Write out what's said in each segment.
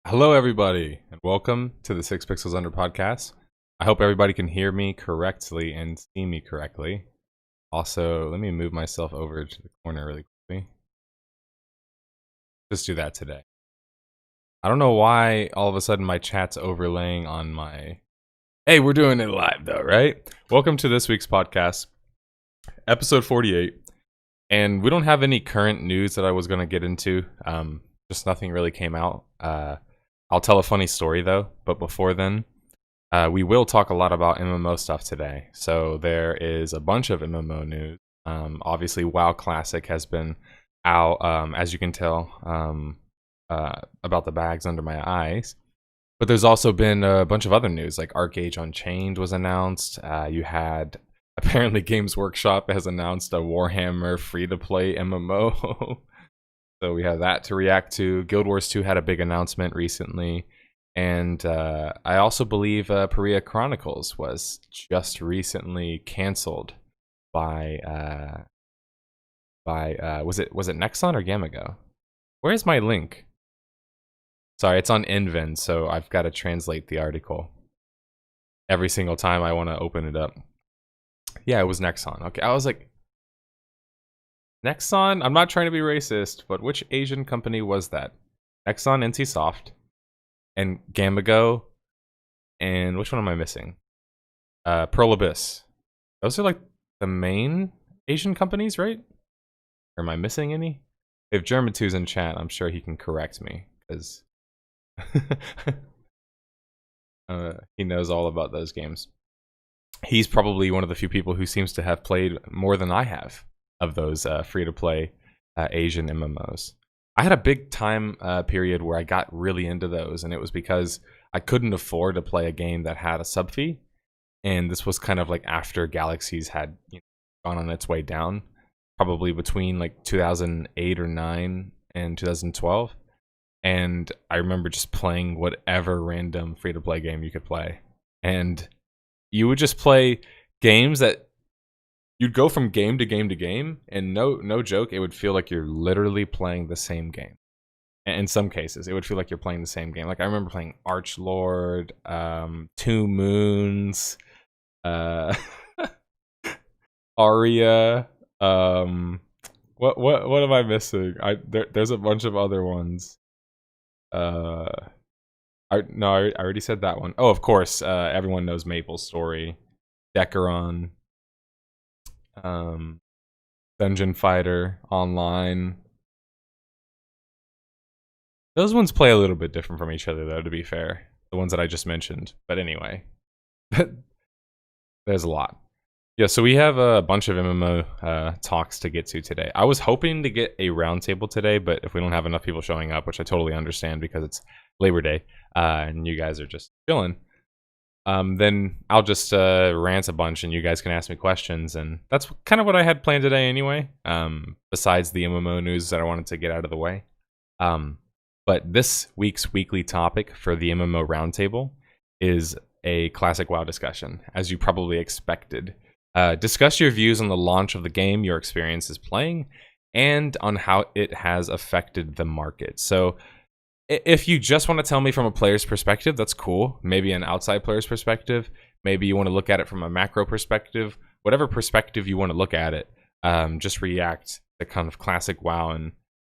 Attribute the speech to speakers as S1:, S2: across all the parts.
S1: Hello, everybody, and welcome to the 6 Pixels Under podcast. I hope everybody can hear me correctly and see me correctly. Also, let me move myself over to the corner really quickly. Just do that today. I don't know why all of a sudden my chat's overlaying on my... Hey, we're doing it live though, right? Welcome to this week's podcast, episode 48. And we don't have any current news that I was going to get into. Just nothing really came out. I'll tell a funny story though, but before then, we will talk a lot about MMO stuff today. So there is a bunch of MMO news. Obviously, WoW Classic has been out, as you can tell, about the bags under my eyes. But there's also been a bunch of other news, like ArcheAge Unchained was announced. You had, apparently Games Workshop has announced a Warhammer free-to-play MMO. So we have that to react to. GuildWars 2 had a big announcement recently. And I also believe Peria Chronicles was just recently canceled by was it Nexon or Gamago? Where's my link? Sorry, it's on Inven, so I've got to translate the article every single time I want to open it up. Yeah, it was Nexon. Okay, I was like, Nexon? I'm not trying to be racist, but which Asian company was that? Nexon, NCSoft, and Gamago, and which one am I missing? Pearl Abyss. Those are like the main Asian companies, right? Or am I missing any? If German2's in chat, I'm sure he can correct me, because he knows all about those games. He's probably one of the few people who seems to have played more than I have of those free-to-play Asian MMOs. I had a big time period where I got really into those, and it was because I couldn't afford to play a game that had a sub fee, and this was kind of like after Galaxies had gone on its way down, probably between like 2008 or 9 and 2012. And I remember just playing whatever random free-to-play game you could play. And you would just play games that you'd go from game to game to game, and no joke, it would feel like you're literally playing the same game. In some cases, it would feel like you're playing the same game. Like I remember playing Archlord, Two Moons, Aria. What am I missing? There's a bunch of other ones. I already said that one. Oh, of course, everyone knows Maple's Story, Decaron, Dungeon Fighter Online. Those ones play a little bit different from each other, though, to be fair. The ones that I just mentioned. But anyway, there's a lot. Yeah, so we have a bunch of MMO talks to get to today. I was hoping to get a roundtable today, but if we don't have enough people showing up, which I totally understand because it's Labor Day and you guys are just chilling, then I'll just rant a bunch and you guys can ask me questions. And that's kind of what I had planned today anyway, besides the MMO news that I wanted to get out of the way. But this week's weekly topic for the MMO roundtable is a classic WoW discussion, as you probably expected. Discuss your views on the launch of the game, your experiences playing, and on how it has affected the market. So if you just want to tell me from a player's perspective, that's cool. Maybe an outside player's perspective. Maybe you want to look at it from a macro perspective. Whatever perspective you want to look at it, just react to kind of classic WoW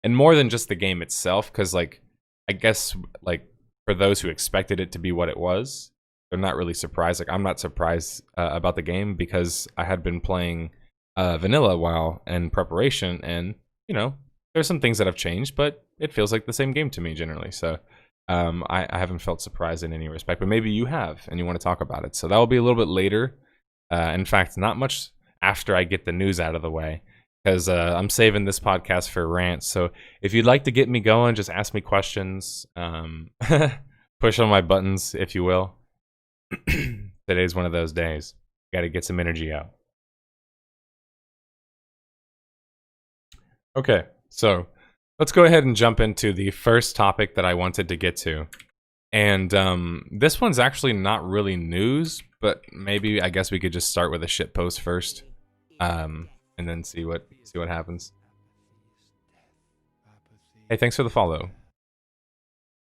S1: and more than just the game itself, because like I guess like for those who expected it to be what it was, they're not really surprised. Like I'm not surprised about the game because I had been playing vanilla WoW in preparation, and there's some things that have changed, but it feels like the same game to me generally. So I haven't felt surprised in any respect, but maybe you have and you want to talk about it. So that will be a little bit later. In fact, not much after I get the news out of the way, because I'm saving this podcast for rants. So if you'd like to get me going, just ask me questions. Push on my buttons, if you will. Today's one of those days. Got to get some energy out. Okay, so let's go ahead and jump into the first topic that I wanted to get to. And this one's actually not really news, but maybe I guess we could just start with a shit post first, and then see what happens. Hey, thanks for the follow.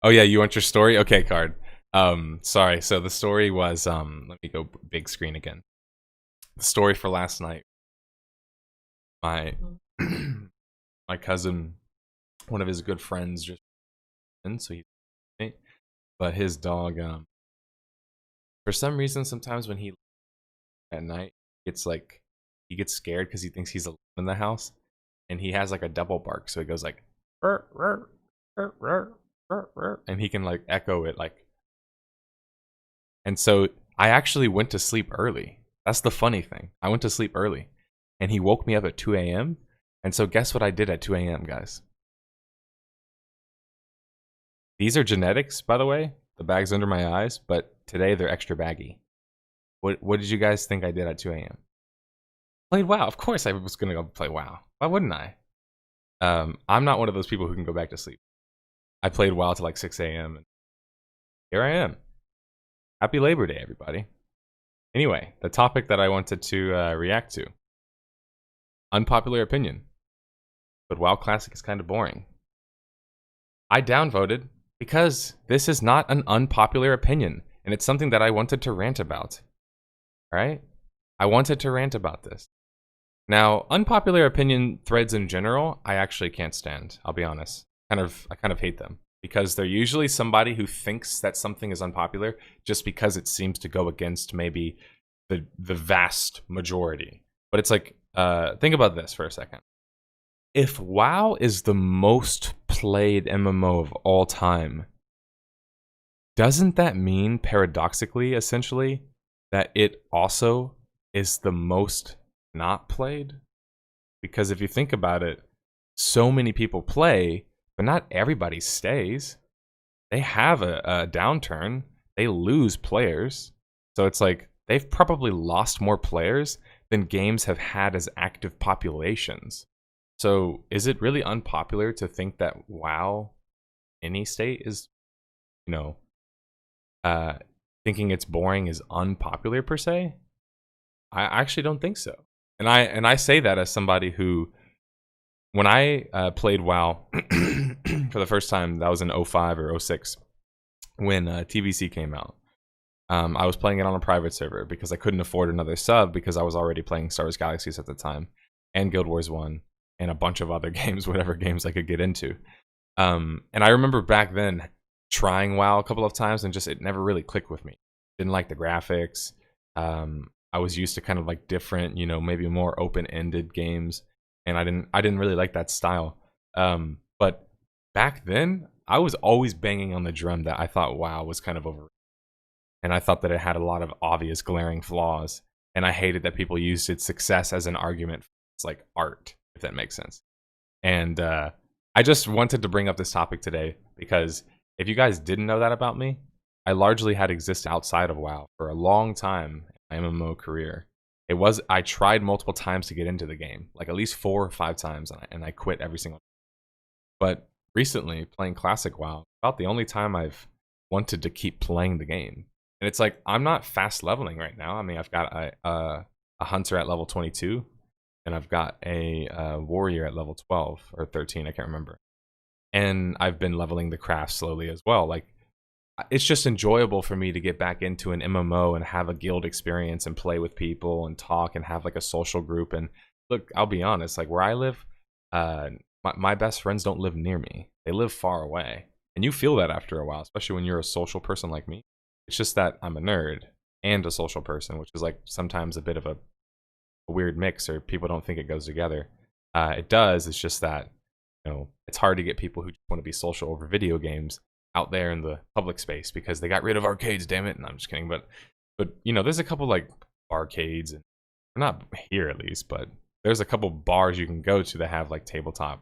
S1: Oh yeah, you want your story? Okay, Card. Sorry, so the story was, let me go big screen again. The story for last night. My cousin, one of his good friends, just so but his dog, for some reason, sometimes when he at night, it's like he gets scared because he thinks he's alone in the house, and he has like a double bark, so he goes like, "Rrr, rrr, rrr, rrr, rrr, rrr," and he can like echo it like. And so I actually went to sleep early. That's the funny thing. I went to sleep early, and he woke me up at 2 a.m. And so guess what I did at 2 a.m., guys? These are genetics, by the way. The bags under my eyes, but today they're extra baggy. What did you guys think I did at 2 a.m.? Played WoW. Of course I was going to go play WoW. Why wouldn't I? I'm not one of those people who can go back to sleep. I played WoW till like 6 a.m. here I am. Happy Labor Day, everybody. Anyway, the topic that I wanted to react to. Unpopular opinion. But WoW Classic is kind of boring. I downvoted because this is not an unpopular opinion, and it's something that I wanted to rant about. Alright? I wanted to rant about this. Now, unpopular opinion threads in general, I actually can't stand, I'll be honest. I kind of hate them. Because they're usually somebody who thinks that something is unpopular just because it seems to go against maybe the vast majority. But it's like, think about this for a second. If WoW is the most played MMO of all time, doesn't that mean, paradoxically, essentially, that it also is the most not played? Because if you think about it, so many people play, but not everybody stays. They have a downturn. They lose players. So it's like, they've probably lost more players than games have had as active populations. So is it really unpopular to think that WoW, any state, is, thinking it's boring is unpopular per se? I actually don't think so. And I say that as somebody who, when I played WoW for the first time, that was in 05 or 06, when TVC came out. I was playing it on a private server because I couldn't afford another sub because I was already playing Star Wars Galaxies at the time, and GuildWars 1, and a bunch of other games, whatever games I could get into. And I remember back then trying WoW a couple of times and just it never really clicked with me. Didn't like the graphics. I was used to kind of like different, maybe more open-ended games, and I didn't really like that style. But back then, I was always banging on the drum that I thought WoW was kind of overrated. And I thought that it had a lot of obvious glaring flaws, and I hated that people used its success as an argument for its like art, if that makes sense. And I just wanted to bring up this topic today because if you guys didn't know that about me, I largely had existed outside of WoW for a long time in my MMO career. I tried multiple times to get into the game, like at least 4 or 5 times, and I quit every single time. But recently, playing Classic WoW, about the only time I've wanted to keep playing the game. And it's like, I'm not fast leveling right now. I mean, I've got a hunter at level 22, and I've got a warrior at level 12 or 13, I can't remember. And I've been leveling the craft slowly as well. Like, it's just enjoyable for me to get back into an MMO and have a guild experience and play with people and talk and have like a social group. And look, I'll be honest, like where I live, my best friends don't live near me. They live far away. And you feel that after a while, especially when you're a social person like me. It's just that I'm a nerd and a social person, which is like sometimes a bit of a weird mix, or people don't think it goes together. It does. It's just that, it's hard to get people who just want to be social over video games out there in the public space because they got rid of arcades, damn it. And I'm just kidding. But there's a couple like arcades, and not here at least, but there's a couple bars you can go to that have like tabletop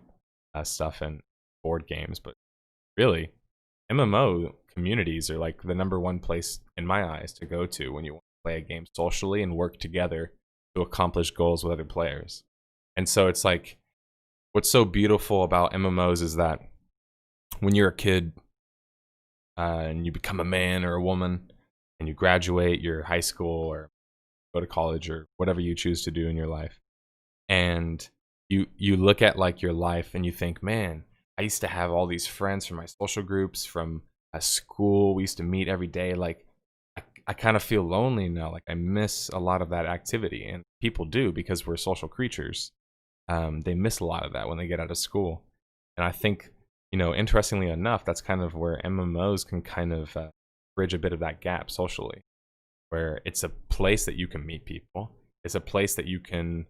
S1: stuff and board games. But really, MMO communities are like the #1 place in my eyes to go to when you want to play a game socially and work together to accomplish goals with other players. And so it's like, what's so beautiful about MMOs is that when you're a kid and you become a man or a woman and you graduate your high school or go to college or whatever you choose to do in your life, and you look at like your life and you think, man, I used to have all these friends from my social groups from school. We used to meet every day. Like, I kind of feel lonely now. Like, I miss a lot of that activity. And people do, because we're social creatures. They miss a lot of that when they get out of school. And I think, interestingly enough, that's kind of where MMOs can kind of bridge a bit of that gap socially, where it's a place that you can meet people. It's a place that you can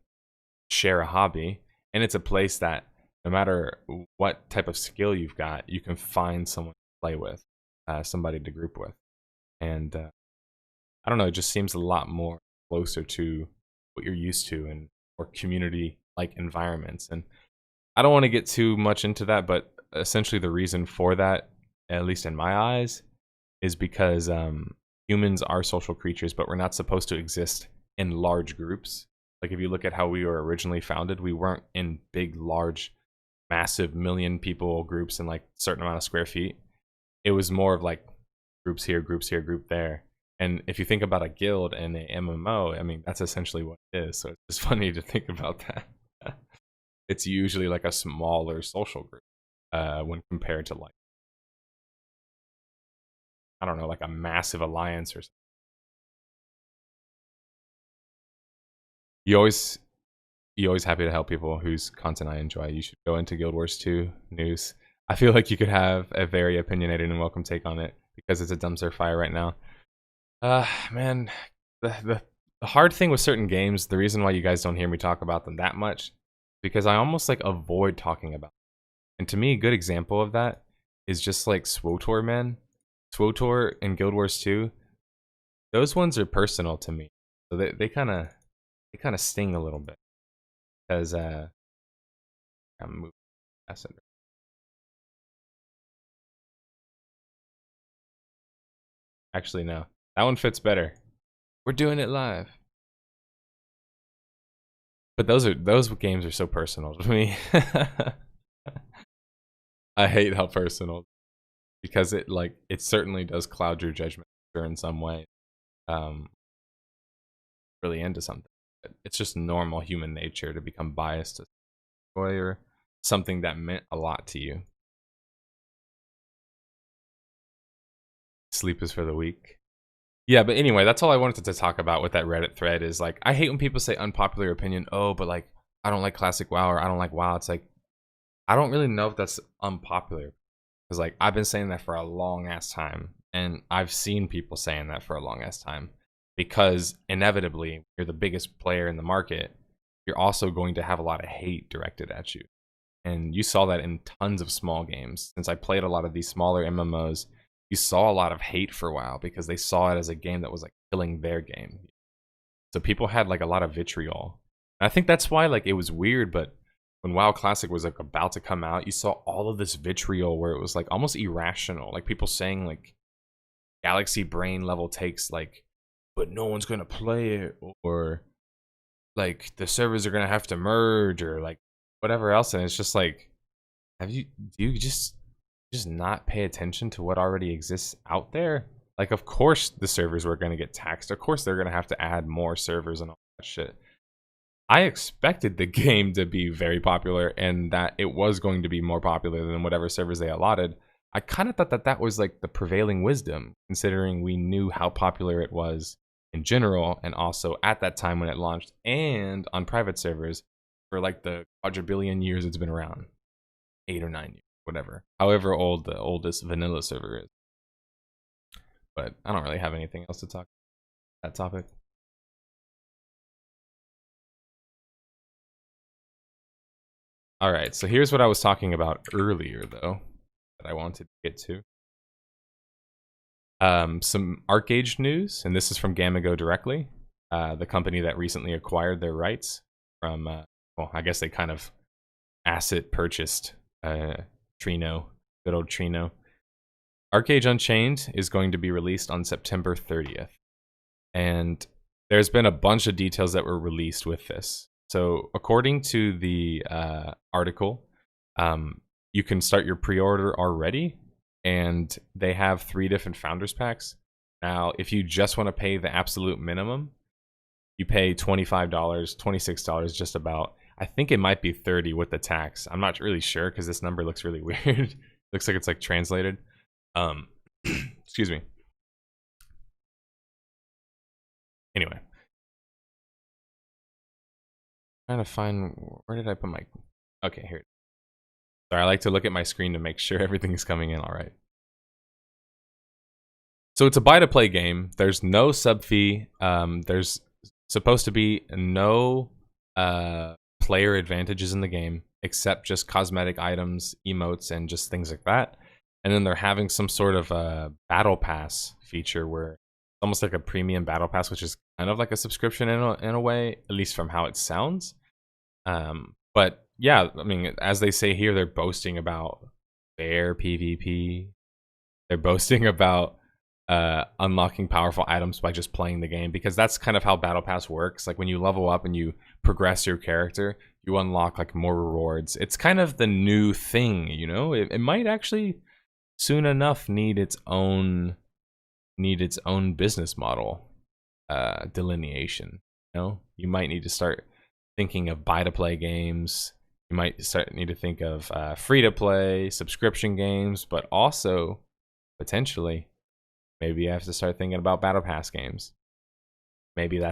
S1: share a hobby. And it's a place that no matter what type of skill you've got, you can find someone to play with, somebody to group with. And I don't know, it just seems a lot more closer to what you're used to and more community-like environments. And I don't want to get too much into that, but essentially the reason for that, at least in my eyes, is because humans are social creatures, but we're not supposed to exist in large groups. Like, if you look at how we were originally founded, we weren't in big, large, massive million people groups in like a certain amount of square feet. It was more of like groups here, group there. And if you think about a guild and a MMO, I mean, that's essentially what it is. So it's just funny to think about that. It's usually like a smaller social group when compared to, like, I don't know, like a massive alliance or something. You always happy to help people whose content I enjoy. You should go into GuildWars 2 news. I feel like you could have a very opinionated and welcome take on it because it's a dumpster fire right now. Man, the hard thing with certain games, the reason why you guys don't hear me talk about them that much, because I almost like avoid talking about them. And to me, a good example of that is just like SWTOR, man. SWTOR and Guild Wars 2, those ones are personal to me. So they kind of sting a little bit. Because I'm moving past it. Actually, no. That one fits better. We're doing it live. But those games are so personal to me. I hate how personal, because it certainly does cloud your judgment in some way. Really into something. It's just normal human nature to become biased to joy or something that meant a lot to you. Sleep is for the weak. Yeah, but anyway, that's all I wanted to talk about with that Reddit thread is, like, I hate when people say unpopular opinion, oh, but like, I don't like classic WoW, or I don't like WoW. It's like, I don't really know if that's unpopular. Because, like, I've been saying that for a long ass time. And I've seen people saying that for a long ass time. Because inevitably, you're the biggest player in the market, you're also going to have a lot of hate directed at you. And you saw that in tons of small games. Since I played a lot of these smaller MMOs, you saw a lot of hate for WoW because they saw it as a game that was like killing their game. So people had like a lot of vitriol. And I think that's why, like, it was weird, but when WoW Classic was like about to come out, you saw all of this vitriol where it was like almost irrational. Like people saying like galaxy brain level takes, like, but no one's gonna play it, or like the servers are gonna have to merge, or like whatever else. And it's just like, do you just not pay attention to what already exists out there? Like, of course the servers were going to get taxed. Of course they're going to have to add more servers and all that shit. I expected the game to be very popular and that it was going to be more popular than whatever servers they allotted. I kind of thought that that was like the prevailing wisdom, considering we knew how popular it was in general, and also at that time when it launched and on private servers for like the quadrillion years it's been around. 8 or 9 years. Whatever, however old the oldest vanilla server is. But I don't really have anything else to talk about that topic. All right, so here's what I was talking about earlier, though, that I wanted to get to. Some ArcheAge news, and this is from Gamigo directly, the company that recently acquired their rights from, well, I guess they kind of asset purchased Trino, good old Trino. ArcheAge Unchained is going to be released on September 30th. And there's been a bunch of details that were released with this. So according to the article, you can start your pre-order already. And they have 3 different founders packs. Now, if you just want to pay the absolute minimum, you pay $25, $26 just about. I think it might be 30 with the tax. I'm not really sure because this number looks really weird. Looks like it's like translated. Excuse me. Anyway, trying to find, where did I put my, okay, here. Sorry, I like to look at my screen to make sure everything's coming in all right. So it's a buy to play game. There's no sub fee. There's supposed to be no player advantages in the game, except just cosmetic items, emotes, and just things like that. And then they're having some sort of a battle pass feature where it's almost like a premium battle pass, which is kind of like a subscription in a way, at least from how it sounds. But yeah, I mean, as they say here, they're boasting about fair PvP. They're boasting about unlocking powerful items by just playing the game, because that's kind of how battle pass works. Like when you level up and you progress your character, you unlock like more rewards. It's kind of the new thing, you know. It might actually soon enough need its own need its own business model delineation. You know, you might need to start thinking of buy-to-play games. You might need to think of free-to-play subscription games, but also potentially maybe you have to start thinking about battle pass games. Maybe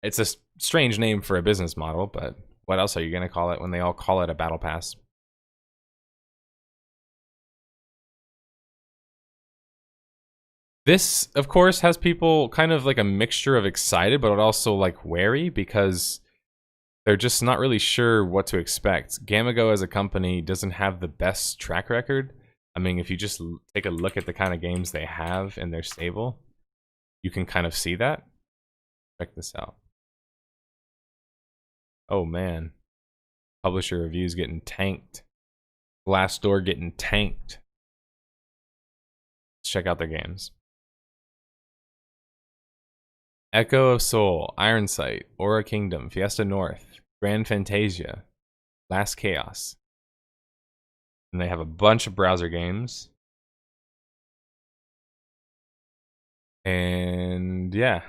S1: it's a strange name for a business model, but what else are you going to call it when they all call it a battle pass? This, of course, has people kind of like a mixture of excited, but also like wary because they're just not really sure what to expect. Gamago as a company doesn't have the best track record. I mean, if you just take a look at the kind of games they have in their stable, you can kind of see that. Check this out. Oh man. Publisher reviews getting tanked. Glassdoor getting tanked. Let's check out their games. Echo of Soul, Iron Sight, Aura Kingdom, Fiesta North, Grand Fantasia, Last Chaos. And they have a bunch of browser games. And yeah.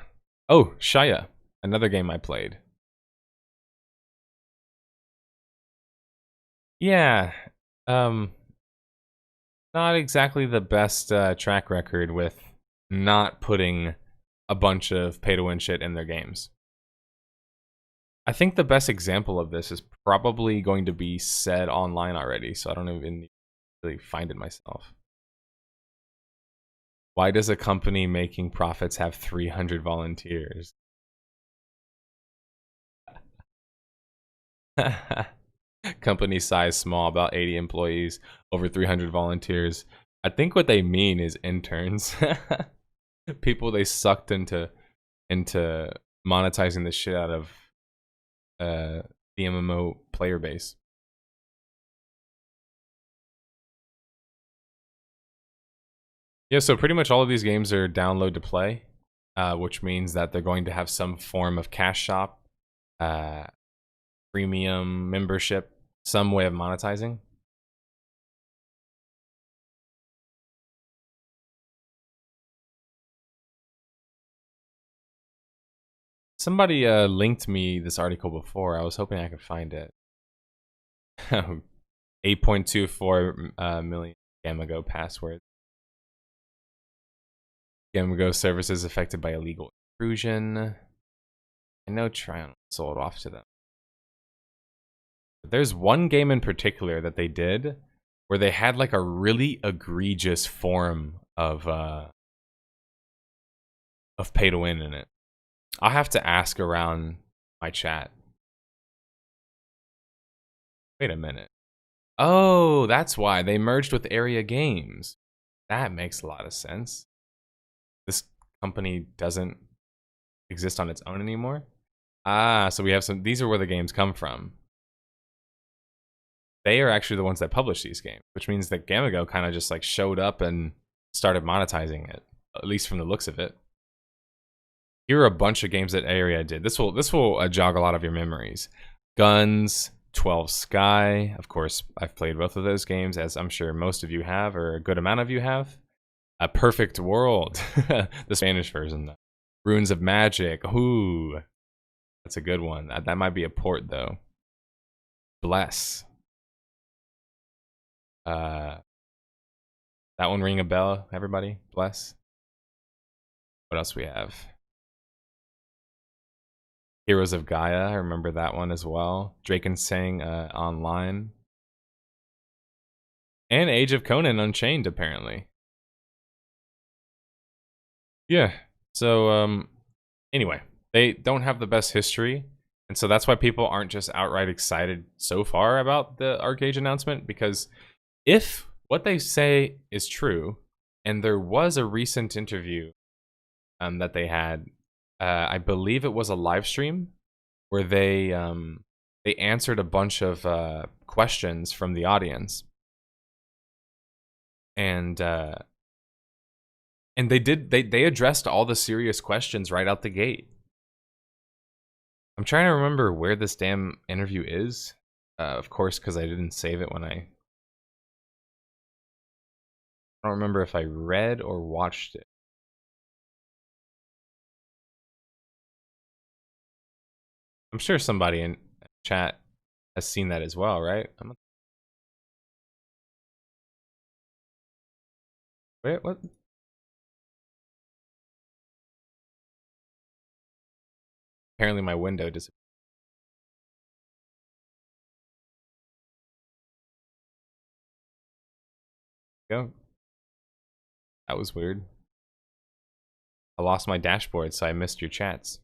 S1: Oh, Shaya, another game I played. Yeah. Not exactly the best track record with not putting a bunch of pay-to-win shit in their games. I think the best example of this is probably going to be said online already, so I don't even really find it myself. Why does a company making profits have 300 volunteers? Company size small, about 80 employees, over 300 volunteers. I think what they mean is interns. People they sucked into monetizing the shit out of the MMO player base. Yeah, so pretty much all of these games are download to play, which means that they're going to have some form of cash shop, premium membership, some way of monetizing. Somebody linked me this article before. I was hoping I could find it. 8.24 million Gamago passwords. Gamago services affected by illegal intrusion. I know Triumph sold off to them. But there's one game in particular that they did where they had like a really egregious form of pay to win in it. I'll have to ask around my chat. Wait a minute. Oh, that's why they merged with Area Games. That makes a lot of sense. This company doesn't exist on its own anymore. Ah, so we have some. These are where the games come from. They are actually the ones that publish these games, which means that Gamago kind of just like showed up and started monetizing it, at least from the looks of it. Here are a bunch of games that Area did. This will jog a lot of your memories. Guns, 12 Sky. Of course, I've played both of those games, as I'm sure most of you have, or a good amount of you have. A Perfect World, the Spanish version. Runes of Magic. Ooh, that's a good one. That might be a port though. Bless. That one ring a bell, everybody? Bless. What else we have? Heroes of Gaia, I remember that one as well. Drakensang Online. And Age of Conan Unchained, apparently. Yeah, so, anyway, they don't have the best history, and so that's why people aren't just outright excited so far about the ArcheAge announcement, because if what they say is true, and there was a recent interview that they had, I believe it was a live stream where they answered a bunch of questions from the audience, and they addressed all the serious questions right out the gate. I'm trying to remember where this damn interview is, of course, because I didn't save it when I don't remember if I read or watched it. I'm sure somebody in chat has seen that as well, right? Wait, what? Apparently my window disappeared. Go. That was weird. I lost my dashboard, so I missed your chats.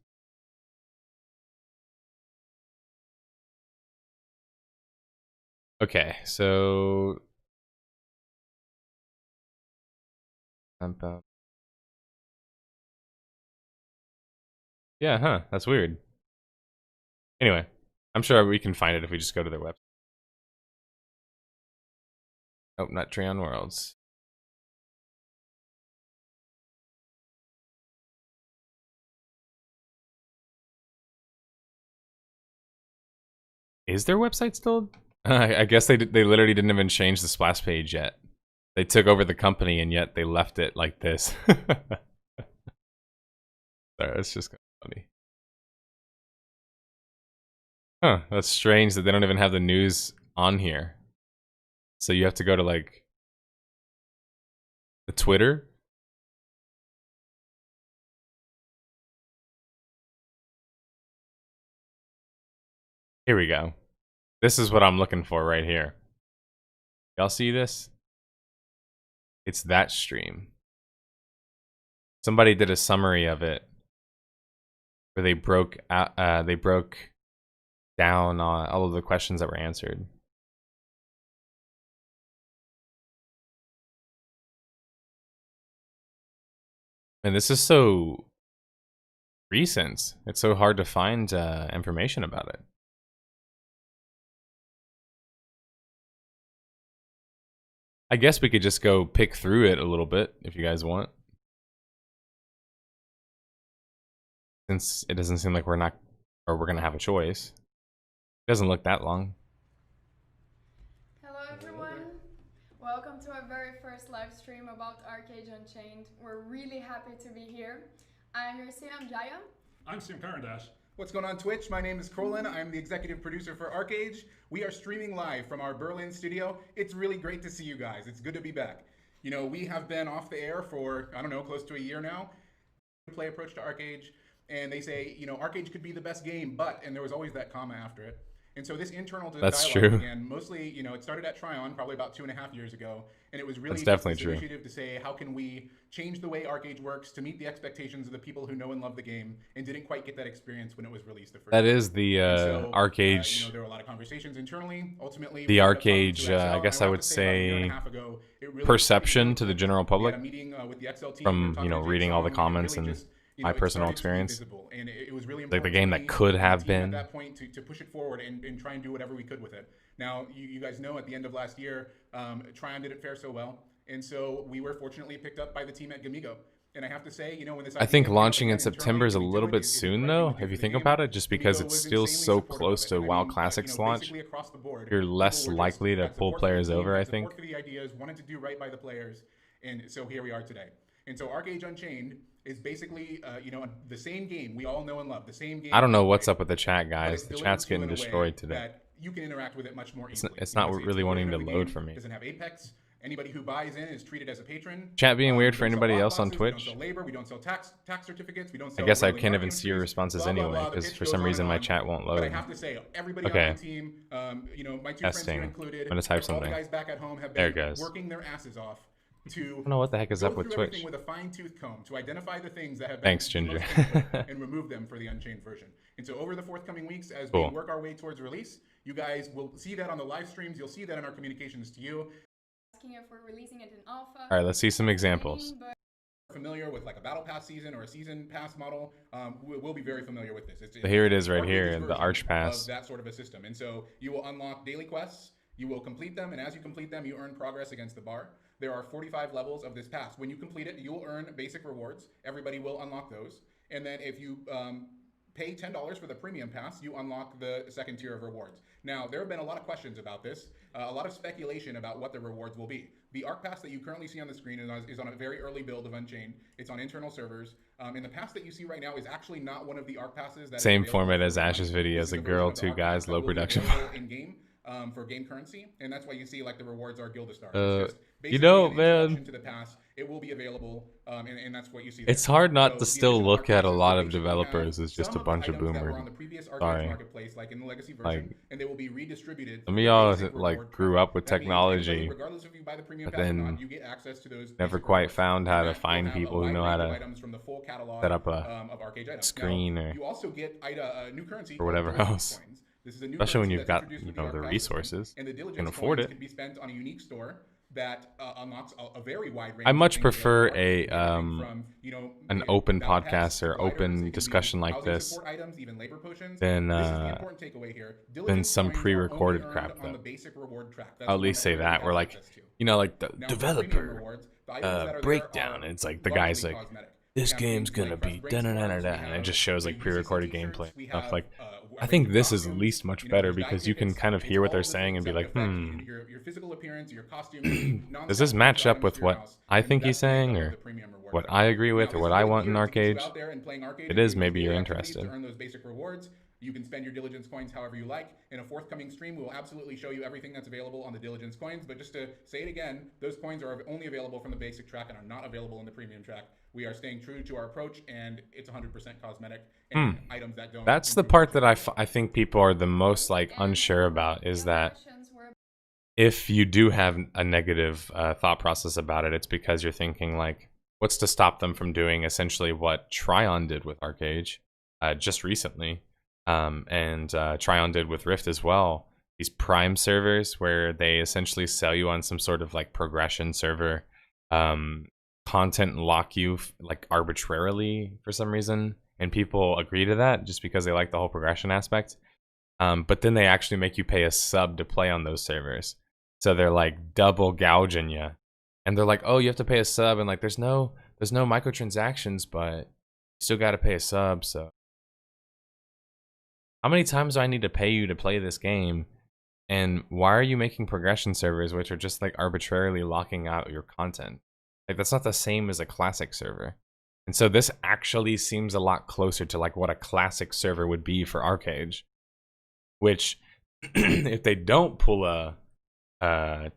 S1: Okay, so yeah, huh? That's weird. Anyway, I'm sure we can find it if we just go to their website. Oh, not Treon Worlds. Is their website still? I guess they literally didn't even change the splash page yet. They took over the company and yet they left it like this. Sorry, that's just kind of funny. Huh, that's strange that they don't even have the news on here. So you have to go to like the Twitter. Here we go. This is what I'm looking for right here. Y'all see this? It's that stream. Somebody did a summary of it where they broke down all of the questions that were answered. And this is so recent. It's so hard to find information about it. I guess we could just go pick through it a little bit if you guys want. Since it doesn't seem like we're gonna have a choice. It doesn't look that long.
S2: Hello everyone. Welcome to our very first live stream about ArcheAge Unchained. We're really happy to be here. I'm your CM Jaya.
S3: I'm Sim Karandash.
S4: What's going on Twitch? My name is Krolin. I'm the executive producer for ArcheAge. We are streaming live from our Berlin studio. It's really great to see you guys. It's good to be back. You know, we have been off the air for, I don't know, close to a year now. Play approach to ArcheAge, and they say, you know, ArcheAge could be the best game, but, and there was always that comma after it. And so this internal dialogue began mostly, you know, it started at Tryon probably about 2.5 years ago, and it was really just this initiative to say, how can we change the way ArcheAge works to meet the expectations of the people who know and love the game and didn't quite get that experience when it was released the first time.
S1: That is the ArcheAge.
S4: You know, there were a lot of conversations internally. Ultimately,
S1: the ArcheAge, I guess I would say, perception to the general public from, you know, reading all the comments and my personal experience.
S4: And it was really
S1: like the game that could have been.
S4: At that point to push it forward and try and do whatever we could with it. Now, you guys know at the end of last year, Tryon didn't fare so well. And so we were fortunately picked up by the team at Gamigo. And I have to say, you know, when this
S1: I think launching in September is a little bit soon, though, if you think about it, just because it's still so close to WoW Classic's launch. You're less likely to pull players over, I think.
S4: For the ideas, wanted to do right by the players, and so here we are today. And so ArcheAge Unchained is basically, you know, the same game we all know and love. The same game.
S1: I don't know what's up with the chat, guys. The chat's getting destroyed today.
S4: You can interact with it much more easily.
S1: It's not really wanting to load for me.
S4: Doesn't have Apex. Anybody who buys in is treated as a patron.
S1: Chat being weird for anybody else on Twitch.
S4: We don't sell labor. We don't sell tax certificates. We don't sell
S1: I guess I can't even see your responses anyway because for some reason my chat won't load.
S4: But I have to say, everybody on my team, you know, my two friends here included,
S1: I'm gonna type something.
S4: All the guys back at home have been working their asses off to
S1: I don't know what the heck is up with Twitch.
S4: With a fine-tooth comb to identify the things that have
S1: been Ginger.
S4: and remove them for the Unchained version. And so over the forthcoming weeks, as we work our way towards release, you guys will see that on the live streams. You'll see that in our communications to you.
S2: If we're releasing it in alpha.
S1: All right, let's see some examples.
S4: Familiar with like a battle pass season or a season pass model, we'll be very familiar with this.
S1: Here it is right here, the Arch Pass.
S4: That sort of a system. And so you will unlock daily quests, you will complete them, and as you complete them, you earn progress against the bar. There are 45 levels of this pass. When you complete it, you will earn basic rewards. Everybody will unlock those. And then if you pay $10 for the premium pass, you unlock the second tier of rewards. Now, there have been a lot of questions about this, a lot of speculation about what the rewards will be. The Arc Pass that you currently see on the screen is on a very early build of Unchained. It's on internal servers. And the pass that you see right now is actually not one of the ARC passes. That
S1: Same
S4: is available
S1: format
S4: for
S1: as
S4: free
S1: Ash's
S4: money.
S1: video,
S4: This
S1: as
S4: is
S1: a
S4: the version
S1: girl,
S4: of the
S1: 2
S4: ARC
S1: guys,
S4: pass that
S1: low
S4: will be
S1: production.
S4: available in game for game currency, and that's why you see like the rewards are Guild Stars. It's just
S1: You
S4: basically
S1: know,
S4: an introduction
S1: man,
S4: to the pass. It will be available, and that's what you see there.
S1: it's hard not to
S4: So the
S1: still
S4: additional
S1: look
S4: ARC
S1: at a
S4: passes
S1: lot
S4: will
S1: of
S4: basically have
S1: developers as just
S4: some
S1: a
S4: of the
S1: bunch of
S4: items that were
S1: boomers.
S4: on the previous ArcheAge
S1: Sorry.
S4: marketplace, like in the legacy version,
S1: Like,
S4: and they will be redistributed.
S1: some of
S4: through
S1: y'all
S4: basic
S1: like
S4: reward
S1: grew
S4: track.
S1: up with
S4: That means anybody,
S1: technology,
S4: regardless if you buy the premium
S1: but
S4: pass or
S1: then
S4: not, you get access to those
S1: never
S4: basic
S1: quite
S4: rewards.
S1: found how
S4: And
S1: to
S4: that will
S1: find
S4: have a
S1: people who
S4: wide
S1: know how
S4: range of
S1: to
S4: items from the full catalog
S1: set up a
S4: of ArcheAge items.
S1: screen
S4: Now,
S1: or
S4: you also get new currency
S1: or
S4: called
S1: whatever
S4: diligence
S1: else.
S4: coins. This is a new
S1: Especially when
S4: currency
S1: you've
S4: that's
S1: got,
S4: introduced
S1: you
S4: with
S1: know,
S4: the
S1: the
S4: ARC pass system,
S1: resources,
S4: and the
S1: can
S4: diligence
S1: afford
S4: coins
S1: it.
S4: can be spent on a unique store that unlocks a very wide range.
S1: I
S4: of
S1: much
S4: things
S1: prefer
S4: available. Everything
S1: a
S4: from, you know,
S1: an open
S4: battle pets
S1: podcast
S4: to
S1: or
S4: gliders. It
S1: open
S4: can
S1: discussion
S4: be
S1: like
S4: housing
S1: this
S4: support items, even labor potions.
S1: than
S4: This is the important takeaway here.
S1: than
S4: Diligence
S1: some
S4: coins are
S1: pre-recorded
S4: only
S1: crap
S4: earned on
S1: though.
S4: the basic reward track. That's
S1: I'll
S4: the
S1: at
S4: one
S1: least say
S4: everybody
S1: that.
S4: has
S1: We're like,
S4: access to.
S1: you know, like the
S4: Now, for premium
S1: developer
S4: rewards, the items that are
S1: breakdown.
S4: there are
S1: It's like the guy's
S4: largely
S1: like,
S4: cosmetic.
S1: this
S4: We have
S1: game's
S4: things
S1: gonna
S4: like
S1: be
S4: pressed break scarves,
S1: da-da-da-da-da,
S4: we
S1: and it
S4: have
S1: just shows like
S4: UCC
S1: pre-recorded
S4: t-shirts,
S1: gameplay
S4: we
S1: stuff.
S4: have,
S1: Like, I
S4: everything
S1: think this is at
S4: costumes,
S1: least much
S4: you know,
S1: better
S4: there's
S1: because you can
S4: tickets,
S1: kind of
S4: it's
S1: hear what
S4: all
S1: they're
S4: the
S1: saying and
S4: things
S1: be
S4: that
S1: like,
S4: affect your physical appearance, your costume,
S1: does this match up with what I think he's
S4: that's the makeup
S1: saying
S4: of
S1: or
S4: the premium reward
S1: what
S4: track.
S1: I agree
S4: Now,
S1: with or
S4: this
S1: what
S4: is
S1: I
S4: really
S1: want in
S4: geared to get you
S1: ArcheAge?
S4: out there and playing ArcheAge
S1: It
S4: and
S1: is
S4: doing
S1: maybe
S4: these
S1: you're
S4: daily activities
S1: interested.
S4: to earn those basic rewards. You can spend your diligence coins however you like. In a forthcoming stream, we will absolutely show you everything that's available on the diligence coins. But just to say it again, those coins are only available from the basic track and are not available in the premium track. We are staying true to our approach, and it's 100% cosmetic and items that don't.
S1: That's the
S4: improve
S1: part
S4: your
S1: that
S4: stats.
S1: I think people are the most like unsure about is that if you do have a negative thought process about it, it's because you're thinking like, what's to stop them from doing essentially what Tryon did with ArcheAge just recently, and Tryon did with Rift as well. These Prime servers where they essentially sell you on some sort of like progression server, content lock you like arbitrarily for some reason, and people agree to that just because they like the whole progression aspect. But then they actually make you pay a sub to play on those servers. So they're like double gouging you, and they're like, "Oh, you have to pay a sub," and like, there's no microtransactions, but you still got to pay a sub. So, how many times do I need to pay you to play this game? And why are you making progression servers, which are just like arbitrarily locking out your content? Like, that's not the same as a classic server. And so this actually seems a lot closer to like what a classic server would be for ArcheAge, which if they don't pull a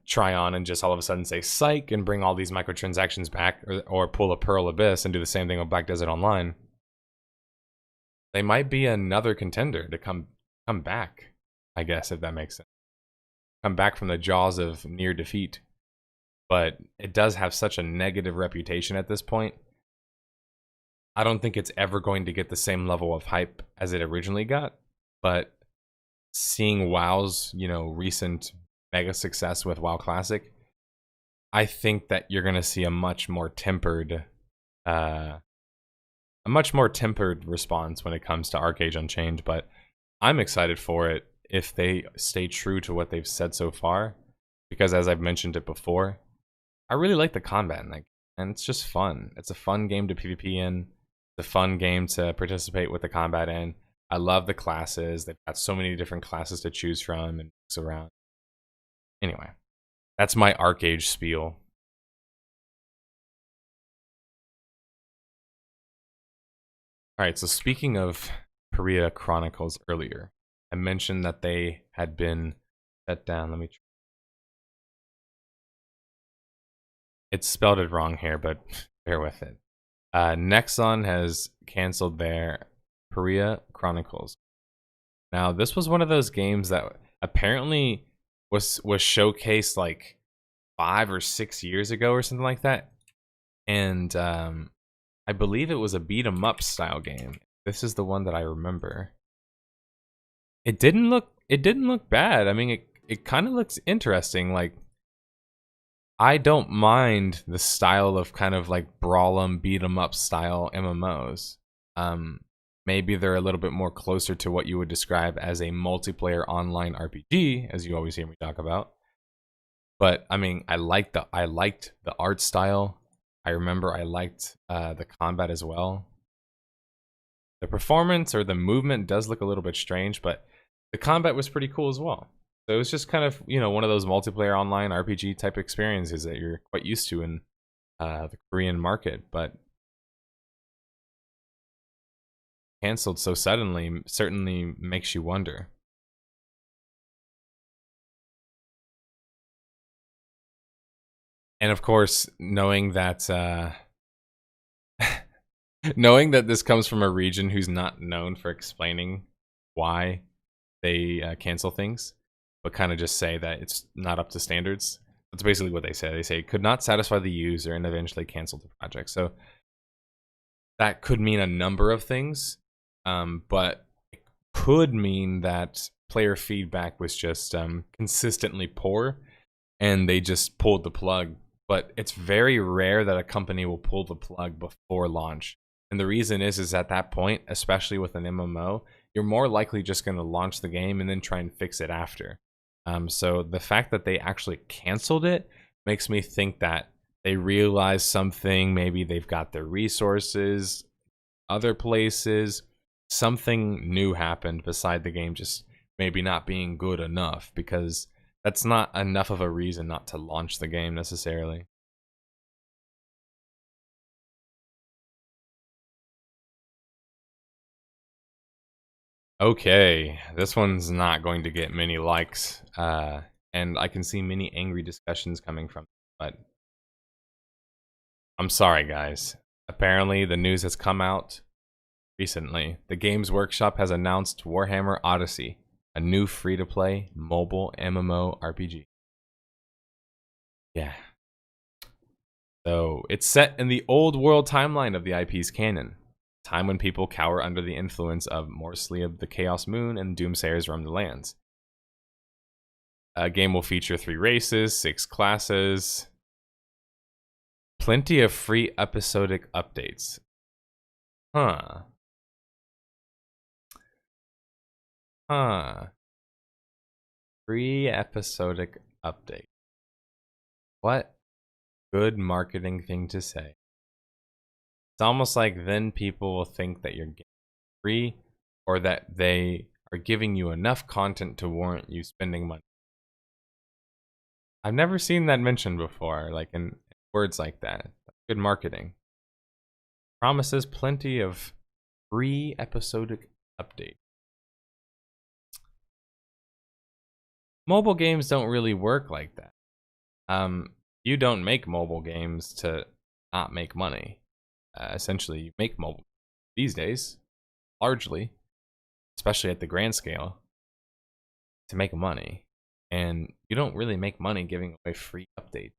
S1: Tryon and just all of a sudden say psych and bring all these microtransactions back, or pull a Pearl Abyss and do the same thing with Black Desert Online, they might be another contender to come back, I guess, if that makes sense. Come back from the jaws of near defeat. But it does have such a negative reputation at this point. I don't think it's ever going to get the same level of hype as it originally got, but seeing WoW's, you know, recent mega success with WoW Classic, I think that you're going to see a much more tempered response when it comes to ArcheAge Unchained. But I'm excited for it if they stay true to what they've said so far, because as I've mentioned it before, I really like the combat, and it's just fun. It's a fun game to PvP in. It's a fun game to participate with the combat in. I love the classes. They've got so many different classes to choose from and mix around. Anyway, that's my ArcheAge spiel. Alright, so speaking of Peria Chronicles earlier, I mentioned that they had been shut down. Let me try. It's spelled it wrong here, but bear with it. Nexon has canceled their Peria Chronicles. Now, this was one of those games that apparently was showcased like 5 or 6 years ago or something like that, and I believe it was a beat 'em up style game. This is the one that I remember. It didn't look bad. I mean, it kind of looks interesting. Like, I don't mind the style of kind of like brawl 'em, beat 'em up style MMOs. Maybe they're a little bit more closer to what you would describe as a multiplayer online RPG, as you always hear me talk about. But I mean, I liked the art style. I remember I liked the combat as well. The performance or the movement does look a little bit strange, but the combat was pretty cool as well. So it was just kind of, you know, one of those multiplayer online RPG type experiences that you're quite used to in the Korean market. But canceled so suddenly certainly makes you wonder. And of course, knowing that knowing that this comes from a region who's not known for explaining why they cancel things, but kind of just say that it's not up to standards. That's basically what they say. They say it could not satisfy the user and eventually canceled the project. So that could mean a number of things, but it could mean that player feedback was just consistently poor and they just pulled the plug. But it's very rare that a company will pull the plug before launch. And the reason is at that point, especially with an MMO, you're more likely just going to launch the game and then try and fix it after. So the fact that they actually canceled it makes me think that they realized something. Maybe they've got their resources other places. Something new happened beside the game just maybe not being good enough, because that's not enough of a reason not to launch the game necessarily. Okay, this one's not going to get many likes, and I can see many angry discussions coming from it, but I'm sorry, guys. Apparently, the news has come out recently. The Games Workshop has announced Warhammer Odyssey, a new free-to-play mobile MMO RPG. Yeah. So, it's set in the old world timeline of the IP's canon. Time when people cower under the influence of Morsley of the Chaos Moon and Doomsayers roam the lands. A game will feature 3 races, 6 classes, plenty of free episodic updates. Huh. Free episodic update. What good marketing thing to say. It's almost like then people will think that you're getting free, or that they are giving you enough content to warrant you spending money. I've never seen that mentioned before, like in words like that. Good marketing. Promises plenty of free episodic update. Mobile games don't really work like that. You don't make mobile games to not make money. Essentially, you make mobile these days, largely, especially at the grand scale, to make money. And you don't really make money giving away free updates.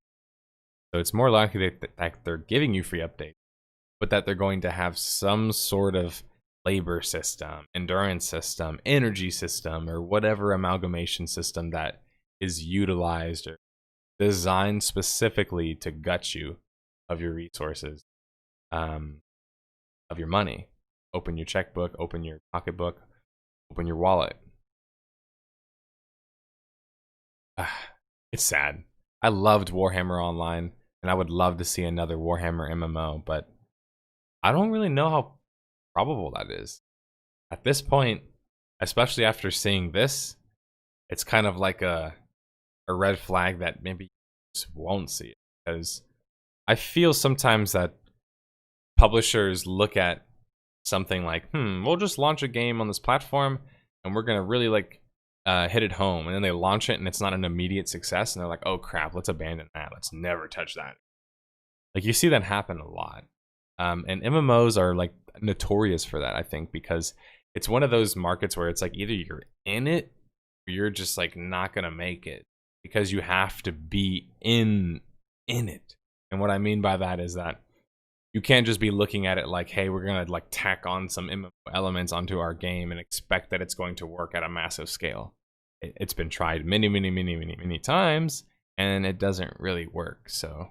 S1: So it's more likely that they're giving you free updates, but that they're going to have some sort of labor system, endurance system, energy system, or whatever amalgamation system that is utilized or designed specifically to gut you of your resources, of your money. Open your checkbook, open your pocketbook, open your wallet. It's sad. I loved Warhammer Online, and I would love to see another Warhammer MMO, but I don't really know how probable that is. At this point, especially after seeing this, it's kind of like a red flag that maybe you just won't see it. Because I feel sometimes that publishers look at something like, we'll just launch a game on this platform, and we're going to really hit it home. And then they launch it, and it's not an immediate success, and they're like, oh crap, let's abandon that. Let's never touch that. Like, you see that happen a lot. And MMOs are like notorious for that, I think, because it's one of those markets where it's like either you're in it or you're just like not gonna make it, because you have to be in it. And what I mean by that is that you can't just be looking at it like, hey, we're gonna like tack on some MMO elements onto our game and expect that it's going to work at a massive scale. It's been tried many times, and it doesn't really work. So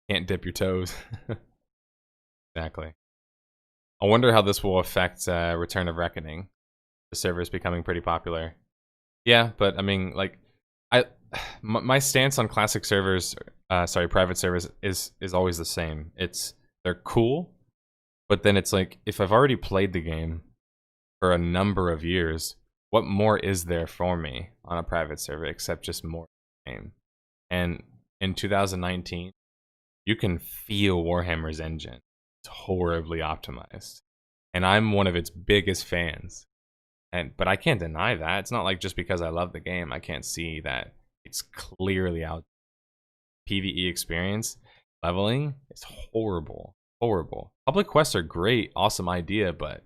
S1: can't dip your toes. Exactly. I wonder how this will affect Return of Reckoning. The server is becoming pretty popular. Yeah, but I mean, like, my stance on classic servers, private servers, is always the same. They're cool, but then it's like, if I've already played the game for a number of years, what more is there for me on a private server except just more game? And in 2019, you can feel Warhammer's engine. It's horribly optimized, and I'm one of its biggest fans. But I can't deny that. It's not like just because I love the game, I can't see that it's clearly out. PvE experience leveling is horrible, horrible. Public quests are great, awesome idea, but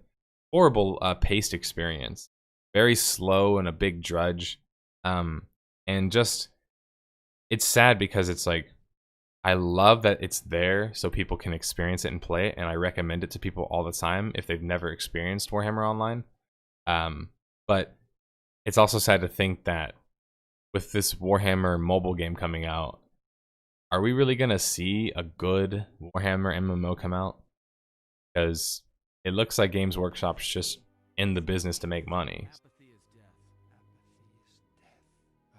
S1: horrible paced experience. Very slow and a big drudge, and just it's sad because it's like I love that it's there so people can experience it and play it, and I recommend it to people all the time if they've never experienced Warhammer Online. But it's also sad to think that with this Warhammer mobile game coming out, are we really gonna see a good Warhammer MMO come out? Because it looks like Games Workshop's just in the business to make money.
S3: Apathy is death.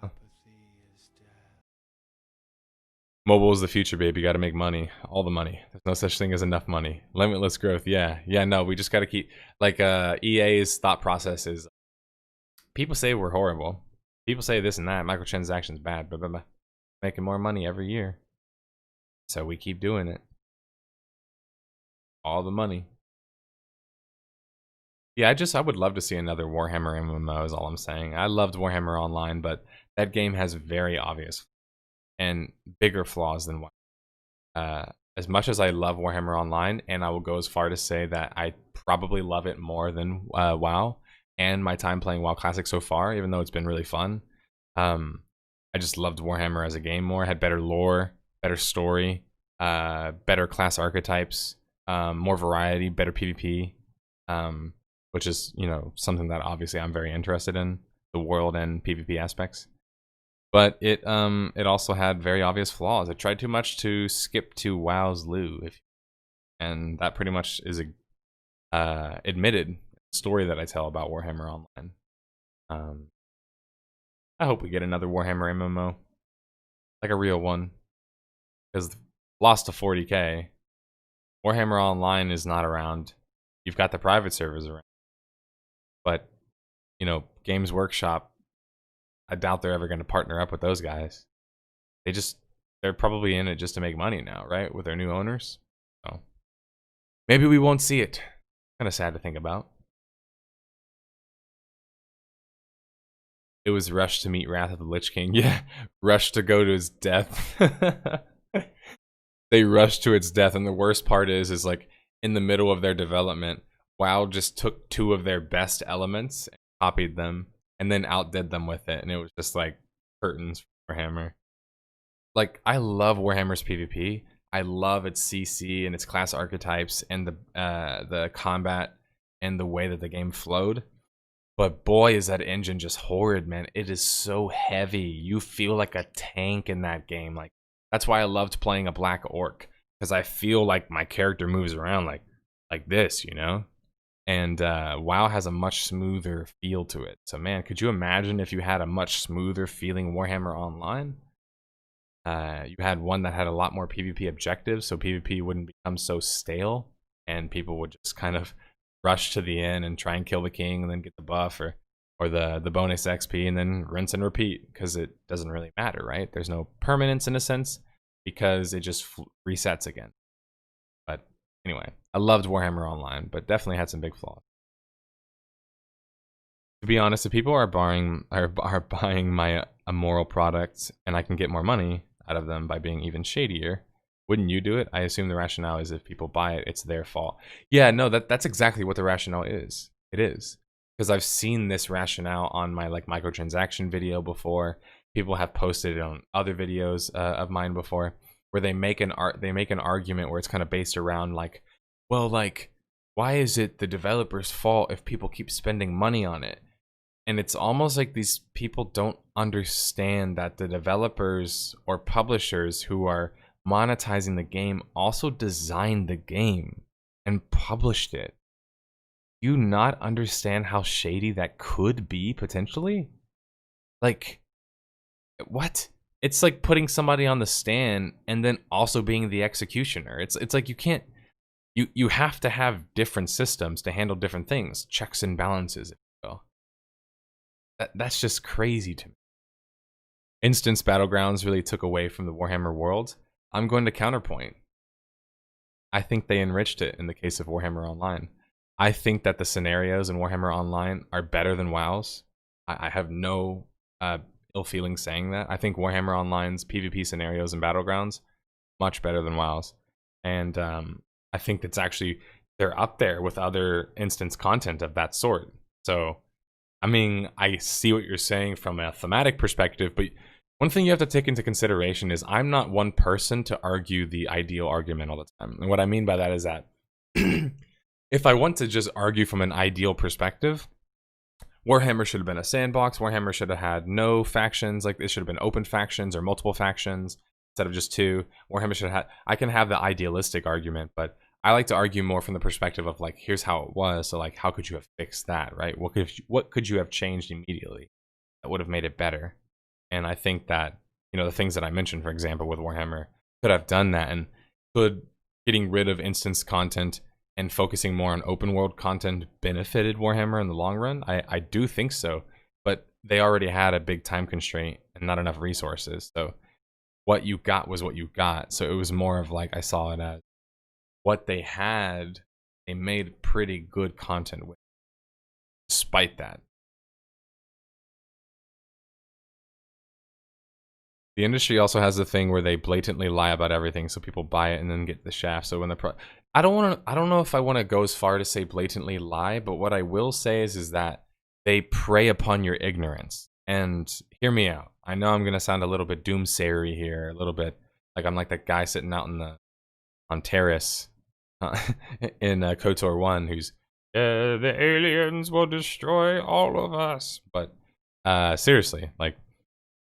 S3: Apathy is death.
S1: Mobile is the future, baby. You gotta make money. All the money. There's no such thing as enough money. Limitless growth. Yeah. No, we just gotta keep... Like, EA's thought process is... People say we're horrible. People say this and that. Microtransactions bad. Blah, blah, blah. Making more money every year. So we keep doing it. All the money. Yeah, I would love to see another Warhammer MMO is all I'm saying. I loved Warhammer Online, but that game has very obvious and bigger flaws than WoW. As much as I love Warhammer Online, and I will go as far to say that I probably love it more than WoW, and my time playing WoW Classic so far, even though it's been really fun. I just loved Warhammer as a game more. It had better lore, better story, better class archetypes, more variety, better PvP, which is, you know, something that obviously I'm very interested in, the world and PvP aspects. But it also had very obvious flaws. It tried too much to skip to WoW's loo, and that pretty much is a admitted story that I tell about Warhammer Online. I hope we get another Warhammer MMO, like a real one, because lost to 40k. Warhammer Online is not around. You've got the private servers around, but you know, Games Workshop, I doubt they're ever going to partner up with those guys. They're probably in it just to make money now, right? With their new owners. So maybe we won't see it. Kind of sad to think about. It was rushed to meet Wrath of the Lich King. Yeah, rushed to go to his death. They rushed to its death, and the worst part is like in the middle of their development, WoW just took two of their best elements, and copied them, and then outdid them with it, and it was just like curtains for Warhammer. Like, I love Warhammer's PvP. I love its CC and its class archetypes and the combat and the way that the game flowed. But boy, is that engine just horrid, man. It is so heavy. You feel like a tank in that game. Like, that's why I loved playing a Black Orc, because I feel like my character moves around like this, you know? And WoW has a much smoother feel to it. So man, could you imagine if you had a much smoother feeling Warhammer Online? You had one that had a lot more PvP objectives, so PvP wouldn't become so stale, and people would just kind of rush to the end and try and kill the king and then get the buff or the bonus XP and then rinse and repeat, because it doesn't really matter, right? There's no permanence in a sense, because it just resets again. But anyway, I loved Warhammer Online, but definitely had some big flaws. To be honest, if people are buying my immoral products and I can get more money out of them by being even shadier, wouldn't you do it? I assume the rationale is if people buy it, it's their fault. Yeah, no, that's exactly what the rationale is. It is. Because I've seen this rationale on my like microtransaction video before. People have posted it on other videos of mine before, where they make an argument where it's kind of based around like, well, like, why is it the developer's fault if people keep spending money on it? And it's almost like these people don't understand that the developers or publishers who are monetizing the game also designed the game and published it. Do you not understand how shady that could be potentially? Like, what? It's like putting somebody on the stand and then also being the executioner. It's like you can't. You have to have different systems to handle different things, checks and balances, if you will. That's just crazy to me. Instance Battlegrounds really took away from the Warhammer world. I'm going to counterpoint. I think they enriched it in the case of Warhammer Online. I think that the scenarios in Warhammer Online are better than WoW's. I have no ill feeling saying that. I think Warhammer Online's PvP scenarios and battlegrounds much better than WoW's, and I think it's actually they're up there with other instance content of that sort. So, I mean, I see what you're saying from a thematic perspective, but one thing you have to take into consideration is I'm not one person to argue the ideal argument all the time. And what I mean by that is that if I want to just argue from an ideal perspective, Warhammer should have been a sandbox. Warhammer should have had no factions. Like, it should have been open factions or multiple factions instead of just two. Warhammer should have had... I can have the idealistic argument, but I like to argue more from the perspective of, like, here's how it was. So, like, how could you have fixed that, right? What could you have changed immediately that would have made it better? And I think that, you know, the things that I mentioned, for example, with Warhammer, could have done that, and could getting rid of instance content and focusing more on open world content benefited Warhammer in the long run? I do think so, but they already had a big time constraint and not enough resources. So what you got was what you got. So it was more of like, I saw it as what they had, they made pretty good content with, despite that. The industry also has the thing where they blatantly lie about everything, so people buy it and then get the shaft. So when I don't know if I want to go as far to say blatantly lie, but what I will say is that they prey upon your ignorance. And hear me out. I know I'm gonna sound a little bit doomsayery here, a little bit like I'm like that guy sitting out on terrace in KOTOR 1 who's the aliens will destroy all of us. But seriously, like,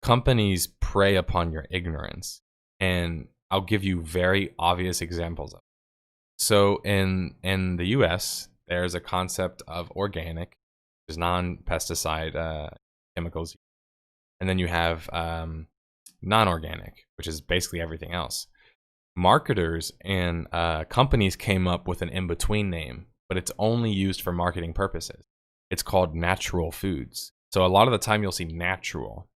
S1: companies prey upon your ignorance, and I'll give you very obvious examples of it. So in the US, there's a concept of organic, which is non-pesticide chemicals, and then you have non-organic, which is basically everything else. Marketers and companies came up with an in-between name, but it's only used for marketing purposes. It's called natural foods. So a lot of the time you'll see natural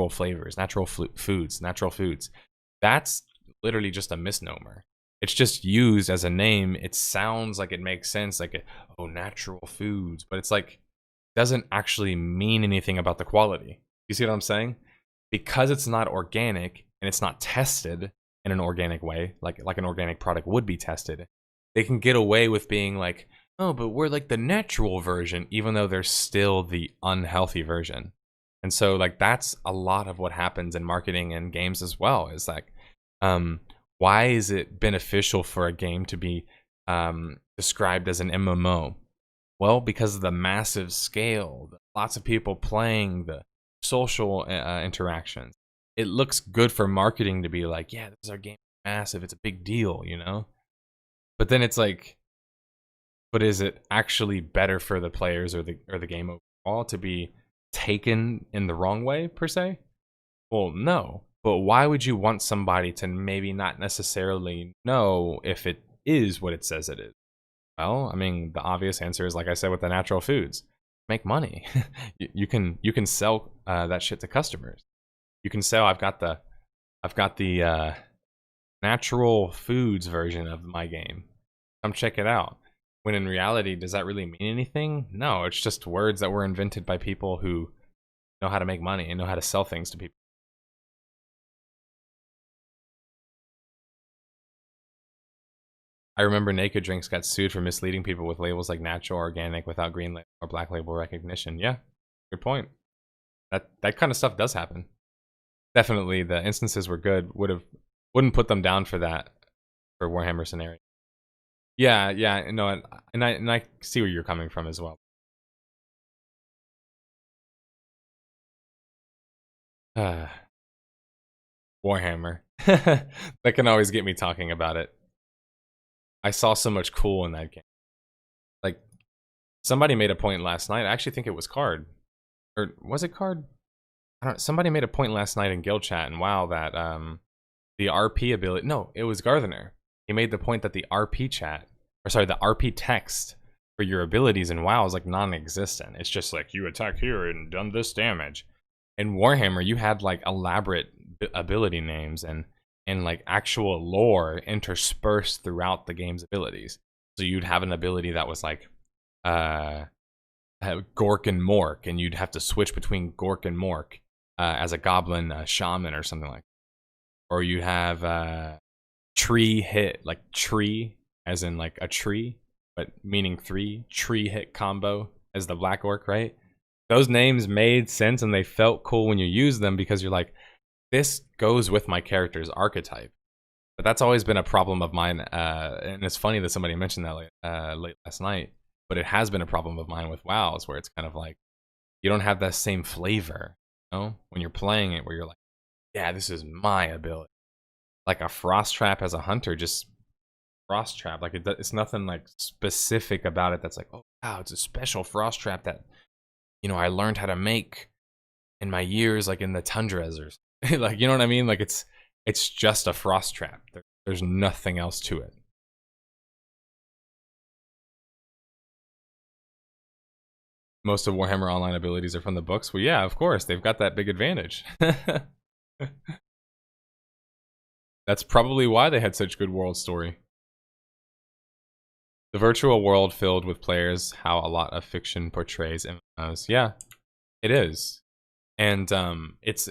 S1: flavors, natural foods. That's literally just a misnomer. It's just used as a name. It sounds like it makes sense, like, oh, natural foods, but it's like, doesn't actually mean anything about the quality. You see what I'm saying? Because it's not organic and it's not tested in an organic way, like an organic product would be tested, they can get away with being like, oh, but we're like the natural version, even though they're still the unhealthy version. And so, like, that's a lot of what happens in marketing and games as well, is like, why is it beneficial for a game to be described as an MMO? Well, because of the massive scale, lots of people playing, the social interactions. It looks good for marketing to be like, yeah, this is our game, massive, it's a big deal, you know? But then it's like, but is it actually better for the players or the game overall to be taken in the wrong way, per se? Well, no. But why would you want somebody to maybe not necessarily know if it is what it says it is? Well, I mean, the obvious answer is, like I said, with the natural foods, make money. you can sell that shit to customers. You can sell, I've got the natural foods version of my game. Come check it out. When in reality, does that really mean anything? No, it's just words that were invented by people who know how to make money and know how to sell things to people. I remember Naked Drinks got sued for misleading people with labels like natural, organic, without green label or black label recognition. Yeah, good point. That kind of stuff does happen. Definitely, the instances were good. Wouldn't put them down for that, for Warhammer scenario. Yeah, no, and I see where you're coming from as well. Warhammer. That can always get me talking about it. I saw so much cool in that game. Like, somebody made a point last night. I actually think it was Card. Or was it Card? I don't know. Somebody made a point last night in guild chat and WoW that the RP ability... No, it was Garthener. He made the point that the RP chat... Or sorry, the RP text for your abilities in WoW is like non-existent. It's just like, you attack here and done this damage. In Warhammer, you had like elaborate ability names and and like actual lore interspersed throughout the game's abilities. So you'd have an ability that was like Gork and Mork, and you'd have to switch between Gork and Mork as a goblin shaman or something like that. Or you have tree hit, like tree as in like a tree, but meaning 3, tree hit combo as the black orc, right? Those names made sense and they felt cool when you use them because you're like, this goes with my character's archetype. But that's always been a problem of mine, and it's funny that somebody mentioned that late last night, but it has been a problem of mine with WoWs, where it's kind of like, you don't have that same flavor, you know, when you're playing it, where you're like, yeah, this is my ability. Like a frost trap as a hunter, just frost trap. Like it's nothing like specific about it that's like, oh wow, it's a special frost trap that, you know, I learned how to make in my years, like in the tundras or something. Like, you know what I mean? Like it's just a frost trap. There's nothing else to it. Most of Warhammer Online abilities are from the books. Well, yeah, of course, they've got that big advantage. That's probably why they had such good world story. The virtual world filled with players, how a lot of fiction portrays MMOs. Yeah, it is. And it's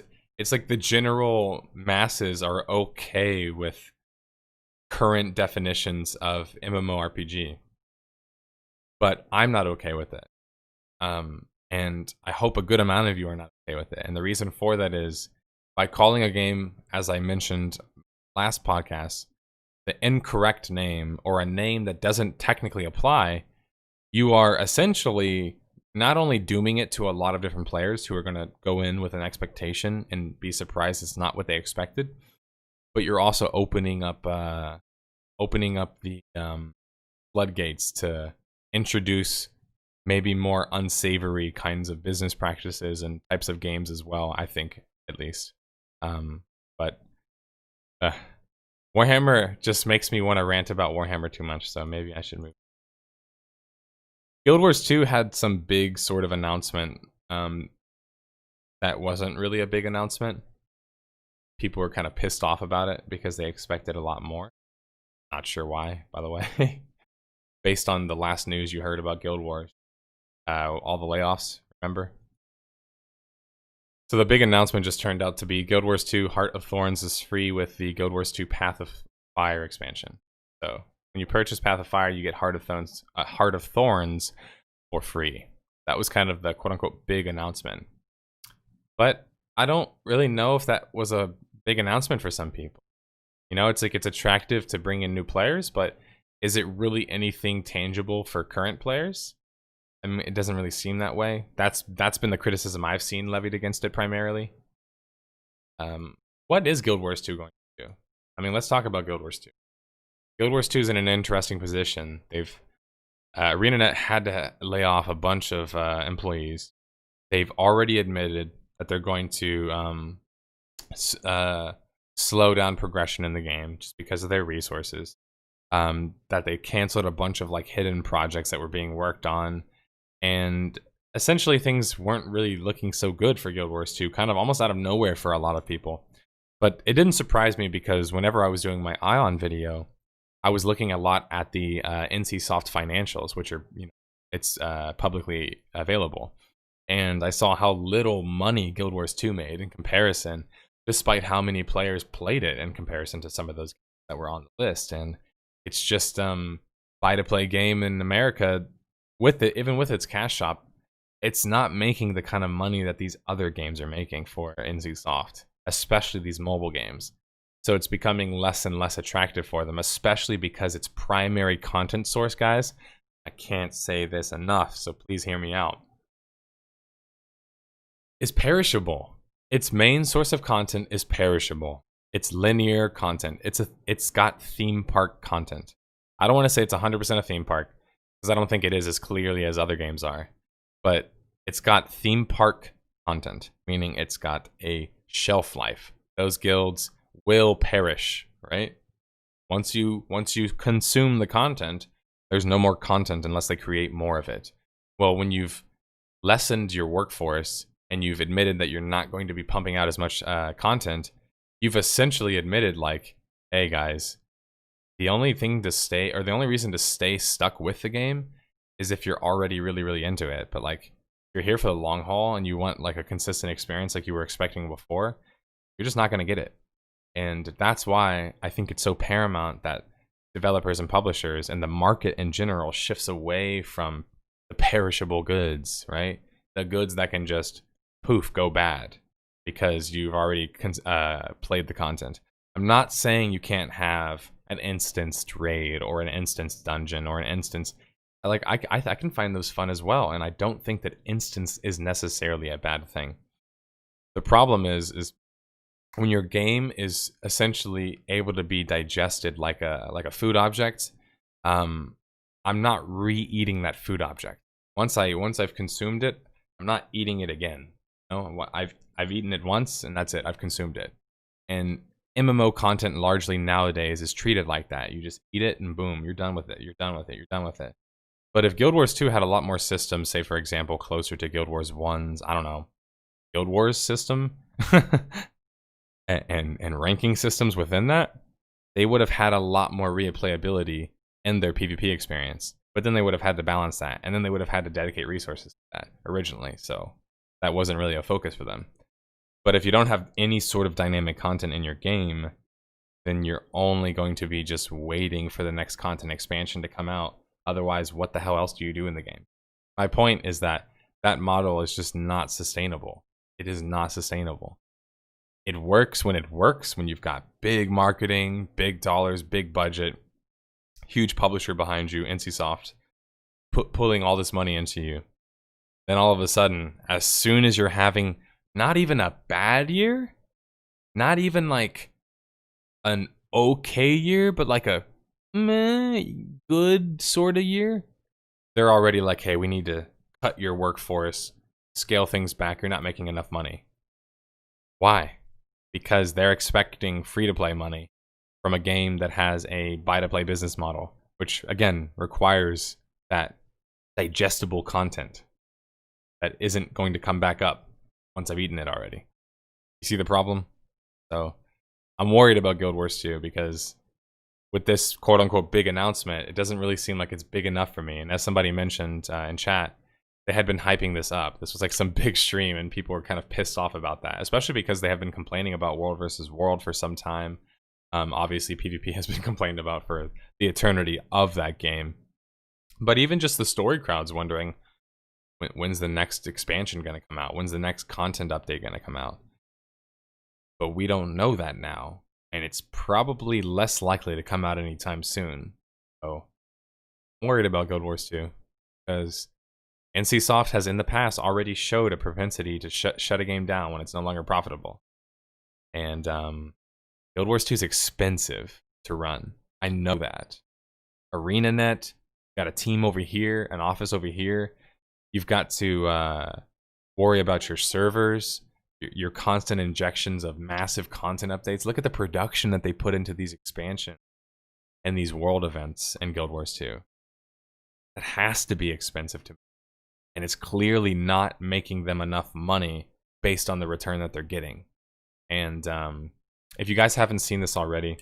S1: like the general masses are okay with current definitions of MMORPG. But I'm not okay with it. And I hope a good amount of you are not okay with it. And the reason for that is by calling a game, as I mentioned last podcast, the incorrect name or a name that doesn't technically apply, you are essentially not only dooming it to a lot of different players who are going to go in with an expectation and be surprised it's not what they expected, but you're also opening up the floodgates to introduce maybe more unsavory kinds of business practices and types of games as well, I think, at least. But Warhammer just makes me want to rant about Warhammer too much, so maybe I should move. GuildWars 2 had some big sort of announcement that wasn't really a big announcement. People were kind of pissed off about it because they expected a lot more. Not sure why, by the way. Based on the last news you heard about GuildWars. All the layoffs, remember? So the big announcement just turned out to be Guild Wars 2 Heart of Thorns is free with the Guild Wars 2 Path of Fire expansion. So when you purchase Path of Fire, you get Heart of Thorns for free. That was kind of the quote-unquote big announcement. But I don't really know if that was a big announcement for some people. You know, it's like it's attractive to bring in new players, but is it really anything tangible for current players? I mean, it doesn't really seem that way. That's been the criticism I've seen levied against it primarily. What is Guild Wars 2 going to do? I mean, let's talk about Guild Wars 2. Guild Wars 2 is in an interesting position. They've ArenaNet had to lay off a bunch of employees. They've already admitted that they're going to slow down progression in the game just because of their resources. That they canceled a bunch of like hidden projects that were being worked on. And essentially things weren't really looking so good for Guild Wars 2, kind of almost out of nowhere for a lot of people. But it didn't surprise me because whenever I was doing my Ion video, I was looking a lot at the NCSoft financials, which are, you know, it's publicly available. And I saw how little money Guild Wars 2 made in comparison, despite how many players played it in comparison to some of those that were on the list. And it's just buy-to-play game in America. With it, even with its cash shop, it's not making the kind of money that these other games are making for NCSoft, especially these mobile games. So it's becoming less and less attractive for them, especially because its primary content source, guys, I can't say this enough, so please hear me out, is perishable. Its main source of content is perishable. It's linear content. It's got theme park content. I don't want to say it's 100% a theme park, because I don't think it is as clearly as other games are. But it's got theme park content, meaning it's got a shelf life. Those guilds will perish, right? Once you consume the content, there's no more content unless they create more of it. Well, when you've lessened your workforce and you've admitted that you're not going to be pumping out as much content, you've essentially admitted, like, hey guys, the only thing to stay, or the only reason to stay stuck with the game is if you're already really, really into it. But like, you're here for the long haul and you want like a consistent experience like you were expecting before, you're just not going to get it. And that's why I think it's so paramount that developers and publishers and the market in general shifts away from the perishable goods, right? The goods that can just poof, go bad because you've already played the content. I'm not saying you can't have an instanced raid or an instanced dungeon or an instance. Like, I can find those fun as well, and I don't think that instance is necessarily a bad thing. The problem is when your game is essentially able to be digested like a food object. I'm not re-eating that food object. Once I've consumed it, I'm not eating it again. No, I've eaten it once and that's it. I've consumed it. And MMO content largely nowadays is treated like that. You just eat it and boom, you're done with it. You're done with it. You're done with it. But if Guild Wars 2 had a lot more systems, say for example, closer to Guild Wars 1's, I don't know, Guild Wars system and ranking systems within that, they would have had a lot more replayability in their PvP experience. But then they would have had to balance that, and then they would have had to dedicate resources to that originally. So that wasn't really a focus for them. But if you don't have any sort of dynamic content in your game, then you're only going to be just waiting for the next content expansion to come out. Otherwise, what the hell else do you do in the game? My point is that that model is just not sustainable. It is not sustainable. It works, when you've got big marketing, big dollars, big budget, huge publisher behind you, NCSoft, pulling all this money into you. Then all of a sudden, as soon as you're having not even a bad year, not even like an okay year, but like a good sort of year, they're already like, hey, we need to cut your workforce, scale things back, you're not making enough money. Why? Because they're expecting free-to-play money from a game that has a buy-to-play business model, which again requires that digestible content that isn't going to come back up once I've eaten it already. You see the problem? So I'm worried about Guild Wars 2 because with this quote-unquote big announcement, it doesn't really seem like it's big enough for me. And as somebody mentioned in chat, they had been hyping this up. This was like some big stream, and people were kind of pissed off about that, especially because they have been complaining about World versus World for some time. Obviously, PvP has been complained about for the eternity of that game. But even just the story crowd's wondering, when's the next expansion going to come out? When's the next content update going to come out? But we don't know that now, and it's probably less likely to come out anytime soon. So I'm worried about Guild Wars 2, because NCSoft has in the past already showed a propensity to shut a game down when it's no longer profitable. And Guild Wars 2 is expensive to run. I know that. ArenaNet, got a team over here, an office over here. You've got to worry about your servers, your constant injections of massive content updates. Look at the production that they put into these expansions and these world events in Guild Wars 2. It has to be expensive to me. And it's clearly not making them enough money based on the return that they're getting. And if you guys haven't seen this already,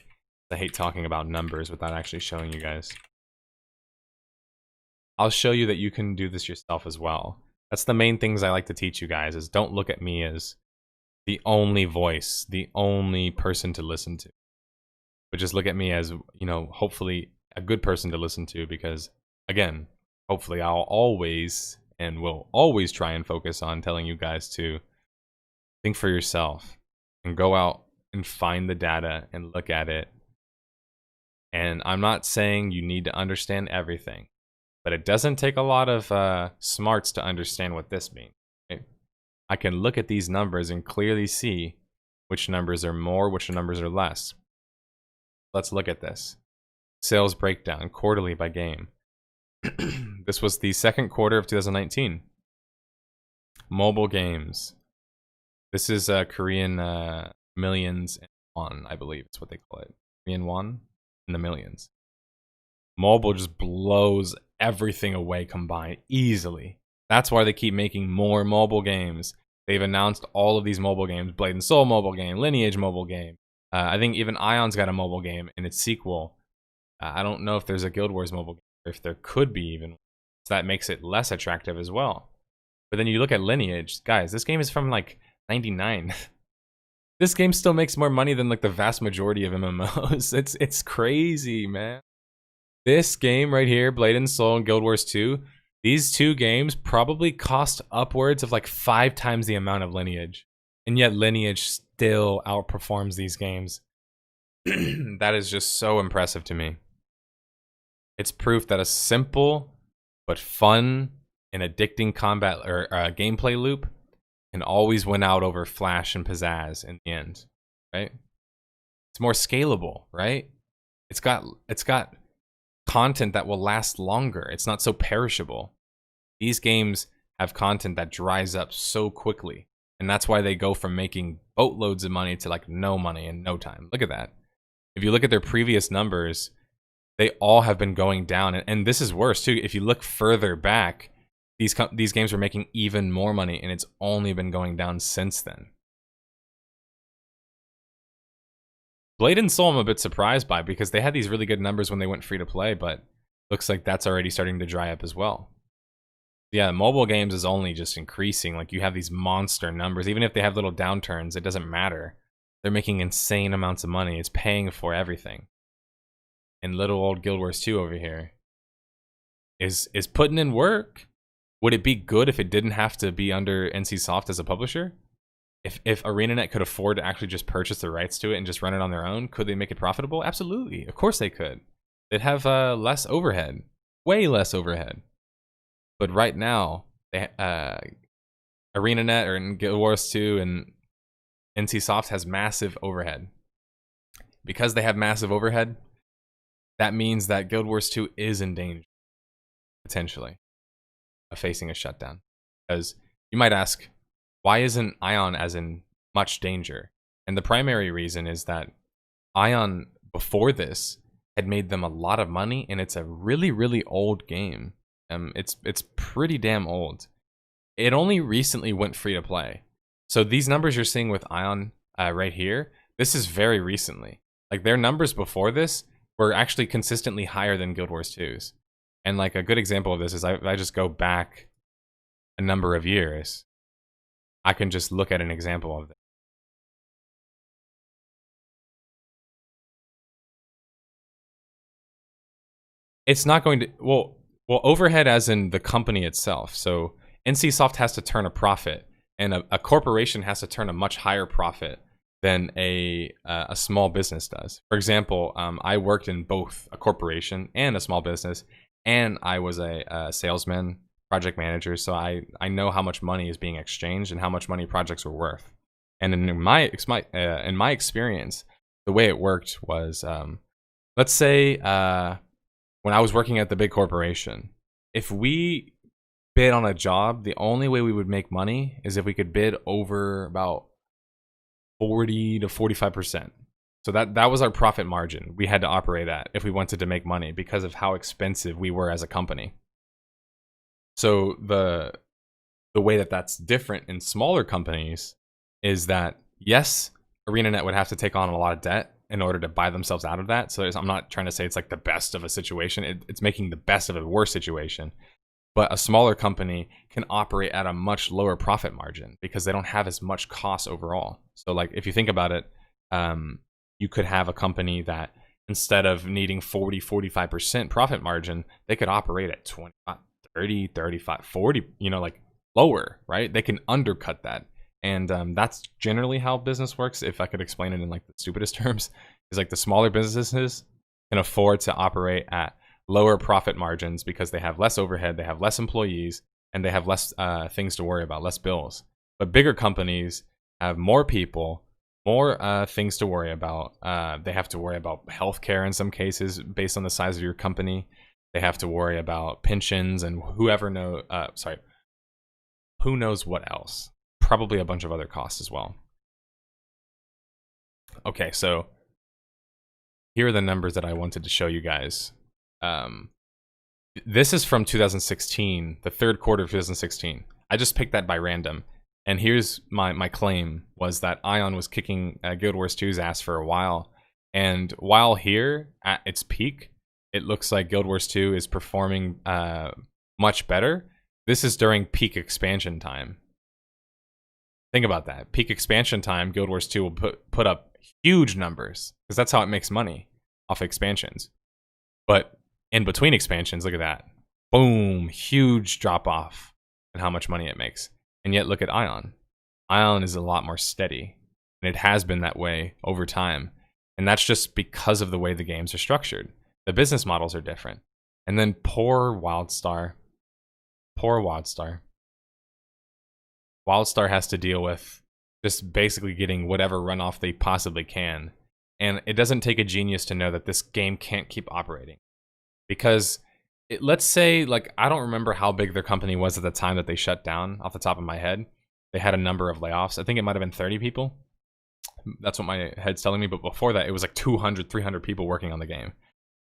S1: I hate talking about numbers without actually showing you guys. I'll show you that you can do this yourself as well. That's the main things I like to teach you guys, is don't look at me as the only voice, the only person to listen to. But just look at me as, you know, hopefully a good person to listen to, because again, hopefully I'll always and will always try and focus on telling you guys to think for yourself and go out and find the data and look at it. And I'm not saying you need to understand everything, but it doesn't take a lot of smarts to understand what this means. Right? I can look at these numbers and clearly see which numbers are more, which numbers are less. Let's look at this. Sales breakdown, quarterly by game. This was the second quarter of 2019. Mobile games. This is Korean millions in won, I believe it's what they call it. Korean won in the millions. Mobile just blows everything away combined easily. That's why they keep making more mobile games. They've announced all of these mobile games. Blade and Soul mobile game, Lineage mobile game, I think even Ion's got a mobile game in its sequel. I don't know if there's a GuildWars mobile game, or if there could be even. So that makes it less attractive as well. But then you look at Lineage, guys, this game is from like 99. This game still makes more money than like the vast majority of MMOs. It's crazy, man. This game right here, Blade and Soul and Guild Wars 2, these two games probably cost upwards of like 5 times the amount of Lineage. And yet Lineage still outperforms these games. That is just so impressive to me. It's proof that a simple but fun and addicting combat or gameplay loop can always win out over flash and pizzazz in the end, right? It's more scalable, right? It's got content that will last longer. It's not so perishable. These games have content that dries up so quickly, and that's why they go from making boatloads of money to like no money in no time. Look at that. If you look at their previous numbers, they all have been going down, and this is worse too. If you look further back, these games were making even more money, and it's only been going down since then. Blade and Soul I'm a bit surprised by, because they had these really good numbers when they went free to play, but looks like that's already starting to dry up as well. Yeah, mobile games is only just increasing. Like, you have these monster numbers. Even if they have little downturns, it doesn't matter. They're making insane amounts of money. It's paying for everything. And little old Guild Wars 2 over here is putting in work. Would it be good if it didn't have to be under NCSoft as a publisher? If ArenaNet could afford to actually just purchase the rights to it and just run it on their own, could they make it profitable? Absolutely. Of course they could. They'd have less overhead. Way less overhead. But right now, they, ArenaNet or Guild Wars 2 and NCSoft has massive overhead. Because they have massive overhead, that means that Guild Wars 2 is in danger, potentially, of facing a shutdown. Because you might ask, why isn't Ion as in much danger? And the primary reason is that Ion, before this, had made them a lot of money, and it's a really, really old game. It's pretty damn old. It only recently went free to play. So these numbers you're seeing with Ion right here, this is very recently. Like, their numbers before this were actually consistently higher than Guild Wars 2's. And like a good example of this is I just go back a number of years. I can just look at an example of this. It's not going to, well, overhead as in the company itself. So NCSoft has to turn a profit, and a corporation has to turn a much higher profit than a small business does. For example, I worked in both a corporation and a small business, and I was a salesman, project manager, so I know how much money is being exchanged and how much money projects are worth. And in my experience, the way it worked was, let's say when I was working at the big corporation, if we bid on a job, the only way we would make money is if we could bid over about 40 to 45%. So that was our profit margin we had to operate at if we wanted to make money, because of how expensive we were as a company. So the way that's different in smaller companies is that, yes, ArenaNet would have to take on a lot of debt in order to buy themselves out of that. So I'm not trying to say it's like the best of a situation. It's making the best of a worse situation. But a smaller company can operate at a much lower profit margin because they don't have as much cost overall. So like, if you think about it, you could have a company that, instead of needing 40, 45% profit margin, they could operate at 20, 30, 35, 40, like lower, right? They can undercut that. And that's generally how business works. If I could explain it in like the stupidest terms, is like the smaller businesses can afford to operate at lower profit margins because they have less overhead, they have less employees, and they have less things to worry about, less bills. But bigger companies have more people, more things to worry about. They have to worry about healthcare in some cases based on the size of your company. They have to worry about pensions and who knows what else. Probably a bunch of other costs as well. Okay, so here are the numbers that I wanted to show you guys. This is from 2016, the third quarter of 2016. I just picked that by random. And here's my claim was that Ion was kicking Guild Wars 2's ass for a while. And while here at its peak, it looks like Guild Wars 2 is performing much better. This is during peak expansion time. Think about that. Peak expansion time, Guild Wars 2 will put up huge numbers because that's how it makes money off expansions. But in between expansions, look at that. Boom, huge drop off in how much money it makes. And yet look at Ion. Ion is a lot more steady. And it has been that way over time. And that's just because of the way the games are structured. The business models are different. And then poor WildStar. Poor WildStar. WildStar has to deal with just basically getting whatever runoff they possibly can. And it doesn't take a genius to know that this game can't keep operating. Because let's say, like, I don't remember how big their company was at the time that they shut down off the top of my head. They had a number of layoffs. I think it might have been 30 people. That's what my head's telling me. But before that, it was like 200, 300 people working on the game.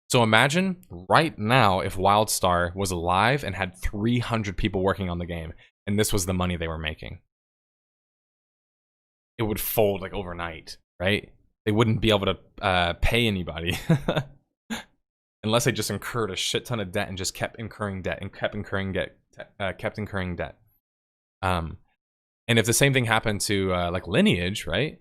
S1: So imagine right now if WildStar was alive and had 300 people working on the game, and this was the money they were making. It would fold like overnight, right? They wouldn't be able to pay anybody. Unless they just incurred a shit ton of debt and just kept incurring debt and kept incurring debt, And if the same thing happened to like Lineage, right?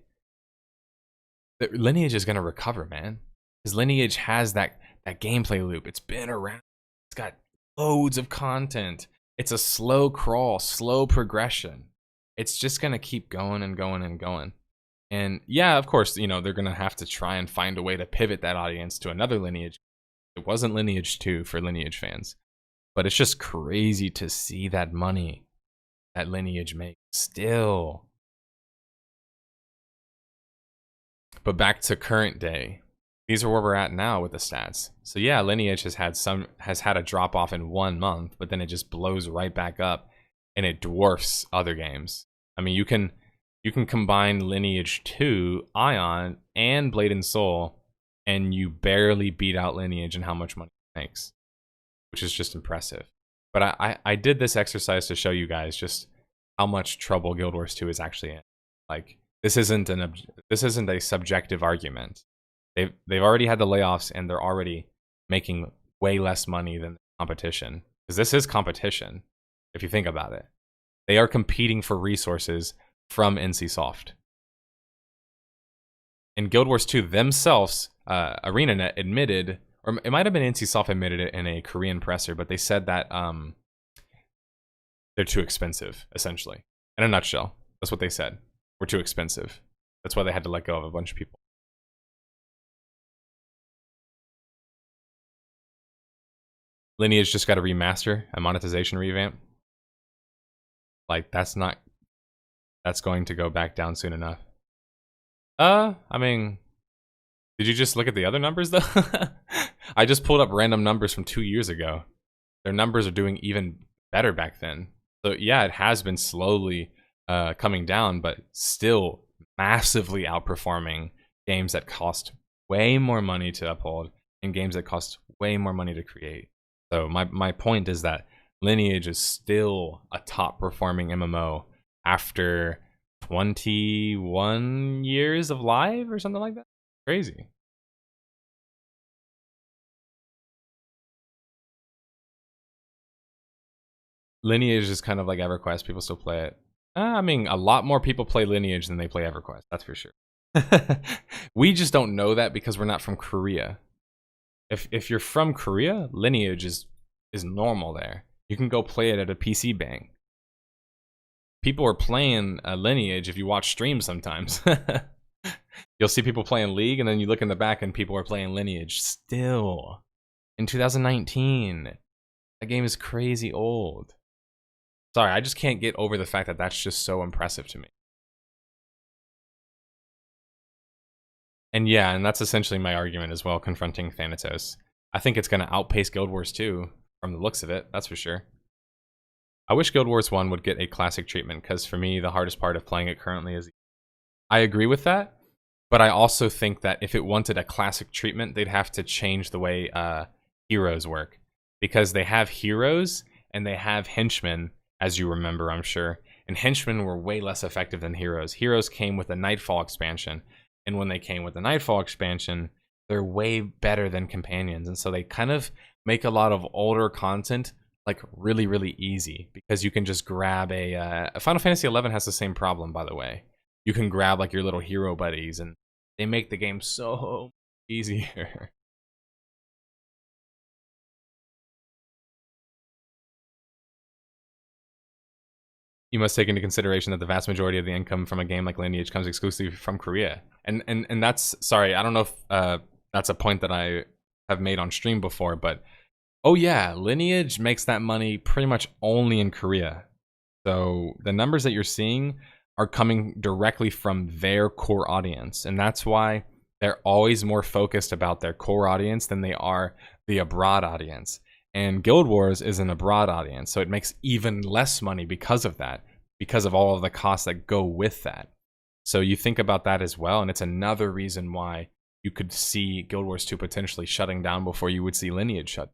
S1: Lineage is gonna recover, man. Because Lineage has that gameplay loop. It's been around. It's got loads of content. It's a slow crawl, slow progression. It's just gonna keep going and going and going. And yeah, of course, you know, they're gonna have to try and find a way to pivot that audience to another Lineage. It wasn't Lineage 2 for Lineage fans. But it's just crazy to see that money that Lineage makes still. But back to current day. These are where we're at now with the stats. So yeah, Lineage has had a drop off in 1 month, but then it just blows right back up and it dwarfs other games. I mean, you can combine Lineage 2, Ion, and Blade and Soul, and you barely beat out Lineage in how much money it makes, which is just impressive. But I did this exercise to show you guys just how much trouble Guild Wars 2 is actually in. Like, this isn't a subjective argument. They've already had the layoffs and they're already making way less money than the competition. Because this is competition, if you think about it. They are competing for resources from NCSoft. In Guild Wars 2 themselves, ArenaNet admitted, or it might have been NCSoft admitted it in a Korean presser, but they said that they're too expensive, essentially. In a nutshell, that's what they said. We're too expensive. That's why they had to let go of a bunch of people. Lineage just got a remaster, a monetization revamp. Like, that's going to go back down soon enough. I mean, did you just look at the other numbers though? I just pulled up random numbers from 2 years ago. Their numbers are doing even better back then. So yeah, it has been slowly coming down, but still massively outperforming games that cost way more money to uphold and games that cost way more money to create. So my point is that Lineage is still a top performing MMO after 21 years of live or something like that. Crazy. Lineage is kind of like EverQuest. People still play it. I mean, a lot more people play Lineage than they play EverQuest. That's for sure. We just don't know that because we're not from Korea. If you're from Korea, Lineage is normal there. You can go play it at a PC bang. People are playing Lineage if you watch streams sometimes. You'll see people playing League, and then you look in the back and people are playing Lineage still. In 2019. That game is crazy old. Sorry, I just can't get over the fact that that's just so impressive to me. And yeah, and that's essentially my argument as well, confronting Thanatos. I think it's going to outpace Guild Wars 2 from the looks of it, that's for sure. I wish Guild Wars 1 would get a classic treatment, because for me, the hardest part of playing it currently is... I agree with that, but I also think that if it wanted a classic treatment, they'd have to change the way heroes work. Because they have heroes, and they have henchmen, as you remember, I'm sure. And henchmen were way less effective than heroes. Heroes came with a Nightfall expansion, and when they came with the Nightfall expansion, they're way better than companions. And so they kind of make a lot of older content like really, really easy, because you can just grab a Final Fantasy 11 has the same problem, by the way. You can grab like your little hero buddies, and they make the game so easier. You must take into consideration that the vast majority of the income from a game like Lineage comes exclusively from Korea. And that's, sorry, I don't know if that's a point that I have made on stream before, but oh yeah, Lineage makes that money pretty much only in Korea. So the numbers that you're seeing are coming directly from their core audience, and that's why they're always more focused about their core audience than they are the abroad audience. And GuildWars is an abroad audience, so it makes even less money because of that, because of all of the costs that go with that. So you think about that as well, and it's another reason why you could see Guild Wars 2 potentially shutting down before you would see Lineage shut.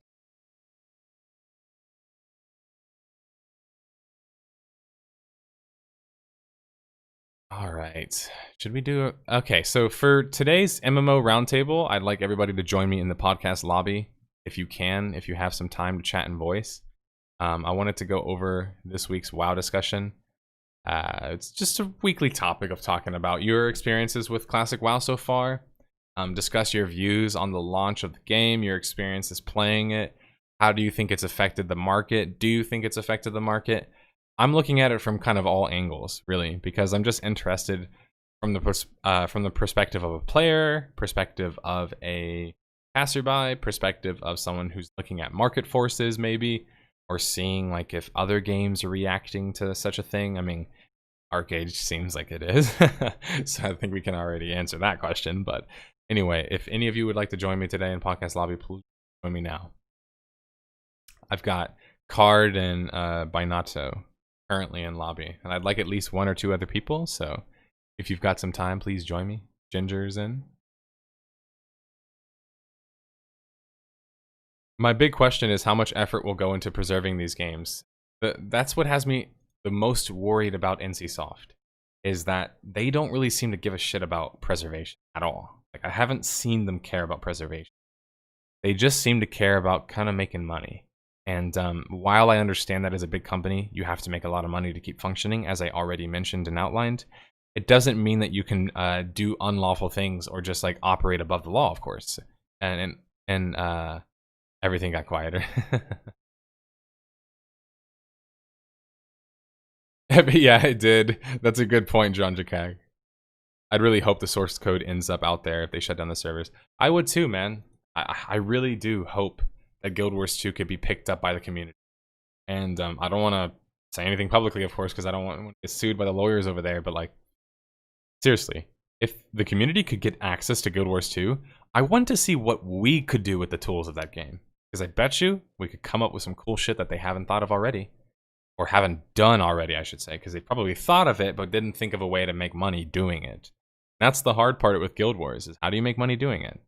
S1: All right, should we do okay, so for today's MMO roundtable, I'd like everybody to join me in the podcast lobby if you can, if you have some time to chat and voice. I wanted to go over this week's WoW discussion. It's just a weekly topic of talking about your experiences with Classic WoW so far. Discuss your views on the launch of the game, your experiences playing it. How do you think it's affected the market? Do you think it's affected the market? I'm looking at it from kind of all angles, really, because I'm just interested from the perspective of a player, perspective of a passerby, perspective of someone who's looking at market forces, maybe, or seeing like if other games are reacting to such a thing. I mean, ArcheAge seems like it is, so I think we can already answer that question. But anyway, if any of you would like to join me today in podcast lobby, please join me now. I've got Card and Binato currently in lobby, and I'd like at least 1 or 2 other people, so if you've got some time, please join me. Ginger's in. My big question is how much effort will go into preserving these games. That's what has me the most worried about NCSoft, is that they don't really seem to give a shit about preservation at all. Like, I haven't seen them care about preservation. They just seem to care about kind of making money. And while I understand that as a big company, you have to make a lot of money to keep functioning, as I already mentioned and outlined, it doesn't mean that you can do unlawful things or just like operate above the law, of course. And everything got quieter. Yeah, it did. That's a good point, John Jakag. I'd really hope the source code ends up out there if they shut down the servers. I would too, man. I really do hope that Guild Wars 2 could be picked up by the community. And I don't want to say anything publicly, of course, because I don't want to get sued by the lawyers over there, but like, seriously, if the community could get access to Guild Wars 2, I want to see what we could do with the tools of that game. Because I bet you we could come up with some cool shit that they haven't thought of already. Or haven't done already, I should say, because they probably thought of it, but didn't think of a way to make money doing it. That's the hard part with Guild Wars, is how do you make money doing it?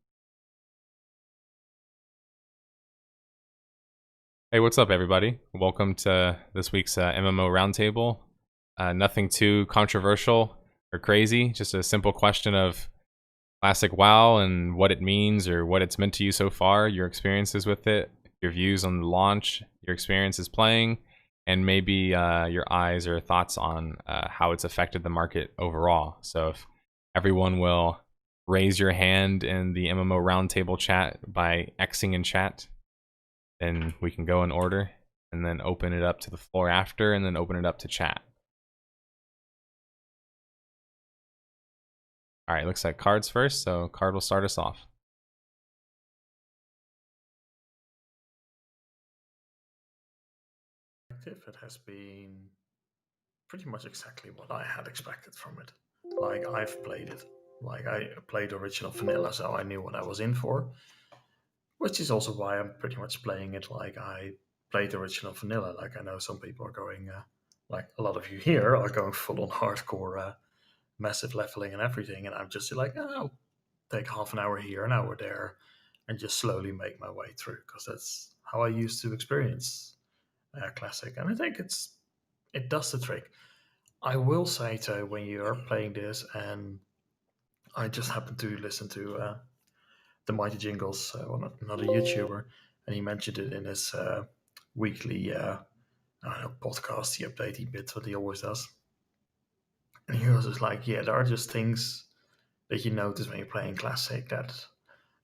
S1: Hey, what's up, everybody? Welcome to this week's MMO Roundtable. Nothing too controversial or crazy, just a simple question of Classic WoW and what it means or what it's meant to you so far, your experiences with it, your views on the launch, your experiences playing, and maybe your eyes or thoughts on how it's affected the market overall. So if everyone will raise your hand in the MMO Roundtable chat by Xing in chat, then we can go in order and then open it up to the floor after and then open it up to chat. All right, looks like Card's first, so Card will start us off.
S5: It has been pretty much exactly what I had expected from it. Like, I've played it. Like, I played original vanilla, so I knew what I was in for. Which is also why I'm pretty much playing it like I played original vanilla. Like, I know some people are going, like a lot of you here are going full on hardcore, massive leveling and everything. And I'm just like, I'll take half an hour here, an hour there, and just slowly make my way through. Because that's how I used to experience Classic. And I think it does the trick. I will say though, when you are playing this, and I just happened to listen to the Mighty Jingles, another YouTuber, and he mentioned it in his weekly I don't know, podcast, the updatey bit that he always does. And he was just like, yeah, there are just things that you notice when you're playing Classic that,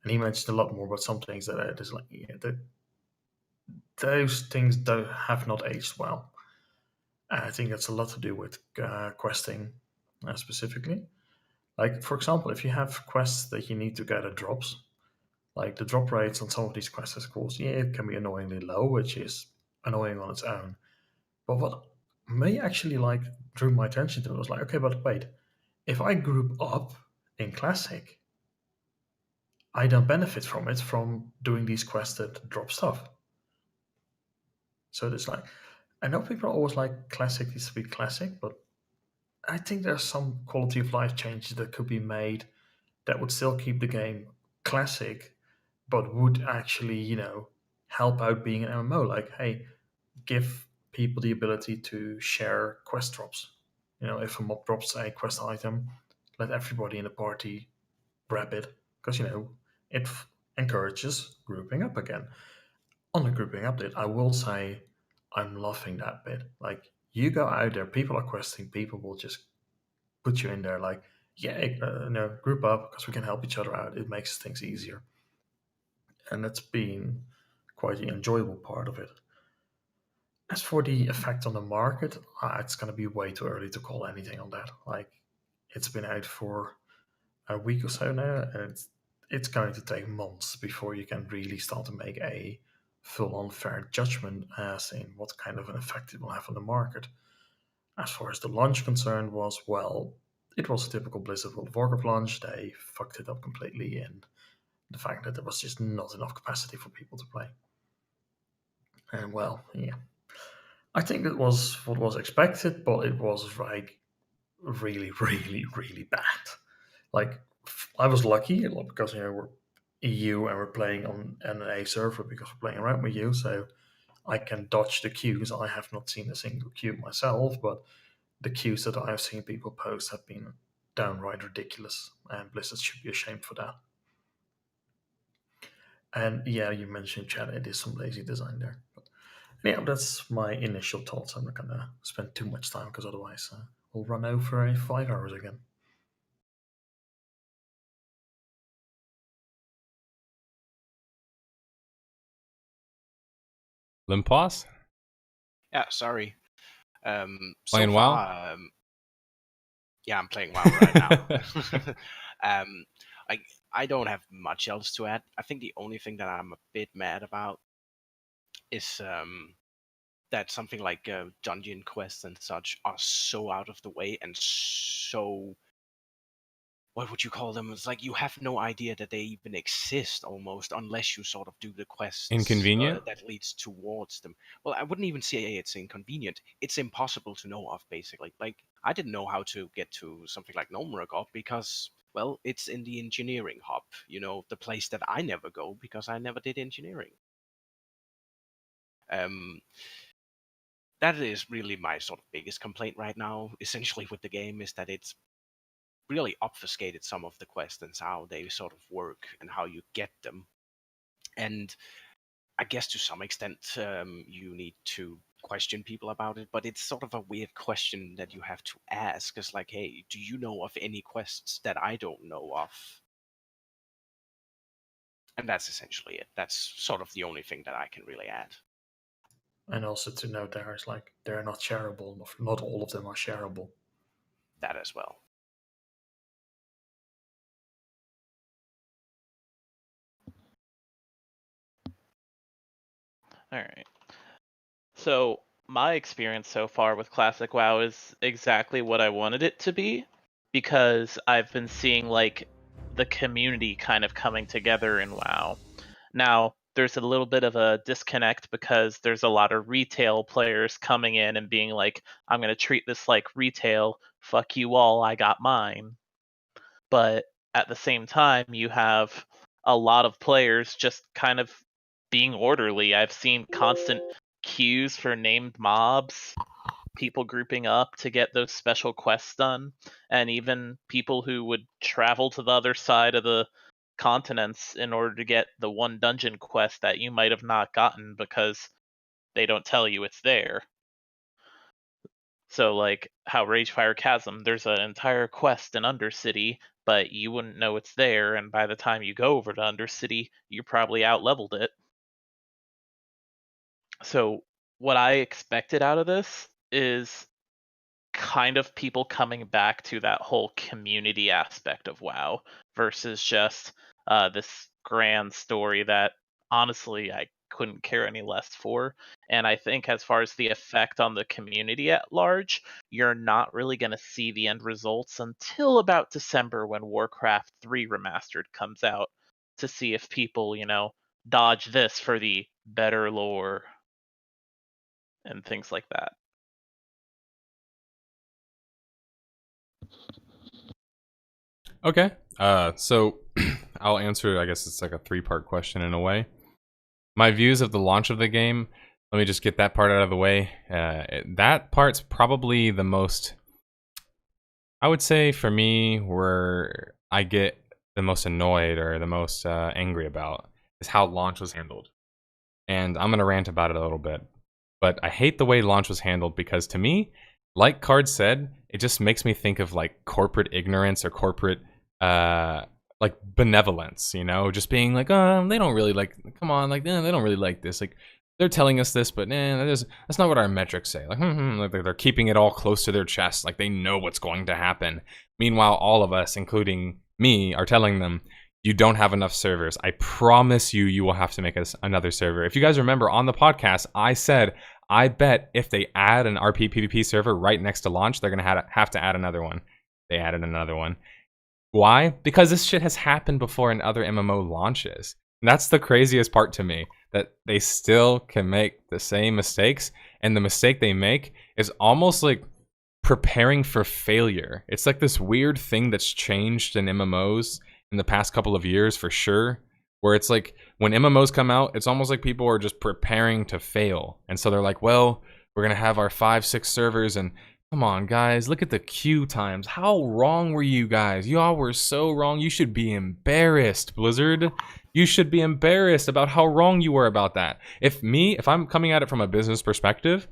S5: and he mentioned a lot more about some things that are just like, yeah, those things don't have not aged well. And I think that's a lot to do with questing specifically. Like, for example, if you have quests that you need to gather drops, like the drop rates on some of these quests, of course, yeah, it can be annoyingly low, which is annoying on its own. But what may actually like drew my attention to it was like, okay, but wait, if I group up in Classic, I don't benefit from it from doing these quests that drop stuff. So it's like, I know people are always like, Classic needs to be Classic, but I think there's some quality of life changes that could be made that would still keep the game Classic, but would actually, help out being an MMO. Like, hey, give people the ability to share quest drops. If a mob drops a quest item, let everybody in the party grab it because it encourages grouping up again. On the grouping up bit, I will say I'm loving that bit. Like, you go out there, people are questing, people will just put you in there. Like, yeah, group up because we can help each other out. It makes things easier, and that's been quite the enjoyable part of it. As for the effect on the market, it's going to be way too early to call anything on that. Like, it's been out for a week or so now, and it's going to take months before you can really start to make a full-on fair judgment as in what kind of an effect it will have on the market. As far as the launch concerned was, well, it was a typical Blizzard World of Warcraft launch. They fucked it up completely in the fact that there was just not enough capacity for people to play. And well, yeah. I think it was what was expected, but it was like really, really, really bad. Like, I was lucky because we're EU and we're playing on NA server because we're playing around with you, so I can dodge the queues. I have not seen a single queue myself, but the queues that I've seen people post have been downright ridiculous, and Blizzard should be ashamed for that. And yeah, you mentioned chat, it is some lazy design there. But yeah, that's my initial thoughts. I'm not gonna spend too much time because otherwise we'll run over 5 hours again.
S1: Limpas?
S6: Yeah, sorry. So
S1: Playing WoW?
S6: far, yeah, I'm playing WoW right now. I don't have much else to add. I think the only thing that I'm a bit mad about is that something like dungeon quests and such are so out of the way and so, what would you call them? It's like you have no idea that they even exist almost unless you sort of do the quests
S1: Inconvenient?
S6: that leads towards them. Well, I wouldn't even say it's inconvenient. It's impossible to know of, basically. Like, I didn't know how to get to something like Gnomeragop because, well, it's in the engineering hub, the place that I never go because I never did engineering. That is really my sort of biggest complaint right now, essentially, with the game, is that it's really obfuscated some of the questions, how they sort of work and how you get them. And I guess to some extent you need to question people about it, but it's sort of a weird question that you have to ask. It's like, hey, do you know of any quests that I don't know of? And that's essentially it. That's sort of the only thing that I can really add.
S5: And also to note, there's like, they're not shareable. Not all of them are shareable.
S6: That as well.
S7: All right. So my experience so far with Classic WoW is exactly what I wanted it to be, because I've been seeing like the community kind of coming together in WoW. Now, there's a little bit of a disconnect because there's a lot of retail players coming in and being like, I'm going to treat this like retail, fuck you all, I got mine. But at the same time, you have a lot of players just kind of being orderly. I've seen constant queues for named mobs. people grouping up to get those special quests done, and even people who would travel to the other side of the continents in order to get the one dungeon quest that you might have not gotten because they don't tell you it's there. So like how Ragefire Chasm, there's an entire quest in Undercity, but you wouldn't know it's there, and by the time you go over to Undercity, you probably out-leveled it. So what I expected out of this is kind of people coming back to that whole community aspect of WoW versus just this grand story that honestly I couldn't care any less for. And I think as far as the effect on the community at large, you're not really going to see the end results until about December when Warcraft 3 Remastered comes out to see if people, dodge this for the better lore and things like that.
S1: Okay. So I'll answer, I guess it's like a 3-part question in a way. My views of the launch of the game, let me just get that part out of the way. That part's probably the most, I would say for me, where I get the most annoyed or the most angry about is how launch was handled. And I'm going to rant about it a little bit. But I hate the way launch was handled because to me, like Card said, it just makes me think of like corporate ignorance or corporate like benevolence, just being like, oh, they don't really like, come on, like, they don't really like this. Like, they're telling us this, but that's not what our metrics say. Like, like they're keeping it all close to their chest, like they know what's going to happen. Meanwhile, all of us, including me, are telling them, you don't have enough servers. I promise you will have to make us another server. If you guys remember on the podcast, I said, I bet if they add an RP PvP server right next to launch, they're going to have to add another one. They added another one. Why? Because this shit has happened before in other MMO launches. And that's the craziest part to me, that they still can make the same mistakes, and the mistake they make is almost like preparing for failure. It's like this weird thing that's changed in MMOs in the past couple of years for sure, where it's like when MMOs come out, it's almost like people are just preparing to fail. And so they're like, well, we're going to have our 5-6 servers, and come on, guys, look at the queue times. How wrong were you guys? Y'all were so wrong. You should be embarrassed, Blizzard. You should be embarrassed about how wrong you were about that. If I'm coming at it from a business perspective,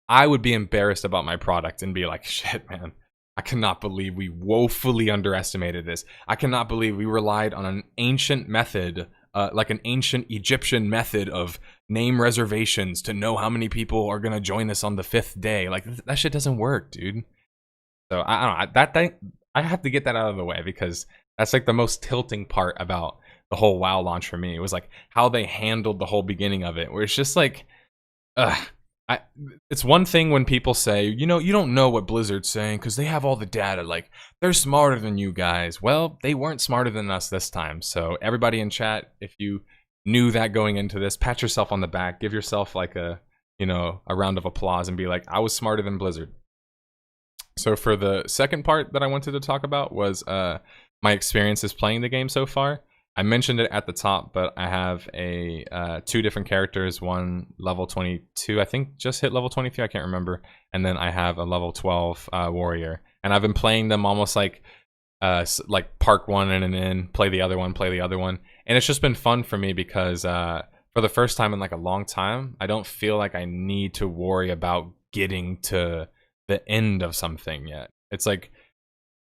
S1: I would be embarrassed about my product and be like, shit, man, I cannot believe we woefully underestimated this. I cannot believe we relied on an ancient method, like an ancient Egyptian method of name reservations to know how many people are going to join us on the 5th day. Like, that shit doesn't work, dude. So, I don't know. I have to get that out of the way because that's like the most tilting part about the whole WoW launch for me. It was like how they handled the whole beginning of it, where it's just like, it's one thing when people say, you don't know what Blizzard's saying because they have all the data. Like, they're smarter than you guys. Well, they weren't smarter than us this time. So everybody in chat, if you knew that going into this, pat yourself on the back, give yourself like a round of applause and be like, I was smarter than Blizzard. So for the second part that I wanted to talk about was my experiences playing the game so far. I mentioned it at the top, but I have 2 different characters, one level 22, I think just hit level 23, I can't remember, and then I have a level 12 warrior. And I've been playing them almost like park one and then play the other one, and it's just been fun for me because for the first time in like a long time, I don't feel like I need to worry about getting to the end of something yet. It's like,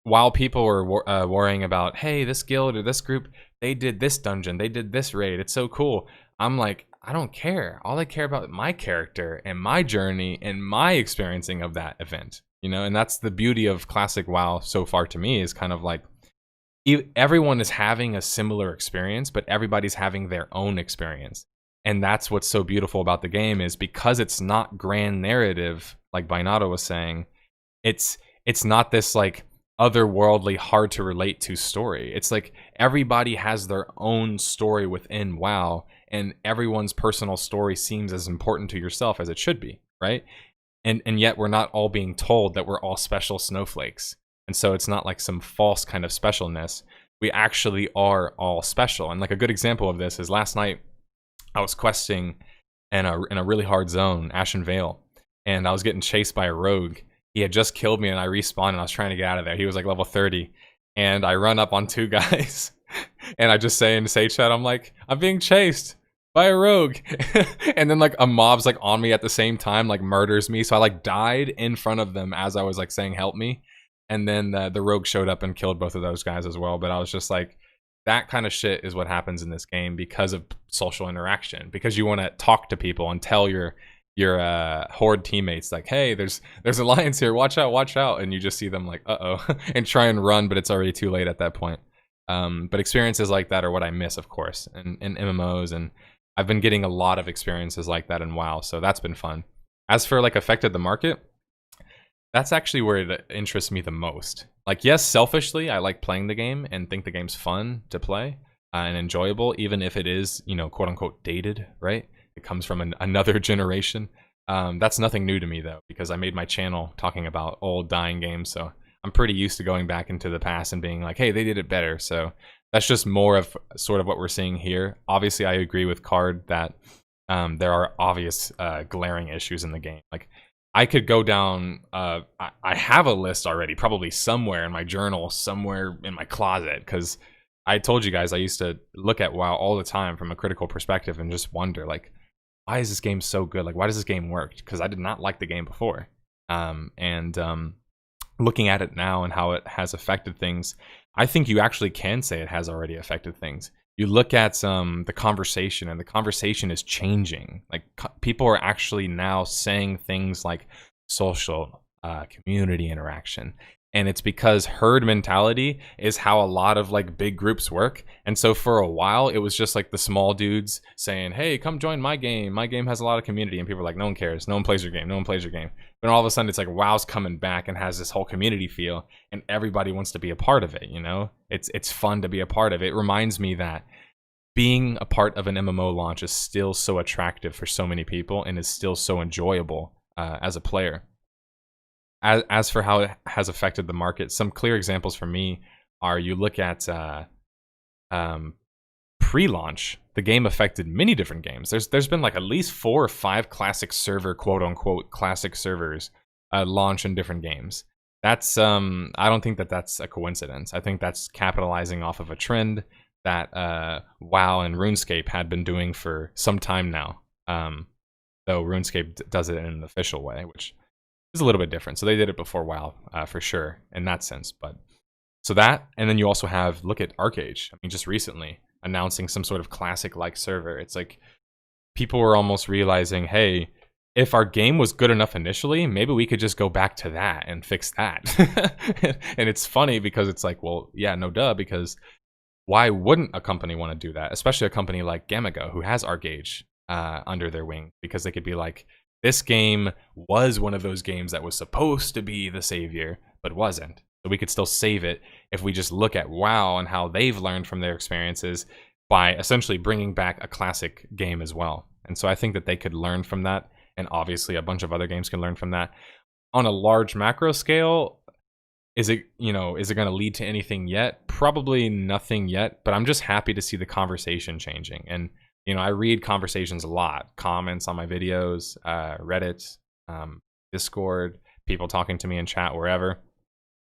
S1: while people were worrying about, hey, this guild or this group, they did this dungeon, they did this raid, it's so cool. I'm like, I don't care. All I care about is my character and my journey and my experiencing of that event. And that's the beauty of classic WoW so far to me, is kind of like everyone is having a similar experience, but everybody's having their own experience. And that's what's so beautiful about the game, is because it's not grand narrative, like Binato was saying, it's not this like otherworldly, hard to relate to story. It's like everybody has their own story within WoW, and everyone's personal story seems as important to yourself as it should be, right? And yet we're not all being told that we're all special snowflakes. And so it's not like some false kind of specialness. We actually are all special. And like a good example of this is last night I was questing in a really hard zone, Ashen Vale. and I was getting chased by a rogue. He had just killed me, and I respawned, and I was trying to get out of there. He was like level 30, and I run up on 2 guys, and I just say in the Sage chat, I'm like, I'm being chased by a rogue. And then like a mob's like on me at the same time, like murders me. So I like died in front of them as I was like saying help me. And then the rogue showed up and killed both of those guys as well. But I was just like, that kind of shit is what happens in this game because of social interaction, because you want to talk to people and tell your horde teammates like, hey, there's alliance here, watch out, and you just see them like, uh-oh, and try and run, but it's already too late at that point. But experiences like that are what I miss, of course, in MMOs, and I've been getting a lot of experiences like that in WoW, so that's been fun. As for like affected the market, that's actually where it interests me the most. Like, yes, selfishly, I like playing the game and think the game's fun to play and enjoyable, even if it is, you know, quote unquote dated, right? It comes from another generation. That's nothing new to me though, because I made my channel talking about old dying games, so I'm pretty used to going back into the past and being like, hey, they did it better. So that's just more of sort of what we're seeing here. Obviously, I agree with Card that there are obvious glaring issues in the game. Like, I could go down, I have a list already, probably somewhere in my journal, somewhere in my closet, because I told you guys I used to look at WoW all the time from a critical perspective and just wonder, like, why is this game so good? Like, why does this game work? Because I did not like the game before. Looking at it now and how it has affected things, I think you actually can say it has already affected things. You look at the conversation, and the conversation is changing. Like, people are actually now saying things like social community interaction. And it's because herd mentality is how a lot of like big groups work. And so for a while, it was just like the small dudes saying, hey, come join my game. My game has a lot of community. And people are like, no one cares. No one plays your game. No one plays your game. But all of a sudden, it's like WoW's coming back and has this whole community feel. And everybody wants to be a part of it, you know? It's fun to be a part of it. It reminds me that being a part of an MMO launch is still so attractive for so many people and is still so enjoyable as a player. As for how it has affected the market, some clear examples for me are, you look at pre-launch, the game affected many different games. There's been like at least 4 or 5 classic server, quote unquote, classic servers launch in different games. That's I don't think that that's a coincidence. I think that's capitalizing off of a trend that WoW and RuneScape had been doing for some time now. Though RuneScape does it in an official way, which is a little bit different. So they did it before WoW, for sure, in that sense. But so that, and then you also have, look at ArcheAge. I mean, just recently announcing some sort of classic-like server. It's like people were almost realizing, hey, if our game was good enough initially, maybe we could just go back to that and fix that. And it's funny because it's like, well, yeah, no duh, because why wouldn't a company want to do that? Especially a company like Gamago, who has ArcheAge under their wing, because they could be like, this game was one of those games that was supposed to be the savior, but wasn't. So we could still save it if we just look at WoW and how they've learned from their experiences by essentially bringing back a classic game as well. And so I think that they could learn from that, and obviously a bunch of other games can learn from that. On a large macro scale, is it going to lead to anything yet? Probably nothing yet, but I'm just happy to see the conversation changing. And I read conversations a lot, comments on my videos, Reddit, Discord, people talking to me in chat, wherever.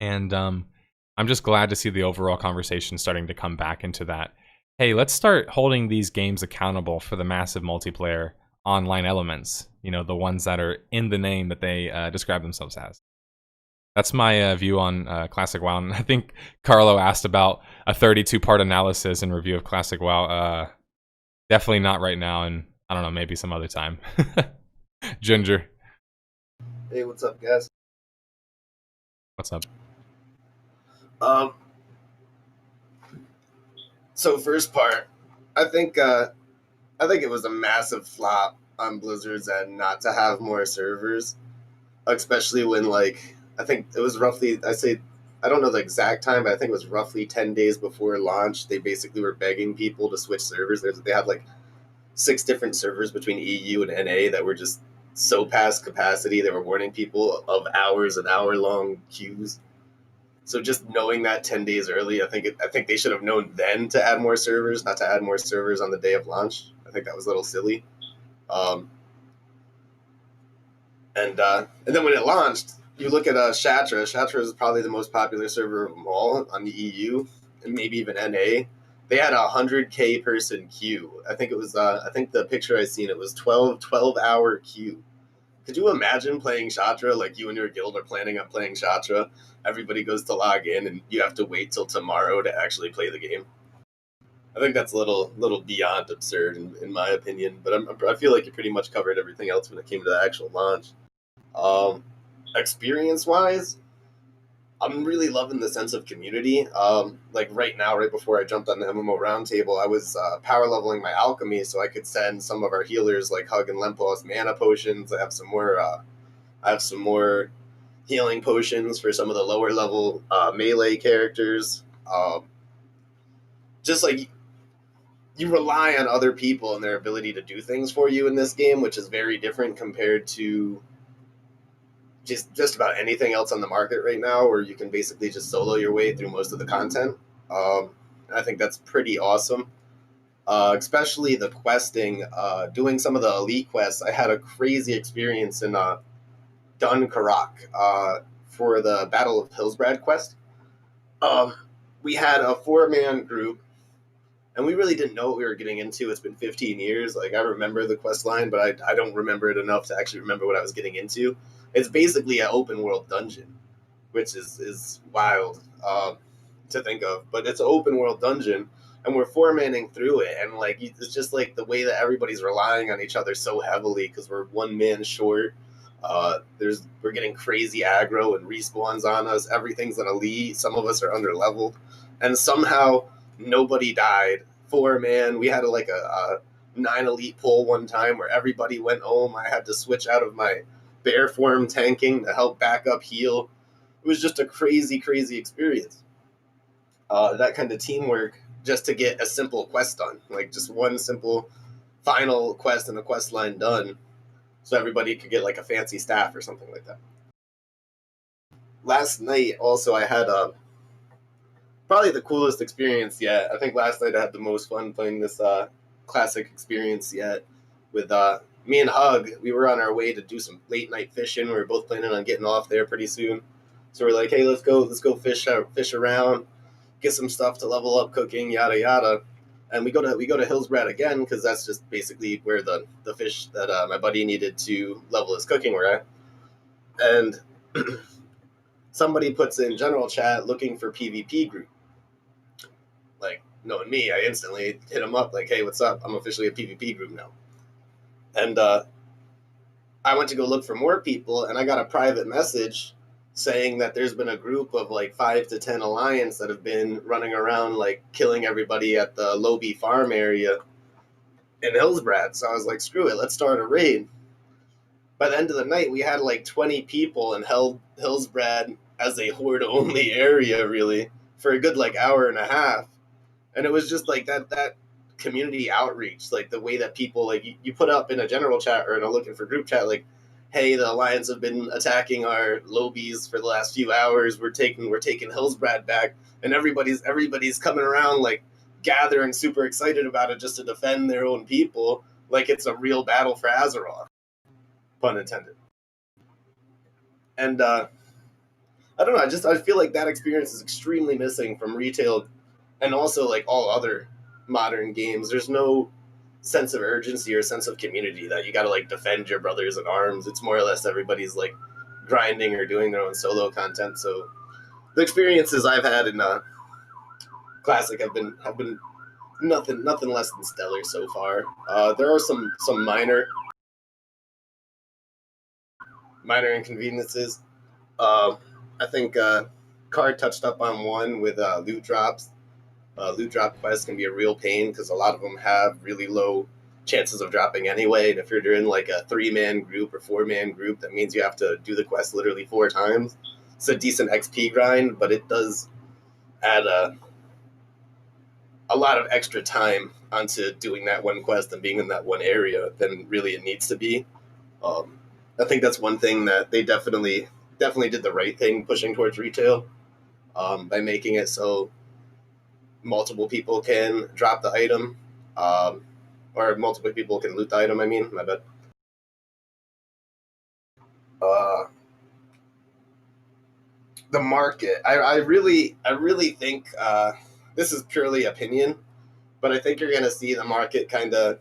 S1: And I'm just glad to see the overall conversation starting to come back into that. Hey, let's start holding these games accountable for the massive multiplayer online elements, the ones that are in the name that they describe themselves as. That's my view on Classic WoW. And I think Carlo asked about a 32-part analysis and review of Classic WoW. Definitely not right now, and I don't know, maybe some other time. Ginger.
S8: Hey, what's up, guys?
S1: What's up?
S8: So first part, I think it was a massive flop on Blizzard's end not to have more servers, especially when, like, I think it was roughly, I don't know the exact time, but I think it was roughly 10 days before launch. They basically were begging people to switch servers. They had like 6 different servers between EU and NA that were just so past capacity. They were warning people of hours and hour-long queues. So just knowing that 10 days early, I think they should have known then to add more servers, not to add more servers on the day of launch. I think that was a little silly. And then when it launched, you look at Shatra. Shatra is probably the most popular server of them all on the EU, and maybe even NA. They had a 100K person queue. I think it was. I think the picture I seen, it was 12-hour queue. Could you imagine playing Shatra? Like, you and your guild are planning on playing Shatra. Everybody goes to log in, and you have to wait till tomorrow to actually play the game. I think that's a little beyond absurd in my opinion. But I feel like you pretty much covered everything else when it came to the actual launch. Experience wise, I'm really loving the sense of community. Like right now, right before I jumped on the MMO roundtable, I was power leveling my alchemy so I could send some of our healers like Hug and Lempos mana potions. I have some more. I have some more healing potions for some of the lower level melee characters. Just like you rely on other people and their ability to do things for you in this game, which is very different compared to just about anything else on the market right now, where you can basically just solo your way through most of the content. I think that's pretty awesome. Especially the questing, doing some of the elite quests. I had a crazy experience in Dun Karak for the Battle of Hillsbrad quest. We had a 4-man group, and we really didn't know what we were getting into. It's been 15 years. Like, I remember the quest line, but I don't remember it enough to actually remember what I was getting into. It's basically an open world dungeon, which is wild to think of. But it's an open world dungeon, and we're 4-manning through it, and like it's just like the way that everybody's relying on each other so heavily because we're 1 man short. We're getting crazy aggro and respawns on us. Everything's an elite. Some of us are under leveled, and somehow nobody died. 4-man. We had a 9 elite pull one time where everybody went home. I had to switch out of my bear form tanking to help back up heal. It was just a crazy experience. That kind of teamwork just to get a simple quest done, like just one simple final quest and a quest line done, so everybody could get like a fancy staff or something like that. Last night also I had probably the coolest experience yet. I think last night I had the most fun playing this classic experience yet with me and Hug. We were on our way to do some late night fishing. We were both planning on getting off there pretty soon, so we're like, hey, let's go fish around, get some stuff to level up cooking, yada yada. And we go to Hillsbrad again because that's just basically where the fish that my buddy needed to level his cooking were at. And somebody puts in general chat looking for PvP group. Like, knowing me, I instantly hit him up like, hey, what's up? I'm officially a PvP group now. And I went to go look for more people, and I got a private message saying that there's been a group of like 5 to 10 alliance that have been running around like killing everybody at the Lobby farm area in Hillsbrad. So I was like, screw it, let's start a raid. By the end of the night, we had like 20 people and held Hillsbrad as a horde only area really for a good like hour and a half. And it was just like that community outreach, like the way that people, like you put up in a general chat or in a looking for group chat, like, hey, the Alliance have been attacking our lobbies for the last few hours. We're taking Hillsbrad back, and everybody's coming around like gathering, super excited about it just to defend their own people, like it's a real battle for Azeroth, pun intended. And I don't know, I feel like that experience is extremely missing from retail and also like all other modern games. There's no sense of urgency or sense of community that you got to like defend your brothers in arms. It's more or less everybody's like grinding or doing their own solo content. So the experiences I've had in Classic have been nothing less than stellar so far. There are some minor inconveniences. I think Card touched up on one with loot drops. Loot drop quests can be a real pain because a lot of them have really low chances of dropping anyway. And if you're doing like a 3-man group or 4-man group, that means you have to do the quest literally 4 times. It's a decent XP grind, but it does add a lot of extra time onto doing that one quest and being in that one area than really it needs to be. I think that's one thing that they definitely did the right thing pushing towards retail by making it so multiple people can drop the item, or multiple people can loot the item, I mean, my bad. The market. I really think this is purely opinion, but I think you're going to see the market kind of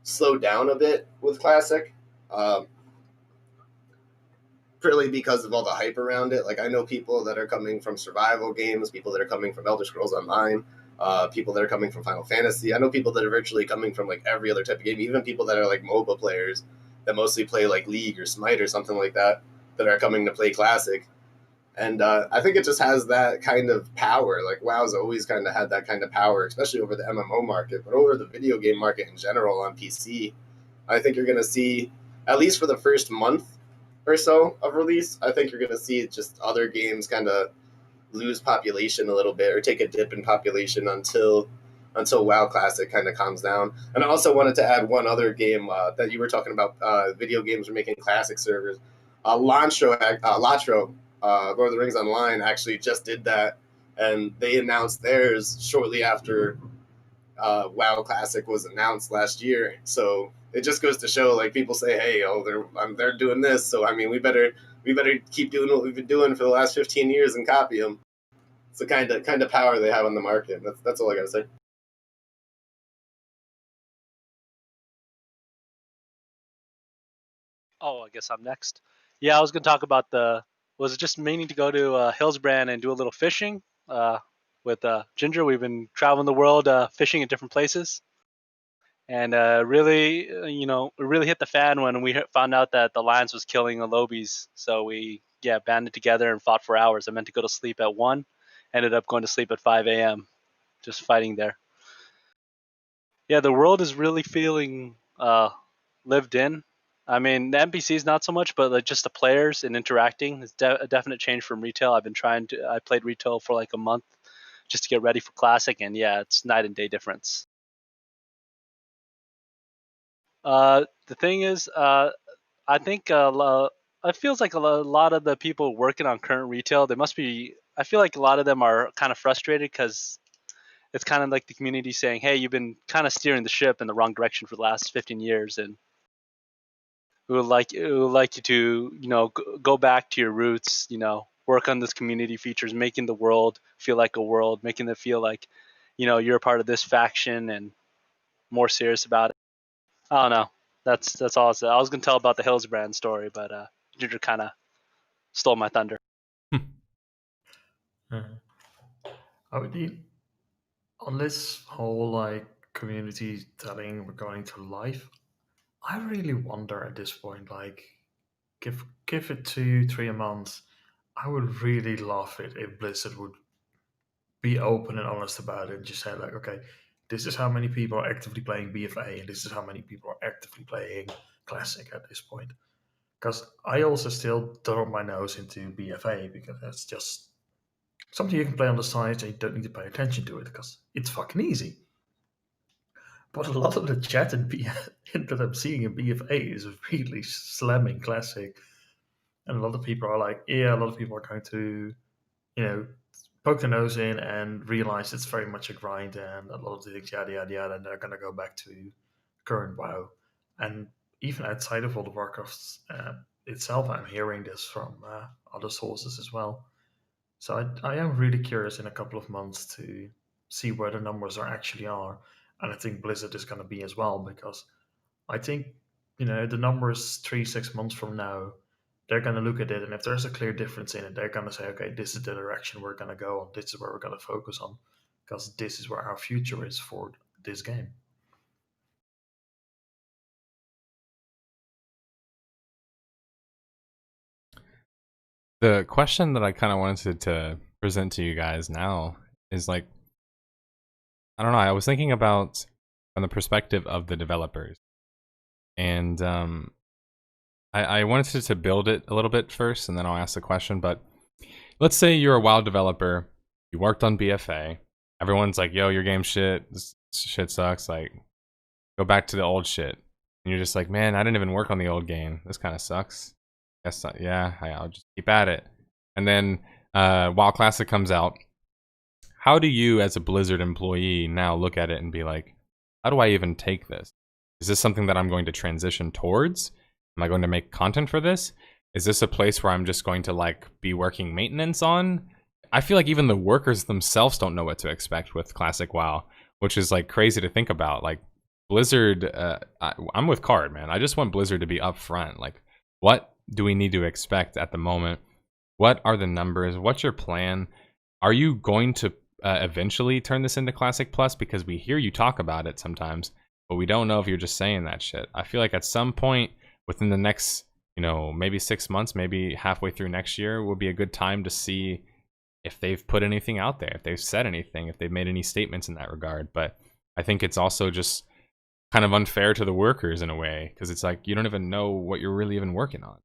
S8: slow down a bit with Classic. Purely because of all the hype around it. Like, I know people that are coming from survival games, people that are coming from Elder Scrolls Online, people that are coming from Final Fantasy. I know people that are virtually coming from like every other type of game, even people that are like MOBA players that mostly play like League or Smite or something like that are coming to play Classic. And I think it just has that kind of power. Like, WoW's always kind of had that kind of power, especially over the MMO market, but over the video game market in general on PC. I think you're going to see, at least for the first month or so of release, I think you're going to see just other games kind of lose population a little bit or take a dip in population until WoW Classic kind of calms down. And I also wanted to add one other game that you were talking about. Video games are making Classic servers. Latro, Lord of the Rings Online, actually just did that, and they announced theirs shortly after WoW Classic was announced last year. So it just goes to show, like, people say, "Hey, they're doing this, so I mean, we better keep doing what we've been doing for the last 15 years and copy them." It's the kind of power they have on the market. That's all I gotta say.
S9: Oh, I guess I'm next. Yeah, I was going to talk about was just meaning to go to Hillsbrand and do a little fishing with Ginger. We've been traveling the world fishing at different places. And really, it really hit the fan when we found out that the Lions was killing the Lobies. So we, banded together and fought for hours. I meant to go to sleep at 1, ended up going to sleep at 5 a.m. just fighting there. Yeah, the world is really feeling lived in. I mean, the NPCs not so much, but like just the players and interacting is a definite change from retail. I played retail for like a month just to get ready for Classic, and yeah, it's night and day difference. The thing is, I think it feels like a lot of the people working on current retail, I feel like a lot of them are kind of frustrated because it's kind of like the community saying, hey, you've been kind of steering the ship in the wrong direction for the last 15 years, and we would like you to, go back to your roots, work on this community features, making the world feel like a world, making it feel like, you're a part of this faction and more serious about it. I don't know. That's all I said. I was gonna tell about the Hillsbrand story, but Ginger kind of stole my thunder.
S5: On this whole like community telling regarding to life, I really wonder at this point, like, give it 2-3 months. I would really love it if Blizzard would be open and honest about it and just say, like, okay, this is how many people are actively playing BFA and this is how many people are actively playing Classic at this point. Because I also still throw my nose into BFA because that's just something you can play on the side and you don't need to pay attention to it because it's fucking easy. But a lot of the chat that I'm seeing in BFA is really slamming Classic. And a lot of people are like, yeah, a lot of people are going to, poke their nose in and realize it's very much a grind and a lot of the things, yada, yada, yada, and they're going to go back to current WoW. And even outside of World of Warcraft itself, I'm hearing this from other sources as well. So I am really curious in a couple of months to see where the numbers actually are. And I think Blizzard is going to be as well, because I think, the numbers 3-6 months from now, they're going to look at it, and if there's a clear difference in it, they're going to say, okay, this is the direction we're going to go on, this is where we're going to focus on, because this is where our future is for this game.
S1: The question that I kind of wanted to present to you guys now is, like, I don't know, I was thinking about from the perspective of the developers, and I wanted to build it a little bit first, and then I'll ask the question. But let's say you're a WoW developer, you worked on BFA, everyone's like, yo, your game shit, this shit sucks, like, go back to the old shit. And you're just like, man, I didn't even work on the old game, this kind of sucks. Guess not, yeah, I'll just keep at it. And then WoW Classic comes out. How do you, as a Blizzard employee, now look at it and be like, how do I even take this? Is this something that I'm going to transition towards? Am I going to make content for this? Is this a place where I'm just going to like be working maintenance on? I feel like even the workers themselves don't know what to expect with Classic WoW, which is like crazy to think about. Like Blizzard, I'm with Card, man. I just want Blizzard to be upfront. Like, what do we need to expect at the moment? What are the numbers? What's your plan? Are you going to eventually turn this into Classic Plus? Because we hear you talk about it sometimes, but we don't know if you're just saying that shit. I feel like at some point within the next, maybe 6 months, maybe halfway through next year will be a good time to see if they've put anything out there, if they've said anything, if they've made any statements in that regard. But I think it's also just kind of unfair to the workers in a way, because it's like you don't even know what you're really even working on.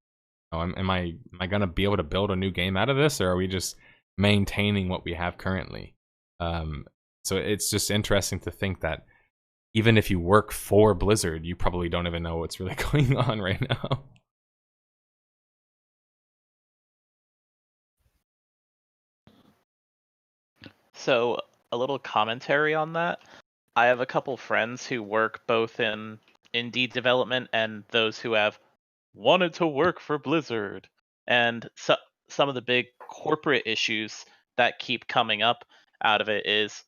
S1: Am I gonna be able to build a new game out of this, or are we just maintaining what we have currently? So it's just interesting to think that even if you work for Blizzard, you probably don't even know what's really going on right now.
S7: So, a little commentary on that. I have a couple friends who work both in indie development and those who have wanted to work for Blizzard. And some of the big corporate issues that keep coming up out of it is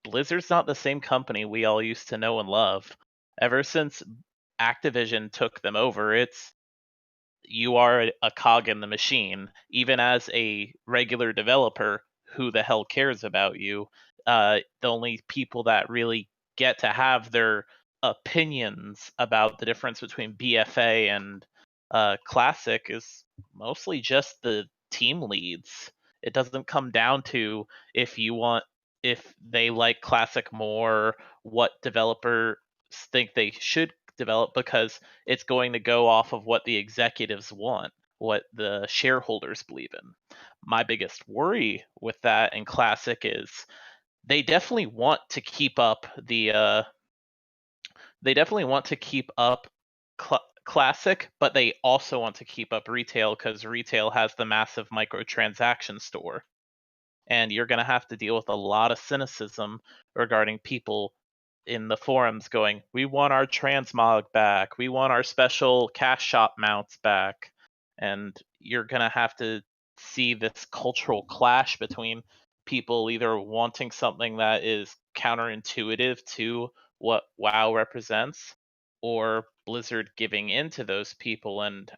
S7: Blizzard's not the same company we all used to know and love. Ever since Activision took them over, it's you are a cog in the machine. Even as a regular developer, who the hell cares about you? The only people that really get to have their opinions about the difference between BFA and Classic is mostly just the team leads. It doesn't come down to if they like Classic more, what developers think they should develop, because it's going to go off of what the executives want, what the shareholders believe in. My biggest worry with that in Classic is they definitely want to keep up Classic, but they also want to keep up retail, because retail has the massive microtransaction store. And you're going to have to deal with a lot of cynicism regarding people in the forums going, we want our transmog back, we want our special cash shop mounts back. And you're going to have to see this cultural clash between people either wanting something that is counterintuitive to what WoW represents, or Blizzard giving in to those people and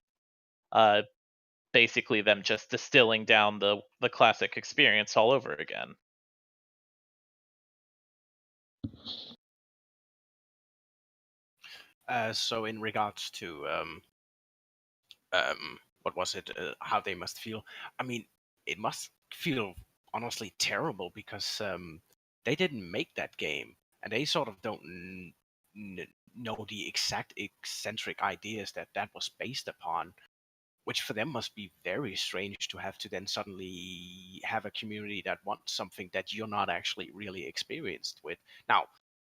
S7: basically them just distilling down the Classic experience all over again.
S6: So in regards to what was it? How they must feel. I mean, it must feel honestly terrible, because they didn't make that game, and they sort of don't know the exact eccentric ideas that was based upon, which for them must be very strange to have to then suddenly have a community that wants something that you're not actually really experienced with. Now,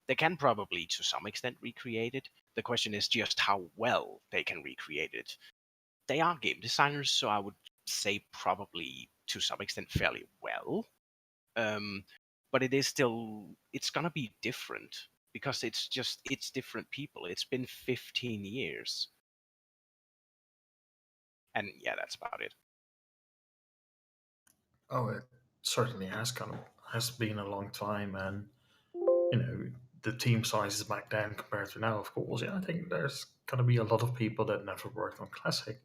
S6: they can probably to some extent recreate it. The question is just how well they can recreate it. They are game designers, so I would say probably to some extent fairly well. But it is still, it's gonna be different, because it's different people. It's been 15 years. And yeah, that's about it.
S5: Oh, it certainly has been a long time, and the team sizes back then compared to now, of course. Yeah, I think there's gonna be a lot of people that never worked on Classic.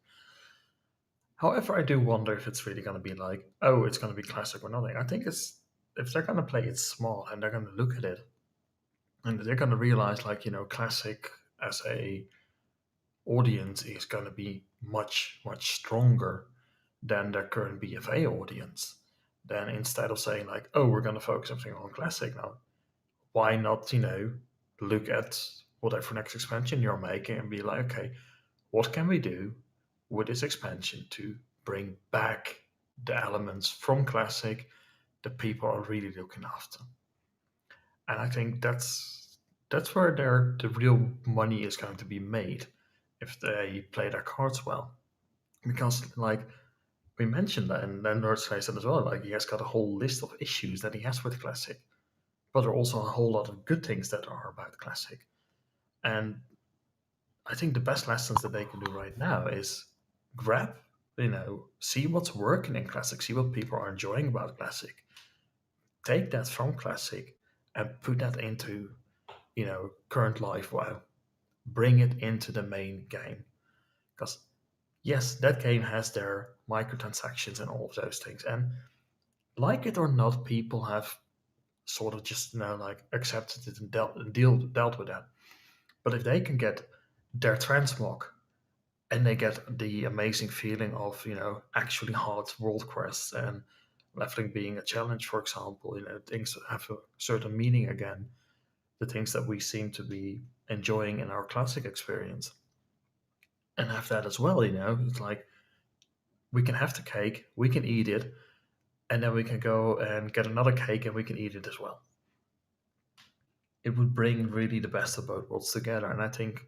S5: However, I do wonder if it's really gonna be like, oh, it's gonna be Classic or nothing. I think it's if they're gonna play it small and they're gonna look at it and they're gonna realize, like, Classic as a audience is gonna be much, much stronger than their current BFA audience. Then instead of saying like, oh, we're gonna focus everything on Classic now, why not, look at whatever next expansion you're making and be like, okay, what can we do with this expansion to bring back the elements from Classic that people are really looking after? And I think that's where the real money is going to be made, if they play their cards well. Because, like, we mentioned that, and then NerdSlayer said as well, like, he has got a whole list of issues that he has with Classic. But there are also a whole lot of good things that are about Classic. And I think the best lessons that they can do right now is grab, see what's working in Classic, see what people are enjoying about Classic, take that from Classic and put that into, current life WoW. Bring it into the main game. Because, yes, that game has their microtransactions and all of those things. And like it or not, people have sort of just, accepted it and dealt with that. But if they can get their transmog and they get the amazing feeling of, actually hard world quests and leveling being a challenge, for example, things that have a certain meaning again, the things that we seem to be enjoying in our classic experience, and have that as well, it's like we can have the cake, we can eat it, and then we can go and get another cake and we can eat it as well. It would bring really the best of both worlds together, and I think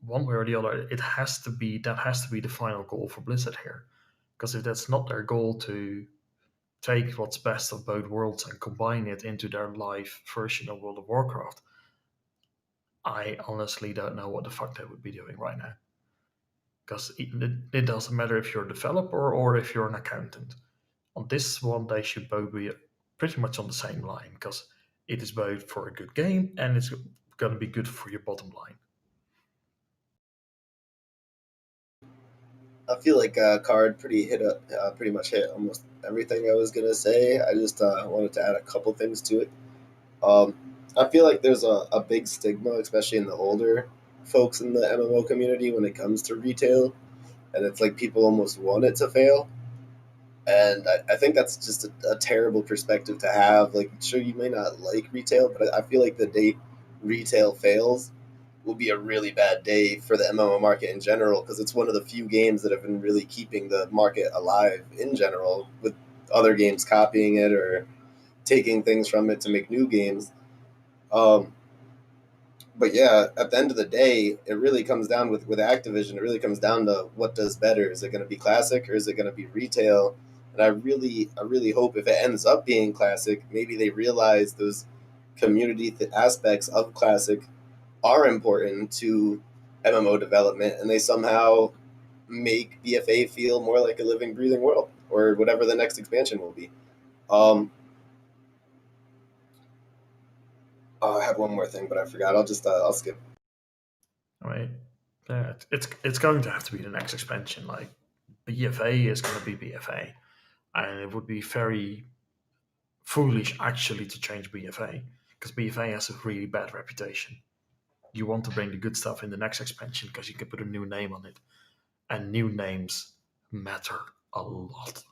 S5: one way or the other, that has to be the final goal for Blizzard here. Because if that's not their goal to take what's best of both worlds and combine it into their live version of World of Warcraft, I honestly don't know what the fuck they would be doing right now. Because it doesn't matter if you're a developer or if you're an accountant. On this one, they should both be pretty much on the same line, because it is both for a good game and it's going to be good for your bottom line.
S8: I feel like Card pretty much hit almost everything I was gonna say. I just wanted to add a couple things to it. I feel like there's a big stigma, especially in the older folks in the MMO community, when it comes to retail, and it's like people almost want it to fail. And I think that's just a terrible perspective to have. Like, sure, you may not like retail, but I feel like the day retail fails will be a really bad day for the MMO market in general, because it's one of the few games that have been really keeping the market alive in general, with other games copying it or taking things from it to make new games. Um, but yeah, at the end of the day, it really comes down with Activision. It really comes down to what does better. Is it going to be classic or is it going to be retail? And I really hope if it ends up being classic, maybe they realize those community aspects of classic are important to MMO development, and they somehow make BFA feel more like a living, breathing world, or whatever the next expansion will be. I had one more thing, but I forgot. I'll skip.
S5: I mean, yeah, it's going to have to be the next expansion. Like, BFA is going to be BFA, and it would be very foolish actually to change BFA, because BFA has a really bad reputation. You want to bring the good stuff in the next expansion because you can put a new name on it, and new names matter a lot.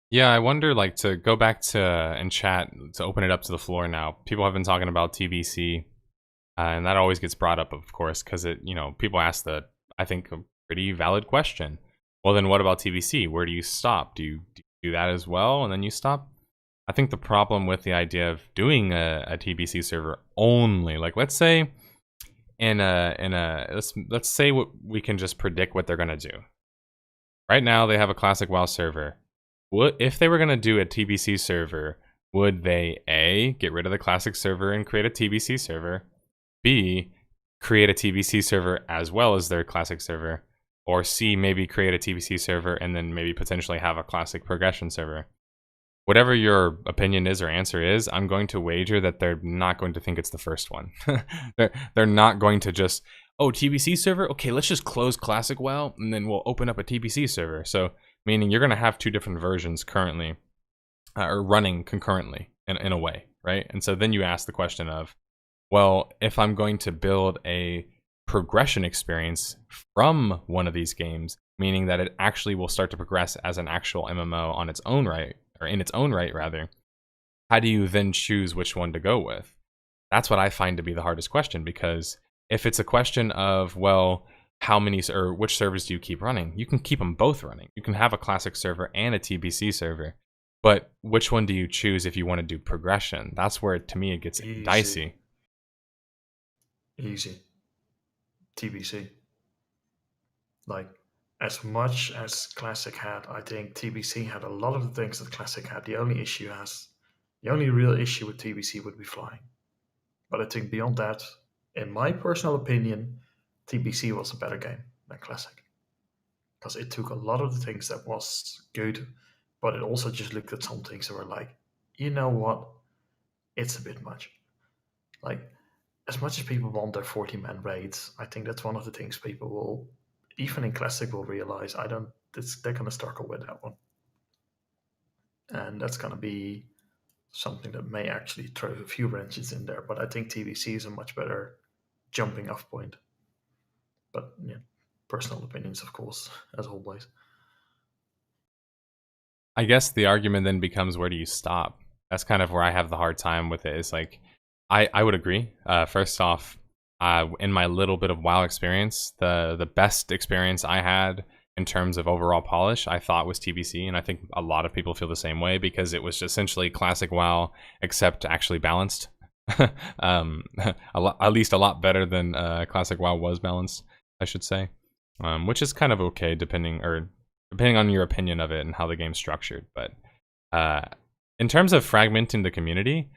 S1: Yeah, I wonder, like, to go back to in chat, to open it up to the floor now. People have been talking about TBC, and that always gets brought up, of course, because people ask the, I think, a pretty valid question. Well, then what about TBC? Where do you stop? Do you do that as well, and then you stop? I think the problem with the idea of doing a TBC server only, like, let's say let's say we can just predict what they're gonna do. Right now, they have a classic WoW server. What if they were gonna do a TBC server? Would they A, get rid of the classic server and create a TBC server? B, create a TBC server as well as their classic server? Or C, maybe create a TBC server and then maybe potentially have a classic progression server? Whatever your opinion is or answer is, I'm going to wager that they're not going to think it's the first one. They're not going to just, oh, TBC server? Okay, let's just close Classic WoW, and then we'll open up a TBC server. So, meaning you're going to have two different versions currently, or running concurrently in a way, right? And so then you ask the question of, well, if I'm going to build a progression experience from one of these games, meaning that it actually will start to progress as an actual MMO on its own right, or in its own right, rather, how do you then choose which one to go with? That's what I find to be the hardest question, because if it's a question of, well, how many or which servers do you keep running? You can keep them both running. You can have a classic server and a TBC server, but which one do you choose if you want to do progression? That's where, to me, it gets dicey.
S5: Easy. TBC. Like, as much as Classic had, I think TBC had a lot of the things that Classic had. The only real issue with TBC would be flying. But I think beyond that, in my personal opinion, TBC was a better game than Classic. Because it took a lot of the things that was good, but it also just looked at some things that were like, you know what, it's a bit much. Like, as much as people want their 40-man raids, I think that's one of the things people will, even in Classic, will realize. They're going to struggle with that one. And that's going to be something that may actually throw a few wrenches in there. But I think TBC is a much better jumping off point. But yeah, personal opinions, of course, as always.
S1: I guess the argument then becomes, where do you stop? That's kind of where I have the hard time with it. Is like, I would agree. First off, in my little bit of WoW experience, the best experience I had in terms of overall polish, I thought, was TBC, and I think a lot of people feel the same way, because it was essentially classic WoW except actually balanced. At least a lot better than classic WoW was balanced, I should say, which is kind of okay depending on your opinion of it and how the game's structured. But in terms of fragmenting the community,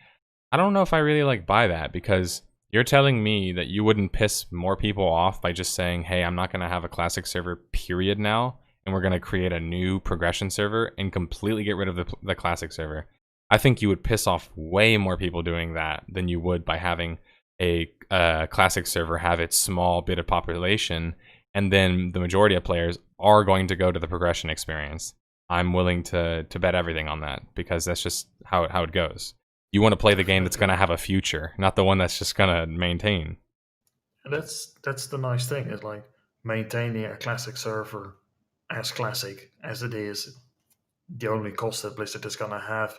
S1: I don't know if I really buy that, because you're telling me that you wouldn't piss more people off by just saying, hey, I'm not going to have a classic server period now, and we're going to create a new progression server and completely get rid of the classic server. I think you would piss off way more people doing that than you would by having a classic server have its small bit of population, and then the majority of players are going to go to the progression experience. I'm willing to bet everything on that, because that's just how it goes. You want to play the game that's going to have a future, not the one that's just going to maintain.
S5: And that's the nice thing, is like maintaining a classic server as classic as it is. The only cost that Blizzard is going to have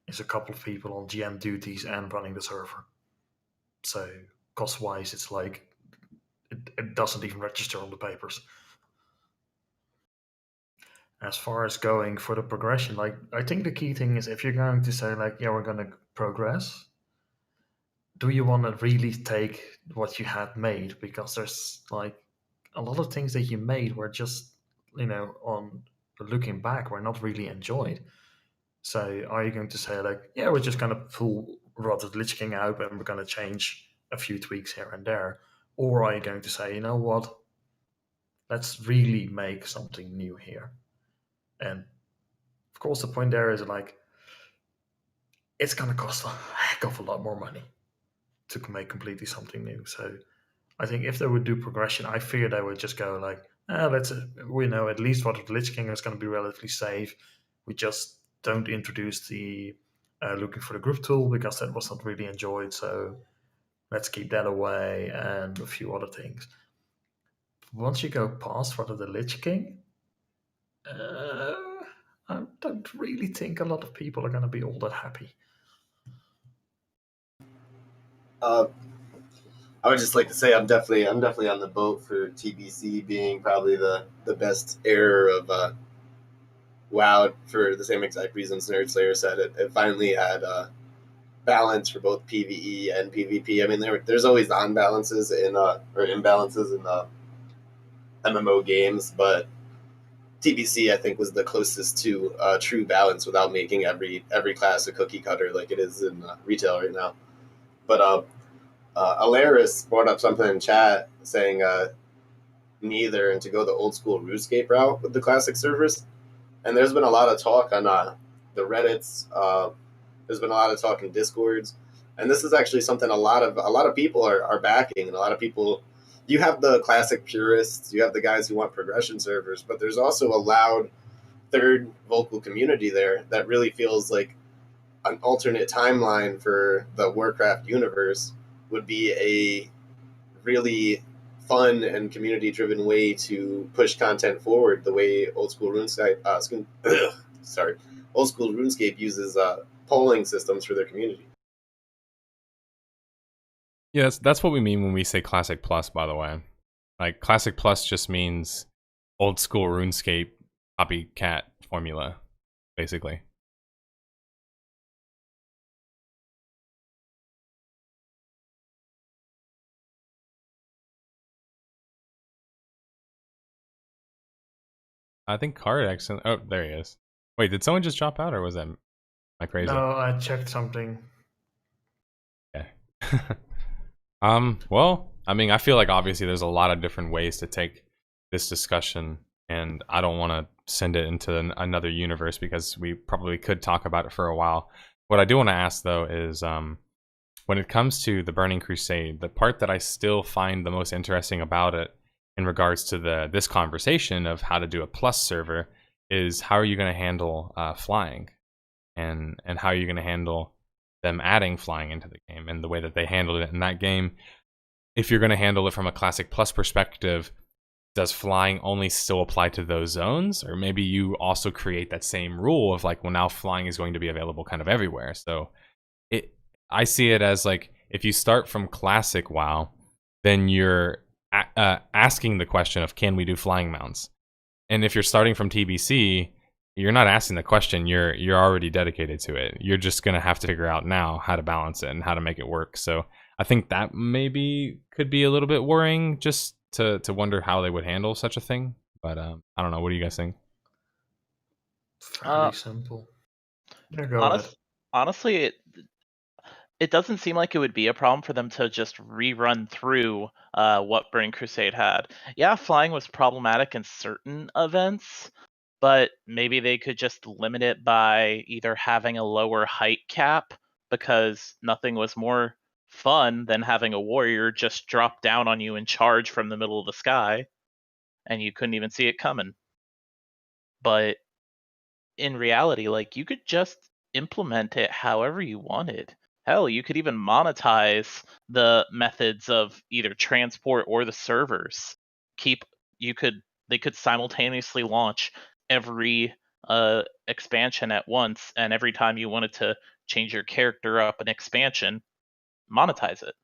S5: is a couple of people on GM duties and running the server. So cost-wise, it's like it doesn't even register on the papers. As far as going for the progression, like, I think the key thing is, if you're going to say, like, yeah, we're going to progress, do you want to really take what you had made? Because there's like a lot of things that you made were just, on looking back, were not really enjoyed. So are you going to say, like, yeah, we're just going to pull Rod of Lich King out and we're going to change a few tweaks here and there? Or are you going to say, you know what, let's really make something new here? And of course, the point there is, like, it's going to cost a heck of a lot more money to make completely something new. So I think if they would do progression, I fear they would just go like, we know at least what the Lich King is going to be relatively safe. We just don't introduce the looking for the group tool, because that was not really enjoyed. So let's keep that away, and a few other things. Once you go past what of the Lich King, I don't really think a lot of people are going to be all that happy.
S8: I would just like to say I'm definitely on the boat for TBC being probably the best era of WoW, for the same exact reasons NerdSlayer said. It finally had balance for both PvE and PvP. I mean, there's always unbalances or imbalances in MMO games, but TBC, I think, was the closest to true balance without making every class a cookie cutter like it is in retail right now. But Alaris brought up something in chat saying neither, and to go the old school RuneScape route with the classic servers. And there's been a lot of talk on the Reddits. There's been a lot of talk in Discords, and this is actually something a lot of people are backing, and a lot of people. You have the classic purists, you have the guys who want progression servers, but there's also a loud third vocal community there that really feels like an alternate timeline for the Warcraft universe would be a really fun and community-driven way to push content forward, the way old school RuneScape uses polling systems for their community.
S1: Yes, that's what we mean when we say Classic Plus, by the way. Like, Classic Plus just means old school RuneScape copycat formula, basically. I think Card oh, there he is. Wait, did someone just drop out, or was that am I crazy?
S5: No, I checked something.
S1: Okay. Well, I mean, I feel like obviously there's a lot of different ways to take this discussion, and I don't want to send it into another universe because we probably could talk about it for a while. What I do want to ask though is, when it comes to the Burning Crusade, the part that I still find the most interesting about it, in regards to this conversation of how to do a plus server, is how are you going to handle flying, and how are you going to handle them adding flying into the game, and the way that they handled it in that game. If you're going to handle it from a Classic Plus perspective, does flying only still apply to those zones, or maybe you also create that same rule of like, well, now flying is going to be available kind of everywhere. So I see it as like, if you start from Classic WoW, then you're asking the question of, can we do flying mounts? And if you're starting from TBC, you're not asking the question, you're already dedicated to it. You're just going to have to figure out now how to balance it and how to make it work. So I think that maybe could be a little bit worrying, just to wonder how they would handle such a thing. But I don't know. What do you guys think?
S5: Fairly simple. Yeah, go ahead.
S7: Honestly, it doesn't seem like it would be a problem for them to just rerun through what Burning Crusade had. Yeah, flying was problematic in certain events, but maybe they could just limit it by either having a lower height cap, because nothing was more fun than having a warrior just drop down on you and charge from the middle of the sky, and you couldn't even see it coming. But in reality, like, you could just implement it however you wanted. Hell, you could even monetize the methods of either transport or the servers. They could simultaneously launch every expansion at once, and every time you wanted to change your character up an expansion, monetize it,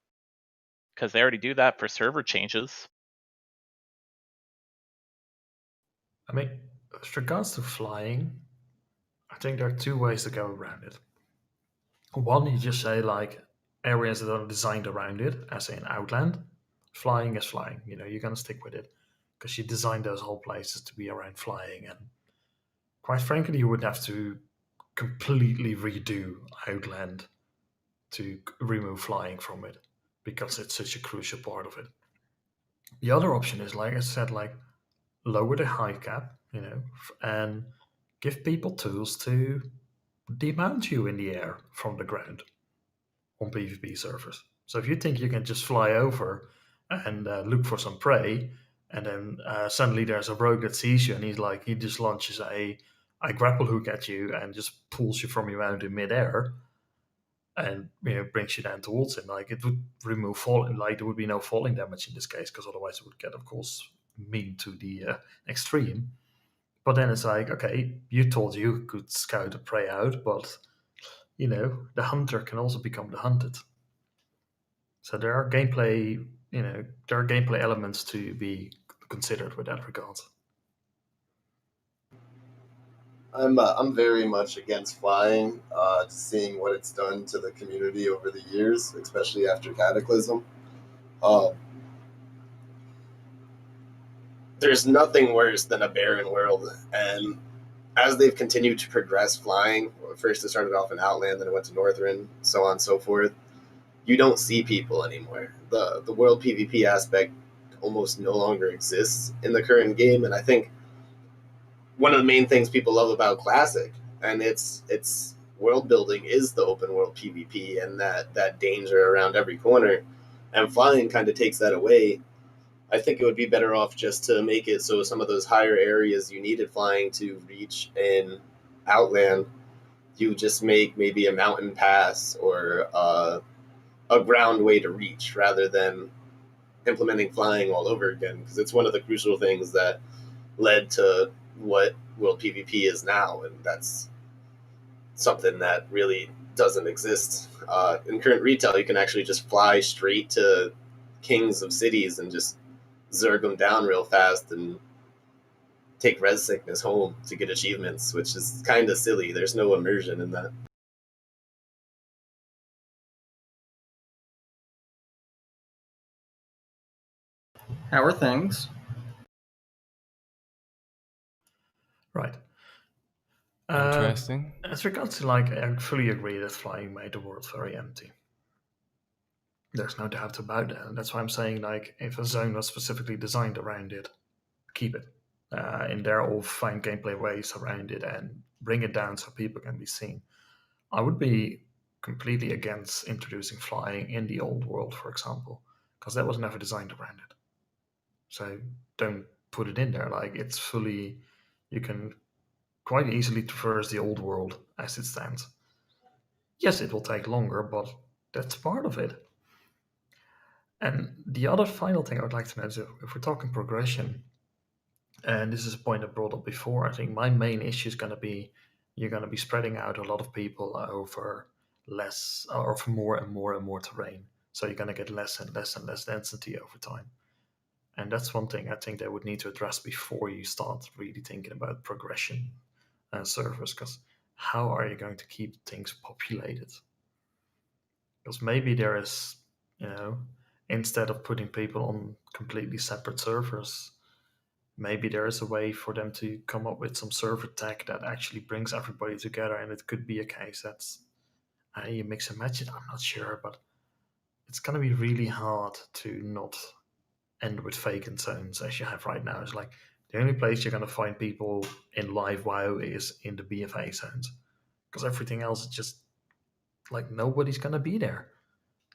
S7: because they already do that for server changes.
S5: I mean, with regards to flying, I think there are two ways to go around it. One, you just say like areas that are designed around it, as in Outland, flying is flying. You know, you're gonna stick with it because you designed those whole places to be around flying, and quite frankly, you would have to completely redo Outland to remove flying from it because it's such a crucial part of it. The other option is, like I said, like lower the high cap, you know, and give people tools to demount you in the air from the ground on PvP servers. So if you think you can just fly over and look for some prey, and then suddenly there's a rogue that sees you, and he just launches a grapple hook at you and just pulls you from your mount in midair, and brings you down towards him. Like, it would remove falling. Like, there would be no falling damage in this case, because otherwise it would get, of course, mean to the extreme. But then it's like, okay, you told you could scout the prey out, but the hunter can also become the hunted. So there are gameplay elements to be considered with that regard.
S8: I'm very much against flying, seeing what it's done to the community over the years, especially after Cataclysm. There's nothing worse than a barren world, and as they've continued to progress flying, first it started off in Outland, then it went to Northrend, so on and so forth, you don't see people anymore. The world PvP aspect almost no longer exists in the current game, and I think one of the main things people love about Classic and its world building is the open world PvP and that danger around every corner, and flying kind of takes that away. I think it would be better off just to make it so some of those higher areas you needed flying to reach in Outland, you just make maybe a mountain pass or a ground way to reach, rather than implementing flying all over again, because it's one of the crucial things that led to what world PvP is now, and that's something that really doesn't exist. In current retail, you can actually just fly straight to kings of cities and just zerg them down real fast and take res sickness home to get achievements, which is kind of silly. There's no immersion in that.
S10: How are things?
S5: Right.
S1: Interesting.
S5: As regards to, like, I fully agree that flying made the world very empty. There's no doubt about that. And that's why I'm saying, like, if a zone was specifically designed around it, keep it. And there are all fine gameplay ways around it and bring it down so people can be seen. I would be completely against introducing flying in the old world, for example, because that was never designed around it. So don't put it in there. Like, it's fully, you can quite easily traverse the old world as it stands. Yes, it will take longer, but that's part of it. And the other final thing I would like to know is if we're talking progression, and this is a point I brought up before, I think my main issue is going to be you're going to be spreading out a lot of people over less, or over more and more and more terrain. So you're going to get less and less and less density over time. And that's one thing I think they would need to address before you start really thinking about progression and servers, because how are you going to keep things populated? Because maybe there is, instead of putting people on completely separate servers, maybe there is a way for them to come up with some server tech that actually brings everybody together. And it could be a case that's, you mix and match it, I'm not sure, but it's going to be really hard to not end with vacant zones as you have right now. It's like the only place you're going to find people in live WoW is in the BFA zones, because everything else is just like nobody's going to be there.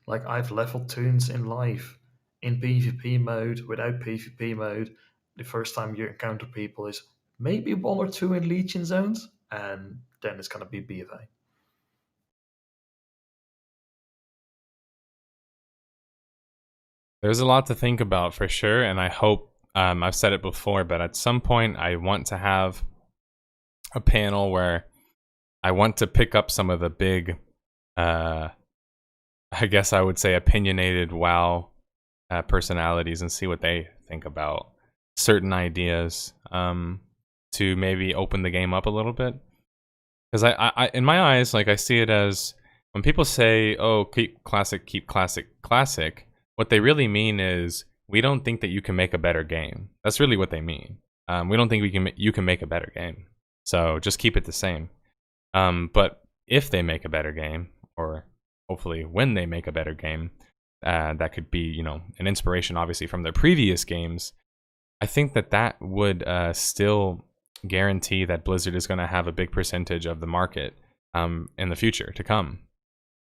S5: Like, I've leveled tunes in live, in PvP mode, without PvP mode. The first time you encounter people is maybe one or two in Legion zones, and then it's going to be BFA.
S1: There's a lot to think about for sure, and I hope, I've said it before, but at some point I want to have a panel where I want to pick up some of the big, I guess I would say opinionated WoW personalities and see what they think about certain ideas, to maybe open the game up a little bit. Because I in my eyes, like, I see it as when people say, "Oh, keep classic, classic," what they really mean is we don't think that you can make a better game. That's really what they mean. We don't think you can make a better game. So just keep it the same. But if they make a better game, or hopefully when they make a better game, that could be, an inspiration obviously from their previous games, I think that would still guarantee that Blizzard is going to have a big percentage of the market in the future to come.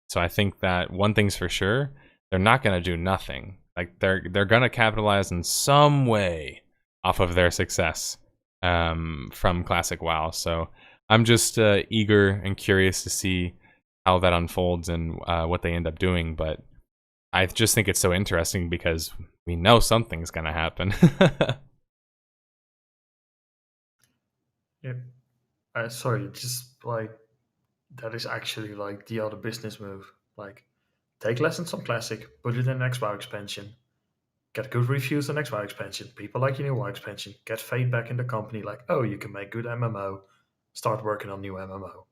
S1: So I think that one thing's for sure, they're not going to do nothing. Like, they're going to capitalize in some way off of their success from Classic WoW. So I'm just eager and curious to see how that unfolds and what they end up doing. But I just think it's so interesting because we know something's going to happen.
S5: Yeah. Sorry, just like, that is actually like the other business move. Like, take lessons from Classic, put it in next WoW expansion, get good reviews on next WoW expansion. People like your new WoW expansion. Get feedback in the company like, oh, you can make good MMO. Start working on new MMO.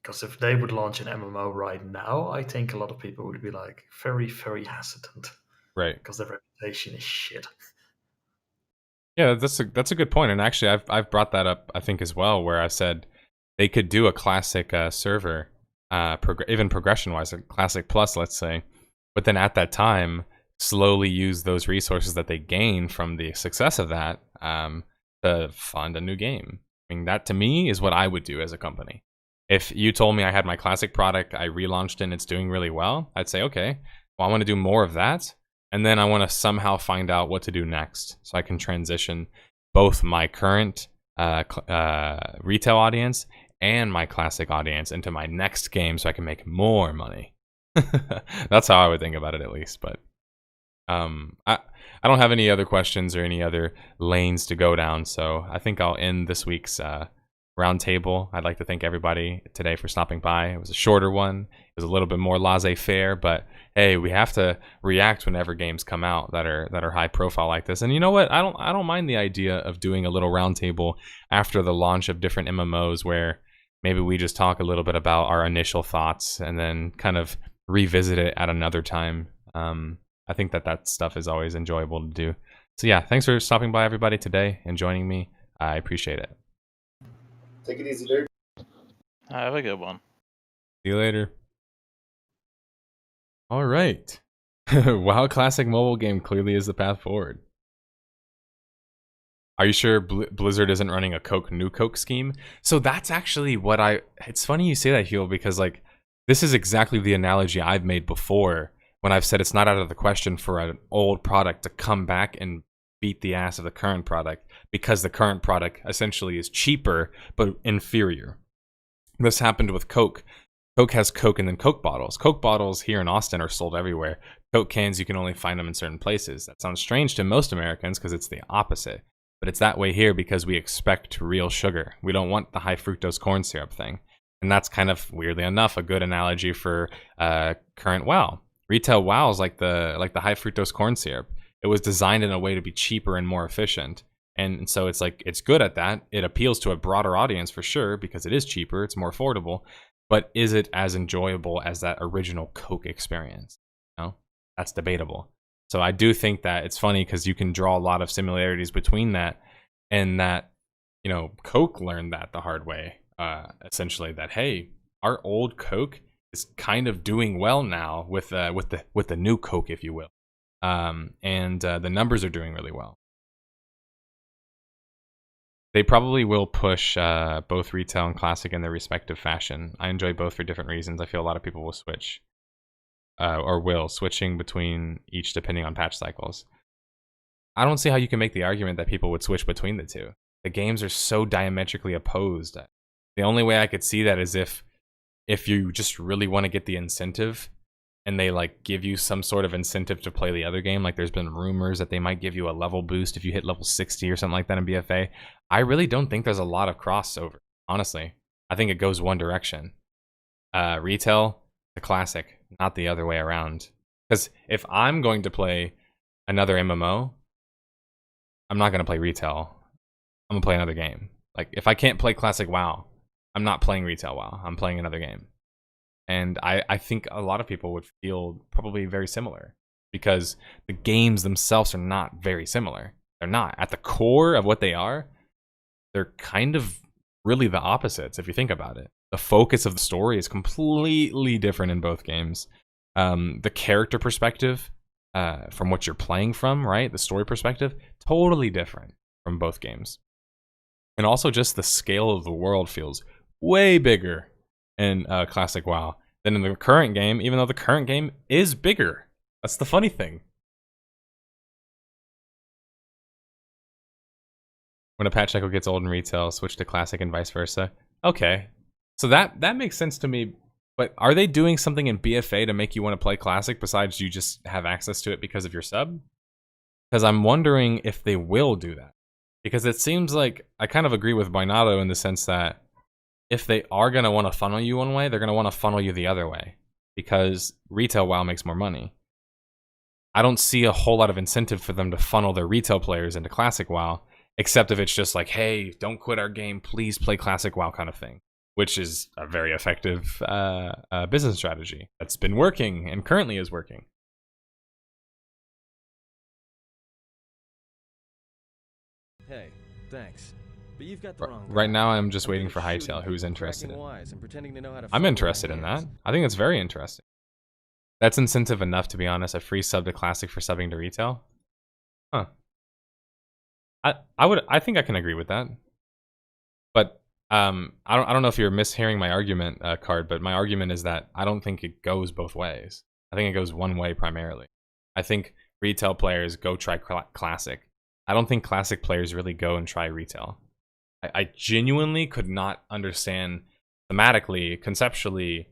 S5: Because if they would launch an MMO right now, I think a lot of people would be like very, very hesitant.
S1: Right.
S5: Because their reputation is shit.
S1: Yeah, that's a good point. And actually, I've brought that up, I think, as well, where I said they could do a classic server, even progression-wise, a classic plus, let's say, but then at that time, slowly use those resources that they gain from the success of that to fund a new game. I mean, that to me is what I would do as a company. If you told me I had my classic product, I relaunched it and it's doing really well, I'd say, okay, well, I want to do more of that. And then I want to somehow find out what to do next so I can transition both my current retail audience and my classic audience into my next game so I can make more money. That's how I would think about it, at least. But I don't have any other questions or any other lanes to go down, so I think I'll end this week's roundtable. I'd like to thank everybody today for stopping by. It was a shorter one. It was a little bit more laissez-faire, but hey, we have to react whenever games come out that are high profile like this. And you know what? I don't mind the idea of doing a little roundtable after the launch of different MMOs where maybe we just talk a little bit about our initial thoughts and then kind of revisit it at another time. I think that stuff is always enjoyable to do. So yeah, thanks for stopping by, everybody, today and joining me. I appreciate it.
S8: Take it easy, dude.
S7: Have a good one.
S1: See you later. All right. WoW Classic mobile game clearly is the path forward. Are you sure Blizzard isn't running a new Coke scheme? So that's actually what it's funny you say that, Huel, because like this is exactly the analogy I've made before when I've said it's not out of the question for an old product to come back and beat the ass of the current product because the current product essentially is cheaper but inferior. This happened with Coke. Coke has Coke and then Coke bottles. Coke bottles here in Austin are sold everywhere. Coke cans, you can only find them in certain places. That sounds strange to most Americans because it's the opposite. But it's that way here because we expect real sugar. We don't want the high fructose corn syrup thing. And that's kind of, weirdly enough, a good analogy for current WoW. Retail WoW is like the high fructose corn syrup. It was designed in a way to be cheaper and more efficient. And so it's like, it's good at that. It appeals to a broader audience for sure because it is cheaper, it's more affordable. But is it as enjoyable as that original Coke experience? No, that's debatable. So I do think that it's funny because you can draw a lot of similarities between that and that, you know, Coke learned that the hard way, essentially, that, hey, our old Coke is kind of doing well now with the new Coke, if you will. And the numbers are doing really well. They probably will push both retail and classic in their respective fashion. I enjoy both for different reasons. I feel a lot of people will switch. Switching between each depending on patch cycles. I don't see how you can make the argument that people would switch between the two. The games are so diametrically opposed. The only way I could see that is if you just really want to get the incentive and they like give you some sort of incentive to play the other game. Like there's been rumors that they might give you a level boost if you hit level 60 or something like that in BFA. I really don't think there's a lot of crossover, honestly. I think it goes one direction. Retail to classic, not the other way around. Because if I'm going to play another MMO, I'm not going to play retail. I'm going to play another game. Like if I can't play classic WoW, I'm not playing retail WoW. I'm playing another game. And I think a lot of people would feel probably very similar because the games themselves are not very similar. They're not. At the core of what they are, they're kind of really the opposites if you think about it. The focus of the story is completely different in both games. The character perspective from what you're playing from, right? The story perspective, totally different from both games. And also just the scale of the world feels way bigger in classic WoW than in the current game, even though the current game is bigger. That's the funny thing. When a patch cycle gets old in retail, switch to classic and vice versa. Okay, so that makes sense to me. But are they doing something in BFA to make you want to play classic besides you just have access to it because of your sub? Because I'm wondering if they will do that. Because it seems like I kind of agree with Binato in the sense that if they are going to want to funnel you one way, they're going to want to funnel you the other way. Because retail WoW makes more money. I don't see a whole lot of incentive for them to funnel their retail players into classic WoW, except if it's just like, hey, don't quit our game, please play classic WoW kind of thing. Which is a very effective business strategy that's been working and currently is working.
S11: Hey, thanks. But you've got the wrong guy.
S1: Right now, I'm just waiting for Hightail, who's interested in it. I'm interested in that. I think it's very interesting. That's incentive enough, to be honest. A free sub to classic for subbing to retail. Huh. I think I can agree with that. But I don't know if you're mishearing my argument, Card. But my argument is that I don't think it goes both ways. I think it goes one way primarily. I think retail players go try classic. I don't think classic players really go and try retail. I genuinely could not understand thematically, conceptually,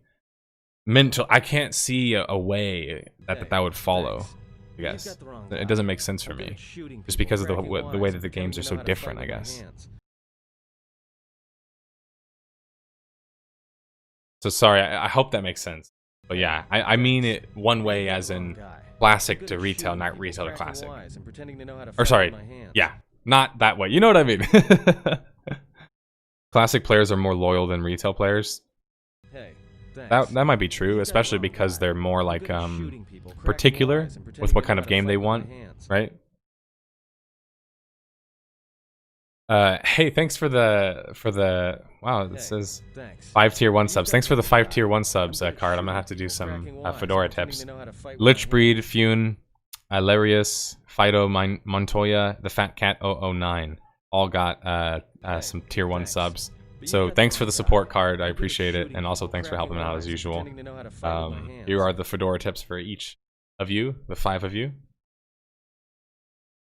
S1: I can't see a way that would follow. I guess it doesn't make sense for me, just because of the way that the games are so different. I guess. So sorry. I hope that makes sense. But yeah, I mean it one way, as in classic to retail, not retail to classic. Or sorry, yeah, not that way. You know what I mean? Classic players are more loyal than retail players. That might be true, especially because they're more like particular with what kind of game they want, right? Hey, thanks for the wow, this says
S11: Thanks.
S1: 5 tier 1
S11: But you've
S1: subs.
S11: got
S1: Thanks
S11: the
S1: for the
S11: wrong
S1: 5
S11: guy.
S1: tier 1 subs,
S11: I'm good at
S1: card. I'm gonna have to
S11: shooting
S1: do
S11: people,
S1: some
S11: cracking wise,
S1: Fedora
S11: and pretending
S1: tips.
S11: to know how to fight with my
S1: Lichbreed,
S11: hands.
S1: Fune, Ilarius, Fido, Montoya, the Fat Cat 009 all got some tier 1
S11: thanks.
S1: subs.
S11: But you've
S1: So
S11: got the
S1: thanks for
S11: wrong
S1: the
S11: guy.
S1: support, card. I
S11: I'm good at
S1: appreciate it,
S11: shooting
S1: and also
S11: people,
S1: thanks for helping
S11: cracking
S1: out as
S11: wise, and
S1: usual.
S11: pretending to know how to fight with my hands.
S1: Here are the Fedora tips for each of you, the 5 of you.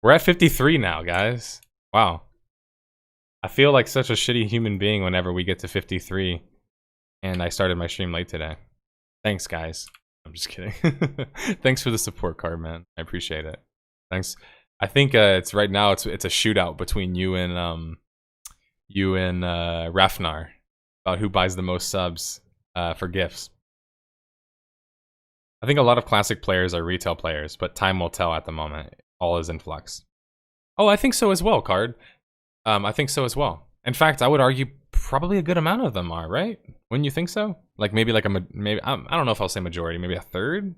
S1: We're at 53 now, guys. Wow. I feel like such a shitty human being whenever we get to 53, and I started my stream late today. Thanks, guys. I'm just kidding. Thanks for the support, card, man. I appreciate it. Thanks. I think it's right now. It's a shootout between you and Rafnar about who buys the most subs for gifts. I think a lot of classic players are retail players, but time will tell at the moment. All is in flux. Oh, I think so as well, card. I think so as well. In fact, I would argue probably a good amount of them are, right? Wouldn't you think so? Like maybe like maybe I don't know if I'll say majority, maybe a third.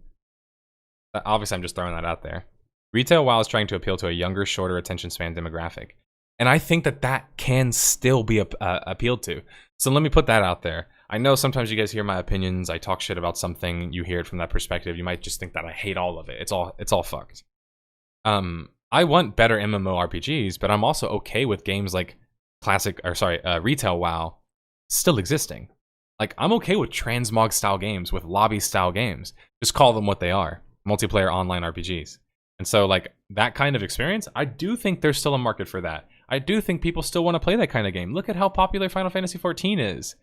S1: Obviously, I'm just throwing that out there. Retail WoW is trying to appeal to a younger, shorter attention span demographic, and I think that can still be appealed to. So let me put that out there. I know sometimes you guys hear my opinions. I talk shit about something. You hear it from that perspective. You might just think that I hate all of it. It's all fucked. I want better MMORPGs, but I'm also okay with games like retail WoW still existing. Like, I'm okay with transmog style games, with lobby style games. Just call them what they are. Multiplayer online RPGs. And so, like, that kind of experience, I do think there's still a market for that. I do think people still want to play that kind of game. Look at how popular Final Fantasy XIV is.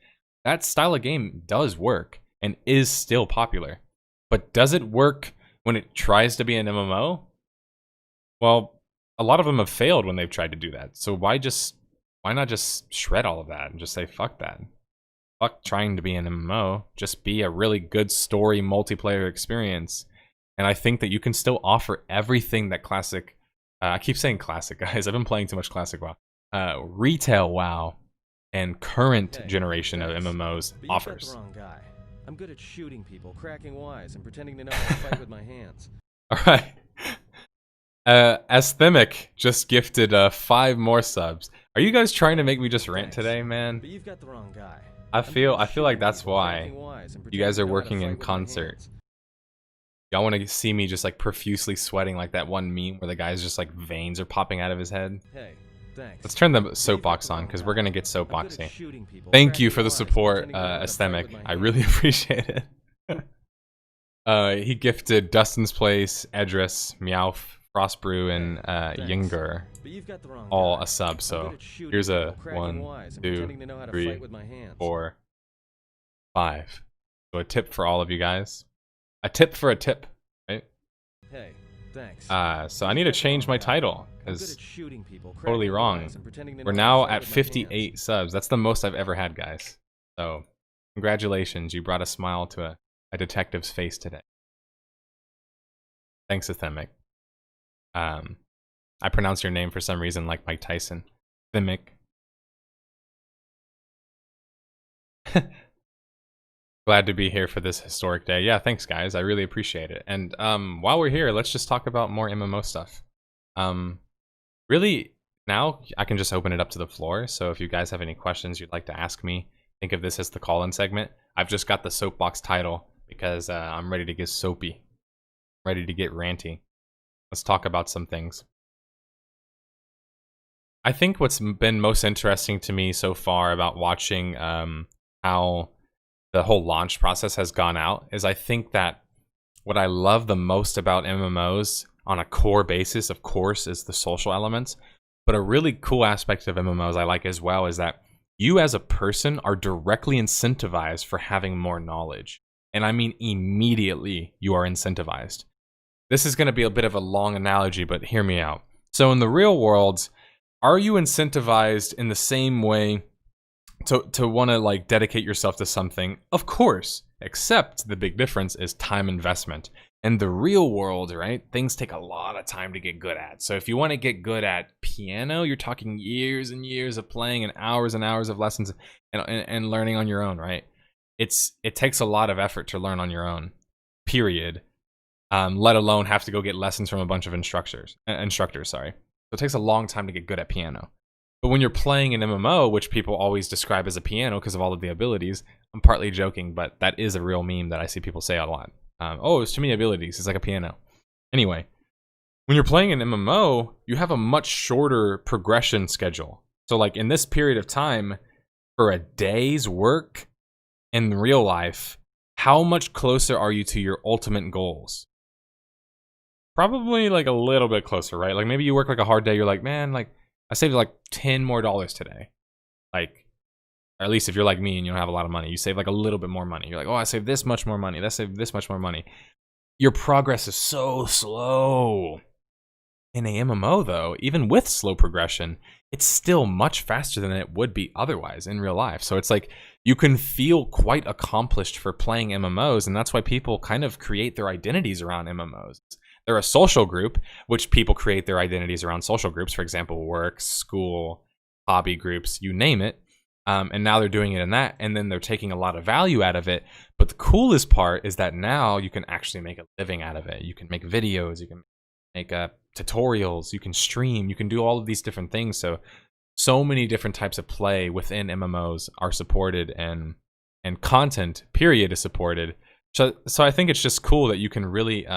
S1: That style of game does work and is still popular. But does it work when it tries to be an MMO? Well, a lot of them have failed when they've tried to do that. So why not just shred all of that and just say fuck that? Fuck trying to be an MMO. Just be a really good story multiplayer experience. And I think that you can still offer everything that classic. I keep saying classic, guys. I've been playing too much classic WoW. Retail WoW and current generation of MMOs
S11: But you've
S1: offers.
S11: got the wrong guy. I'm good at shooting people, cracking wise, and pretending to know how to fight with my hands.
S1: All right. Asthemic just gifted 5 more subs. Are you guys trying to make me just rant
S11: Thanks.
S1: today, man?
S11: But you've got the wrong guy.
S1: I
S11: I'm good
S1: feel
S11: at
S1: like
S11: shooting
S1: that's
S11: people,
S1: why
S11: cracking wise, and
S1: you
S11: pretending
S1: guys
S11: to
S1: are
S11: know how to
S1: working in
S11: fight with my
S1: concert.
S11: hands.
S1: Y'all want to see me just like profusely sweating like that one meme where the guy's just like veins are popping out of his head.
S11: Hey, thanks.
S1: Let's turn the
S11: But you've got
S1: soapbox
S11: the
S1: on
S11: wrong
S1: because
S11: guy.
S1: we're gonna get
S11: I'm good at
S1: soapboxy.
S11: shooting people,
S1: Thank you
S11: cracking
S1: for the
S11: wise, and
S1: support,
S11: pretending to know how to fight
S1: Asthemic.
S11: with my
S1: I really
S11: hands.
S1: appreciate it. He gifted Dustin's Place, Edris, Meowth, Frostbrew, and
S11: Thanks.
S1: Yinger
S11: But you've got the wrong
S1: all
S11: guy.
S1: a sub.
S11: I'm
S1: So
S11: good at shooting
S1: here's a
S11: people, cracking
S1: 1,
S11: wise, and
S1: 2,
S11: pretending to know how to
S1: 3,
S11: fight with my hands.
S1: 4, 5. So a tip for all of you guys. A tip for a tip, right?
S11: Hey, thanks.
S1: So I need to change my title
S11: I'm good
S1: because
S11: at shooting people,
S1: totally
S11: cracking
S1: wrong.
S11: wise, and pretending to
S1: We're
S11: know how
S1: now
S11: to fight
S1: at
S11: with my hands.
S1: 58 subs. That's the most I've ever had, guys. So congratulations, you brought a smile to a detective's face today. Thanks, Athemic. I pronounce your name for some reason like Mike Tyson. Athemic. Glad to be here for this historic day. Yeah, thanks, guys. I really appreciate it. And while we're here, let's just talk about more MMO stuff. Really, now I can just open it up to the floor. So if you guys have any questions you'd like to ask me, think of this as the call-in segment. I've just got the soapbox title because I'm ready to get soapy. Ready to get ranty. Let's talk about some things. I think what's been most interesting to me so far about watching how the whole launch process has gone out is I think that what I love the most about MMOs on a core basis, of course, is the social elements. But a really cool aspect of MMOs I like as well is that you as a person are directly incentivized for having more knowledge. And I mean immediately you are incentivized. This is going to be a bit of a long analogy, but hear me out. So in the real world, are you incentivized in the same way to want to like dedicate yourself to something? Of course, except the big difference is time investment. In the real world, right, things take a lot of time to get good at. So if you want to get good at piano, you're talking years and years of playing and hours of lessons and learning on your own, right? It takes a lot of effort to learn on your own, period. Let alone have to go get lessons from a bunch of instructors, sorry. So it takes a long time to get good at piano. But when you're playing an MMO, which people always describe as a piano because of all of the abilities, I'm partly joking, but that is a real meme that I see people say a lot. Oh, it's too many abilities. It's like a piano. Anyway, when you're playing an MMO, you have a much shorter progression schedule. So like in this period of time, for a day's work in real life, how much closer are you to your ultimate goals? Probably like a little bit closer, right? Like maybe you work like a hard day, you're like, man, like I saved like $10 more today. Like, or at least if you're like me and you don't have a lot of money, you save like a little bit more money. You're like, oh, I saved this much more money. That saved this much more money. Your progress is so slow. In a MMO, though, even with slow progression, it's still much faster than it would be otherwise in real life. So it's like you can feel quite accomplished for playing MMOs, and that's why people kind of create their identities around MMOs. They're a social group, which people create their identities around social groups. For example, work, school, hobby groups, you name it. And now they're doing it in that, and then they're taking a lot of value out of it. But the coolest part is that now you can actually make a living out of it. You can make videos, you can make tutorials, you can stream, you can do all of these different things. So many different types of play within MMOs are supported, and content, period, is supported. So I think it's just cool that you can really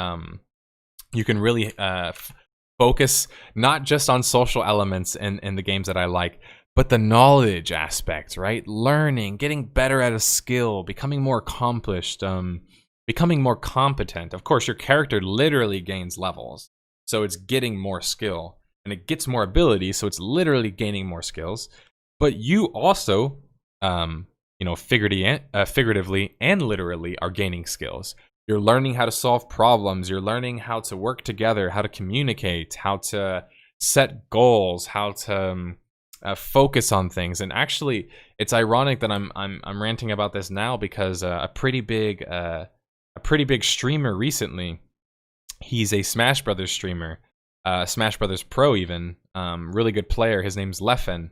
S1: focus not just on social elements in the games that I like, but the knowledge aspect, right? Learning, getting better at a skill, becoming more accomplished, becoming more competent. Of course, your character literally gains levels, so it's getting more skill, and it gets more ability, so it's literally gaining more skills. But you also, figuratively and literally are gaining skills. You're learning how to solve problems. You're learning how to work together, how to communicate, how to set goals, how to focus on things. And actually, it's ironic that I'm ranting about this now because a pretty big streamer recently, he's a Smash Brothers streamer, Smash Brothers Pro even, really good player. His name's Leffen.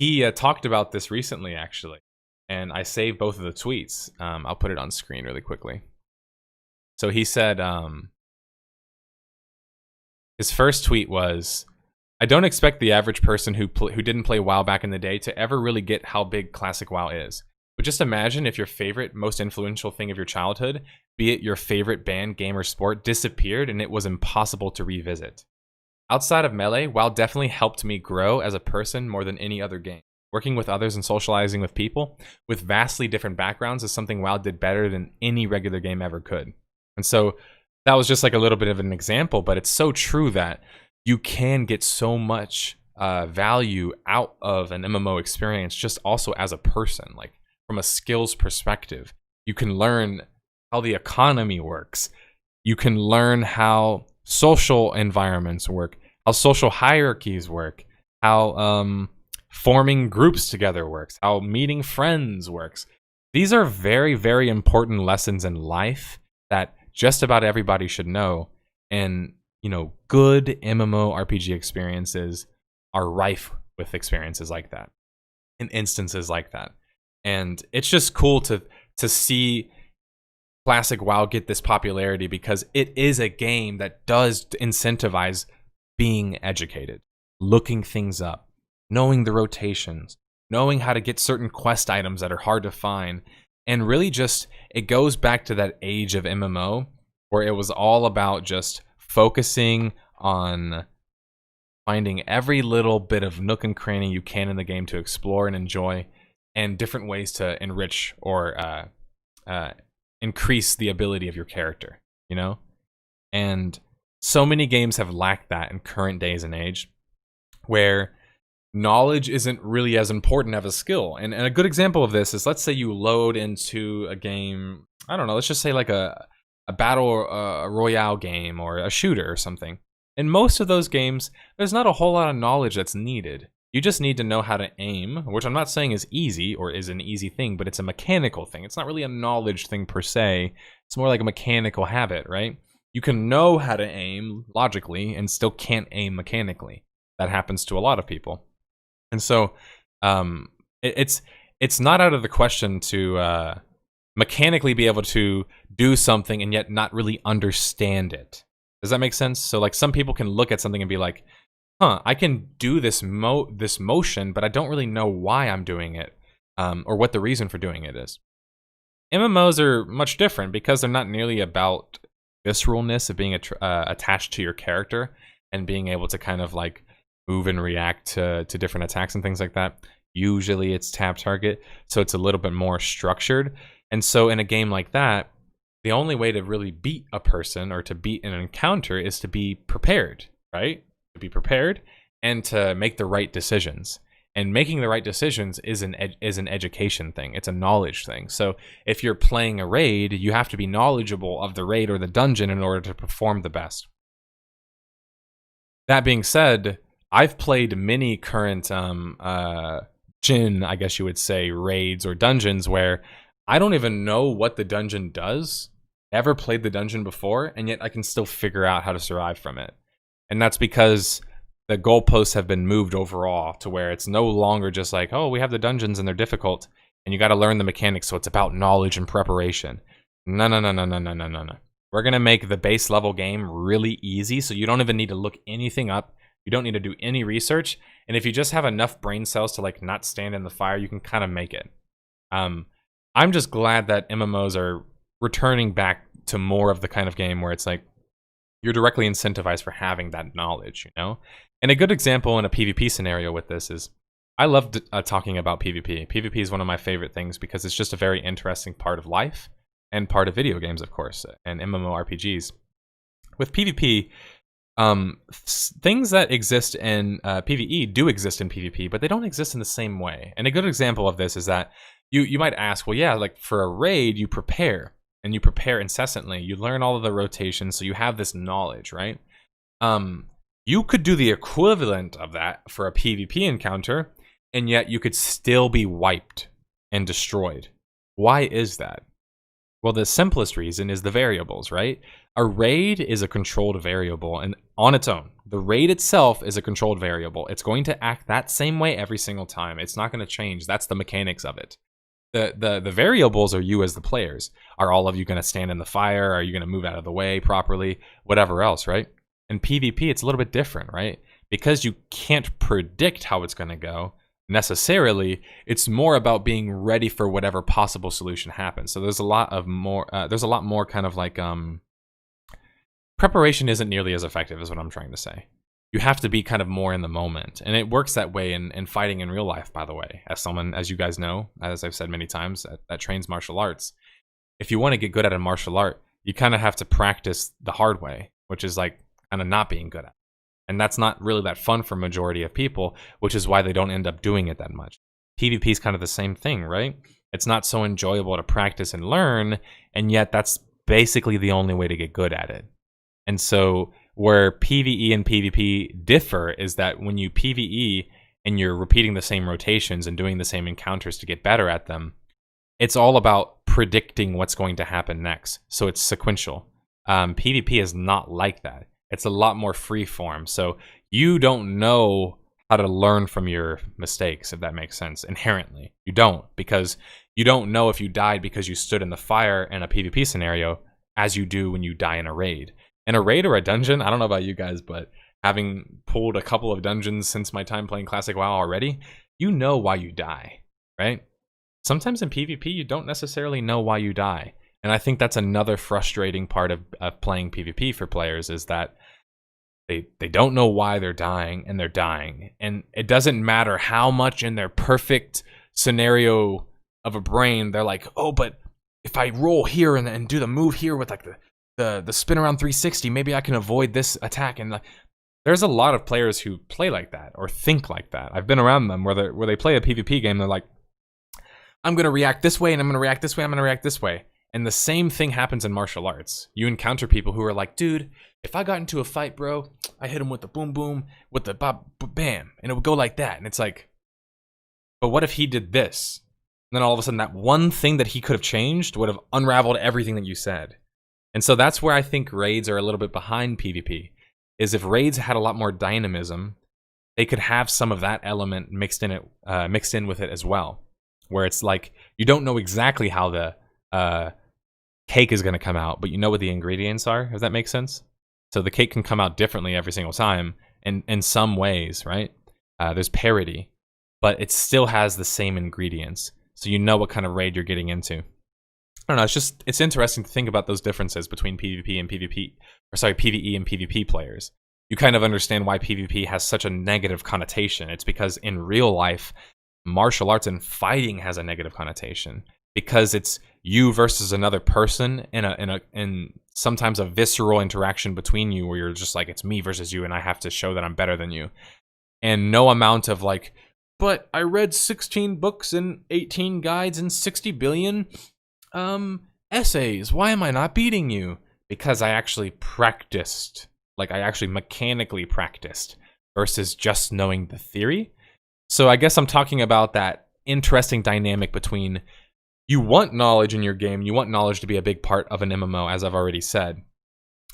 S1: He talked about this recently, actually, and I saved both of the tweets. I'll put it on screen really quickly. So he said, his first tweet was, I don't expect the average person who didn't play WoW back in the day to ever really get how big classic WoW is. But just imagine if your favorite, most influential thing of your childhood, be it your favorite band, game, or sport, disappeared and it was impossible to revisit. Outside of Melee, WoW definitely helped me grow as a person more than any other game. Working with others and socializing with people with vastly different backgrounds is something WoW did better than any regular game ever could. And so that was just like a little bit of an example, but it's so true that you can get so much value out of an MMO experience just also as a person, like from a skills perspective. You can learn how the economy works. You can learn how social environments work, how social hierarchies work, how forming groups together works, how meeting friends works. These are very, very important lessons in life that just about everybody should know. And good MMORPG experiences are rife with experiences like that and instances like that. And it's just cool to see classic WoW get this popularity because it is a game that does incentivize being educated, looking things up, knowing the rotations, knowing how to get certain quest items that are hard to find. And really just, it goes back to that age of MMO where it was all about just focusing on finding every little bit of nook and cranny you can in the game to explore and enjoy, and different ways to enrich or increase the ability of your character, And so many games have lacked that in current days and age, where knowledge isn't really as important as a skill. And a good example of this is, let's say you load into a game, I don't know, let's just say like a battle royale game or a shooter or something. In most of those games, there's not a whole lot of knowledge that's needed. You just need to know how to aim, which I'm not saying is easy or is an easy thing, but it's a mechanical thing. It's not really a knowledge thing per se. It's more like a mechanical habit, right? You can know how to aim logically and still can't aim mechanically. That happens to a lot of people. And so it's not out of the question to mechanically be able to do something and yet not really understand it. Does that make sense? So like some people can look at something and be like, I can do this motion, but I don't really know why I'm doing it, or what the reason for doing it is. MMOs are much different because they're not nearly about visceralness of being attached to your character and being able to kind of like move and react to different attacks and things like that. Usually it's tap target, so it's a little bit more structured. And so in a game like that, the only way to really beat a person or to beat an encounter is to be prepared, right? To be prepared and to make the right decisions. And making the right decisions is an education thing. It's a knowledge thing. So if you're playing a raid, you have to be knowledgeable of the raid or the dungeon in order to perform the best. That being said, I've played many current Jin, I guess you would say, raids or dungeons where I don't even know what the dungeon does. Never played the dungeon before, and yet I can still figure out how to survive from it. And that's because the goalposts have been moved overall to where it's no longer just like, oh, we have the dungeons and they're difficult, and you got to learn the mechanics, so it's about knowledge and preparation. No. We're going to make the base level game really easy, so you don't even need to look anything up. You don't need to do any research, and if you just have enough brain cells to like not stand in the fire, you can kind of make it. I'm just glad that MMOs are returning back to more of the kind of game where it's like you're directly incentivized for having that knowledge, you know? And a good example in a PvP scenario with this is I love talking about PvP. PvP is one of my favorite things because it's just a very interesting part of life and part of video games, of course, and MMORPGs. With PvP, things that exist in PvE do exist in PvP, but they don't exist in the same way. And a good example of this is that you might ask, well, yeah, like for a raid, you prepare, and you prepare incessantly. You learn all of the rotations, so you have this knowledge, right? You could do the equivalent of that for a PvP encounter, and yet you could still be wiped and destroyed. Why is that? Well, the simplest reason is the variables, right? A raid is a controlled variable, and on its own, the raid itself is a controlled variable. It's going to act that same way every single time. It's not going to change. That's the mechanics of it. The variables are you as the players. Are all of you going to stand in the fire? Are you going to move out of the way properly? Whatever else, right? In PvP, it's a little bit different, right? Because you can't predict how it's going to go necessarily. It's more about being ready for whatever possible solution happens. So there's a lot more kind of like preparation isn't nearly as effective as what I'm trying to say. You have to be kind of more in the moment, and it works that way in fighting in real life, by the way. As someone, as you guys know, as I've said many times, that trains martial arts, if you want to get good at a martial art, you kind of have to practice the hard way, which is like kind of not being good at it. And that's not really that fun for majority of people, which is why they don't end up doing it that much. PvP is kind of the same thing, right? It's not so enjoyable to practice and learn, and yet that's basically the only way to get good at it. And so where PvE and PvP differ is that when you PvE and you're repeating the same rotations and doing the same encounters to get better at them, it's all about predicting what's going to happen next. So it's sequential. PvP is not like that. It's a lot more free form. So you don't know how to learn from your mistakes, if that makes sense, inherently. You don't, because you don't know if you died because you stood in the fire in a PvP scenario as you do when you die in a raid. In a raid or a dungeon, I don't know about you guys, but having pulled a couple of dungeons since my time playing Classic WoW already, you know why you die, right? Sometimes in PvP, you don't necessarily know why you die. And I think that's another frustrating part of playing PvP for players is that they don't know why they're dying, and they're dying. And it doesn't matter how much in their perfect scenario of a brain, they're like, oh, but if I roll here and do the move here with like the spin around 360, maybe I can avoid this attack. And there's a lot of players who play like that or think like that. I've been around them where they play a PvP game, they're like, I'm going to react this way, and I'm going to react this way, I'm going to react this way. And the same thing happens in martial arts. You encounter people who are like, dude, if I got into a fight, bro, I hit him with the boom boom, with the bam, and it would go like that. And it's like, but what if he did this? And then all of a sudden that one thing that he could have changed would have unraveled everything that you said. And so that's where I think raids are a little bit behind PvP, is if raids had a lot more dynamism, they could have some of that element mixed in with it as well, where it's like you don't know exactly how the cake is going to come out, but you know what the ingredients are, if that makes sense. So the cake can come out differently every single time, in some ways, right? There's parity, but it still has the same ingredients, so you know what kind of raid you're getting into. I don't know. It's interesting to think about those differences between PvP and PvE and PvP players. You kind of understand why PvP has such a negative connotation. It's because in real life, martial arts and fighting has a negative connotation because it's you versus another person in sometimes a visceral interaction between you where you're just like, it's me versus you and I have to show that I'm better than you. And no amount of like, but I read 16 books and 18 guides and 60 billion essays. Why am I not beating you? Because I actually practiced. Like, I actually mechanically practiced versus just knowing the theory. So I guess I'm talking about that interesting dynamic between you want knowledge in your game, you want knowledge to be a big part of an MMO, as I've already said,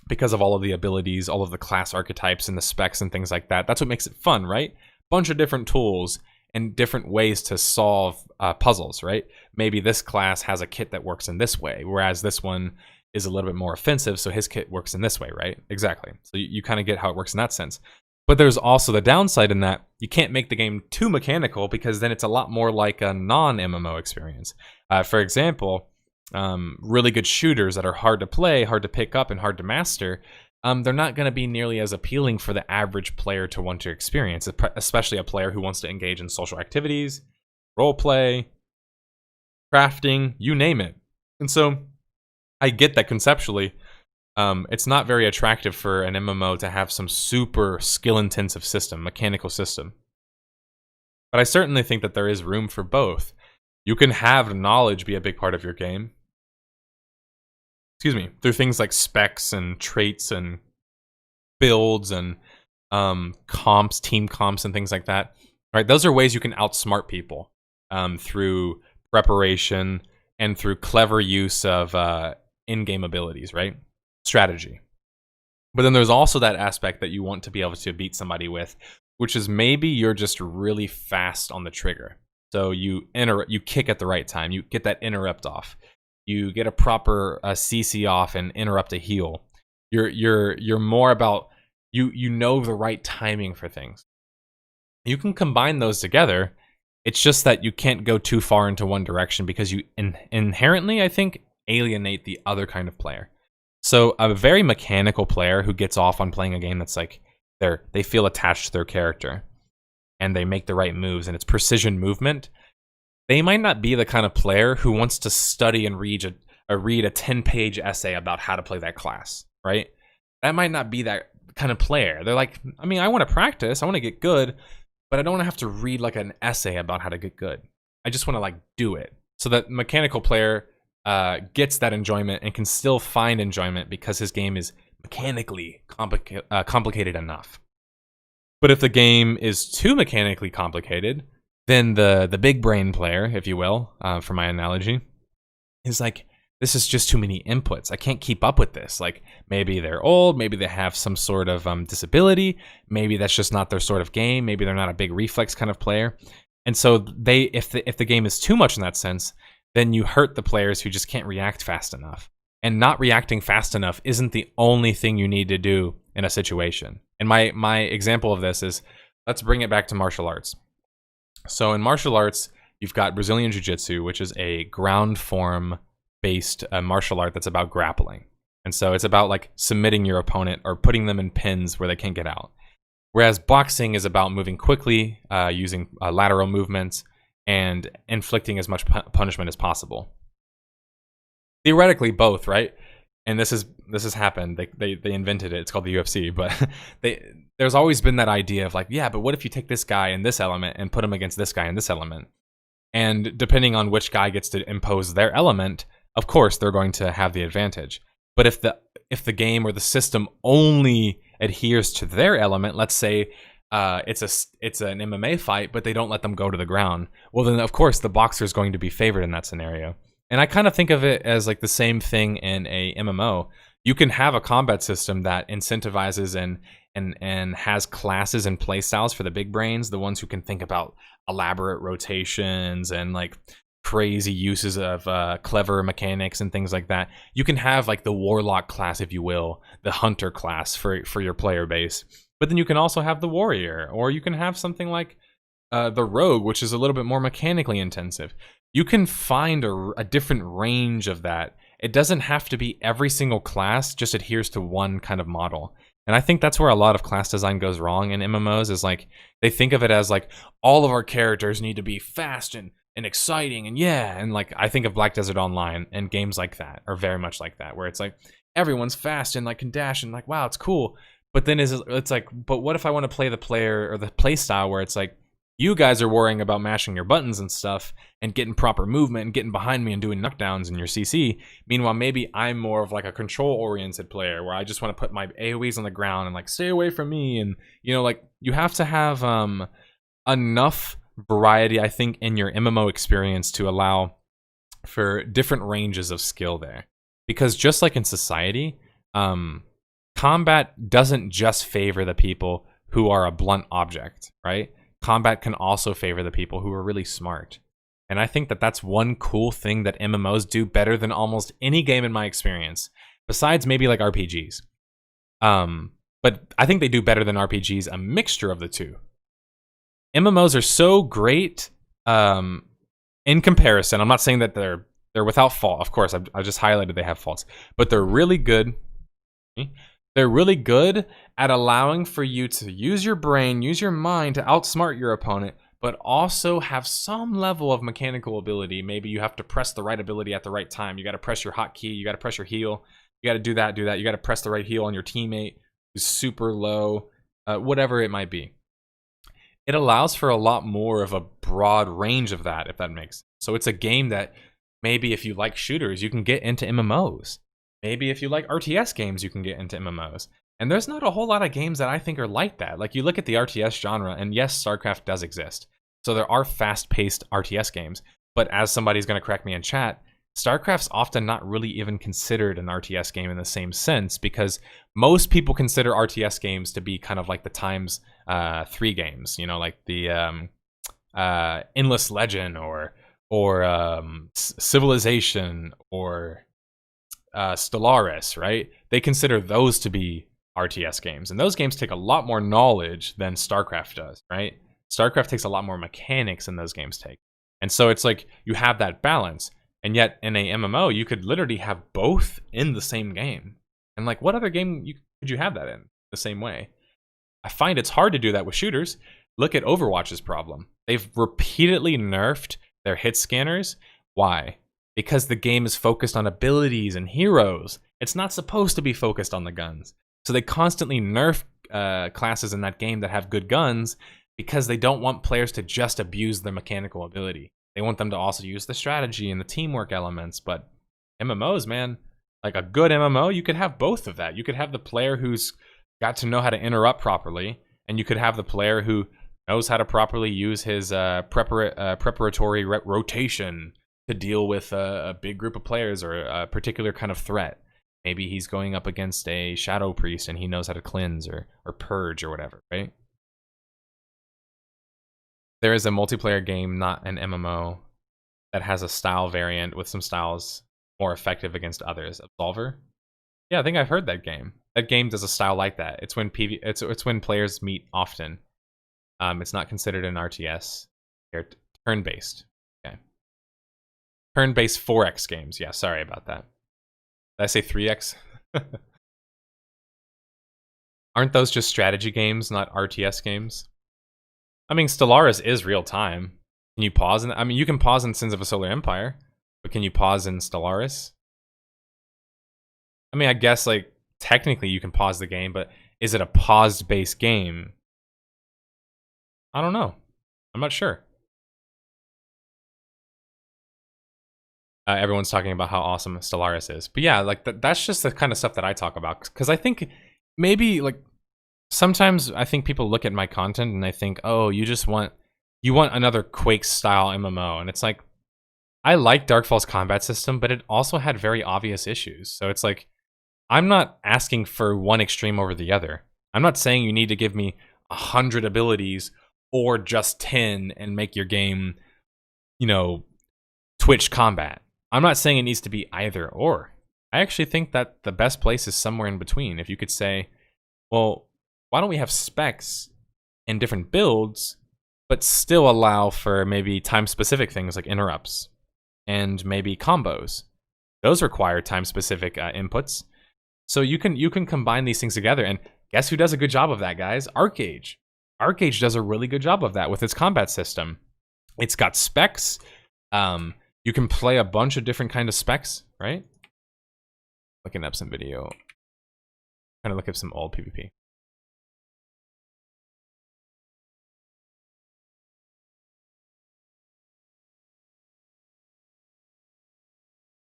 S1: because of all of the abilities, all of the class archetypes and the specs and things like that. That's what makes it fun, right? Bunch of different tools and different ways to solve puzzles, right? Maybe this class has a kit that works in this way, whereas this one is a little bit more offensive, so his kit works in this way, right? Exactly. So you kind of get how it works in that sense. But there's also the downside in that you can't make the game too mechanical because then it's a lot more like a non-MMO experience. For example, really good shooters that are hard to play, hard to pick up, and hard to master, they're not going to be nearly as appealing for the average player to want to experience, especially a player who wants to engage in social activities, role play, crafting, you name it. And so I get that conceptually. It's not very attractive for an MMO to have some super skill-intensive system, mechanical system. But I certainly think that there is room for both. You can have knowledge be a big part of your game. Excuse me, through things like specs and traits and builds and comps, team comps and things like that. Right? Those are ways you can outsmart people through preparation and through clever use of in-game abilities, right? Strategy. But then there's also that aspect that you want to be able to beat somebody with, which is maybe you're just really fast on the trigger. So you kick at the right time. You get that interrupt off. You get a proper CC off and interrupt a heal. You're more about you know the right timing for things. You can combine those together. It's just that you can't go too far into one direction because you inherently, I think, alienate the other kind of player. So a very mechanical player who gets off on playing a game that's like they feel attached to their character and they make the right moves and it's precision movement, they might not be the kind of player who wants to study and read a 10-page essay about how to play that class, right? That might not be that kind of player. They're like, I mean, I want to practice, I want to get good, but I don't want to have to read like an essay about how to get good. I just want to like do it. So that mechanical player gets that enjoyment and can still find enjoyment because his game is mechanically complicated enough. But if the game is too mechanically complicated, then the big brain player, if you will, for my analogy, is like, this is just too many inputs. I can't keep up with this. Like, maybe they're old, maybe they have some sort of disability, maybe that's just not their sort of game, maybe they're not a big reflex kind of player. And so if the game is too much in that sense, then you hurt the players who just can't react fast enough. And not reacting fast enough isn't the only thing you need to do in a situation. And my example of this is, let's bring it back to martial arts. So in martial arts, you've got Brazilian Jiu-Jitsu, which is a ground form based martial art that's about grappling. And so it's about like submitting your opponent or putting them in pins where they can't get out. Whereas boxing is about moving quickly, using lateral movements, and inflicting as much punishment as possible. Theoretically, both, right? And this has happened. They invented it. It's called the UFC. But there's always been that idea of like, yeah, but what if you take this guy in this element and put him against this guy in this element? And depending on which guy gets to impose their element, of course they're going to have the advantage. But if the game or the system only adheres to their element, let's say it's an MMA fight, but they don't let them go to the ground, well then of course the boxer is going to be favored in that scenario. And I kind of think of it as like the same thing in a MMO. You can have a combat system that incentivizes and has classes and playstyles for the big brains, the ones who can think about elaborate rotations and like crazy uses of clever mechanics and things like that. You can have like the warlock class, if you will, the hunter class for your player base. But then you can also have the warrior, or you can have something like the rogue, which is a little bit more mechanically intensive. You can find a different range of that. It doesn't have to be every single class just adheres to one kind of model. And I think that's where a lot of class design goes wrong in MMOs, is like they think of it as like all of our characters need to be fast and exciting and and like I think of Black Desert Online and games like that are very much like that, where it's like everyone's fast and like can dash and like wow, it's cool. But then it's like, but what if I want to play the player or the play style where it's like you guys are worrying about mashing your buttons and stuff and getting proper movement and getting behind me and doing knockdowns in your CC. Meanwhile, maybe I'm more of like a control-oriented player where I just want to put my AoEs on the ground and like stay away from me. And you know, like you have to have enough variety, I think, in your MMO experience to allow for different ranges of skill there. Because just like in society, combat doesn't just favor the people who are a blunt object, right? Combat can also favor the people who are really smart. And I think that that's one cool thing that MMOs do better than almost any game in my experience, besides maybe like RPGs. But I think they do better than RPGs, a mixture of the two. MMOs are so great in comparison. I'm not saying that they're without fault. Of course, I just highlighted they have faults. But they're really good. They're really good at allowing for you to use your brain, use your mind to outsmart your opponent, but also have some level of mechanical ability. Maybe you have to press the right ability at the right time. You got to press your hotkey. You got to press your heal. You got to do that. You got to press the right heal on your teammate who's super low, whatever it might be. It allows for a lot more of a broad range of that, if that makes sense. So it's a game that maybe if you like shooters, you can get into MMOs. Maybe if you like RTS games, you can get into MMOs. And there's not a whole lot of games that I think are like that. Like you look at the RTS genre, and yes, StarCraft does exist. So there are fast-paced RTS games. But as somebody's going to correct me in chat, StarCraft's often not really even considered an RTS game in the same sense, because most people consider RTS games to be kind of like the Times 3 games, you know, like the Endless Legend or Civilization or Stellaris, right? They consider those to be RTS games, and those games take a lot more knowledge than StarCraft does, right? StarCraft takes a lot more mechanics than those games take. And so it's like you have that balance, and yet in a MMO, you could literally have both in the same game. And like, what other game could you have that in the same way? I find it's hard to do that with shooters. Look at Overwatch's problem. They've repeatedly nerfed their hit scanners. Why? Because the game is focused on abilities and heroes. It's not supposed to be focused on the guns. So they constantly nerf classes in that game that have good guns because they don't want players to just abuse their mechanical ability. They want them to also use the strategy and the teamwork elements. But MMOs, man, like a good MMO, you could have both of that. You could have the player who's got to know how to interrupt properly, and you could have the player who knows how to properly use his preparatory rotation to deal with a big group of players or a particular kind of threat. Maybe he's going up against a Shadow Priest and he knows how to cleanse or purge or whatever, right? There is a multiplayer game, not an MMO, that has a style variant with some styles more effective against others. Absolver? Yeah, I think I've heard that game. That game does a style like that. It's when it's when players meet often. It's not considered an RTS. They're turn-based. Okay. Turn-based 4X games. Yeah, sorry about that. Did I say 3X? Aren't those just strategy games, not RTS games? I mean, Stellaris is real time. Can you pause? I mean, you can pause in Sins of a Solar Empire, but can you pause in Stellaris? I mean, I guess, like, technically you can pause the game, but is it a paused-based game? I don't know. I'm not sure. Everyone's talking about how awesome Stellaris is. But yeah, like, that's just the kind of stuff that I talk about. Because I think maybe, like, sometimes I think people look at my content and they think, oh, you want another Quake-style MMO. And it's like, I like Darkfall's combat system, but it also had very obvious issues. So it's like, I'm not asking for one extreme over the other. I'm not saying you need to give me 100 abilities or just 10 and make your game, you know, Twitch combat. I'm not saying it needs to be either or. I actually think that the best place is somewhere in between. If you could say, well, why don't we have specs in different builds, but still allow for maybe time-specific things like interrupts and maybe combos. Those require time-specific inputs. So you can combine these things together. And guess who does a good job of that, guys? ArcheAge. ArcheAge does a really good job of that with its combat system. It's got specs. You can play a bunch of different kind of specs, right? Looking up some video. Trying to look up some old PvP.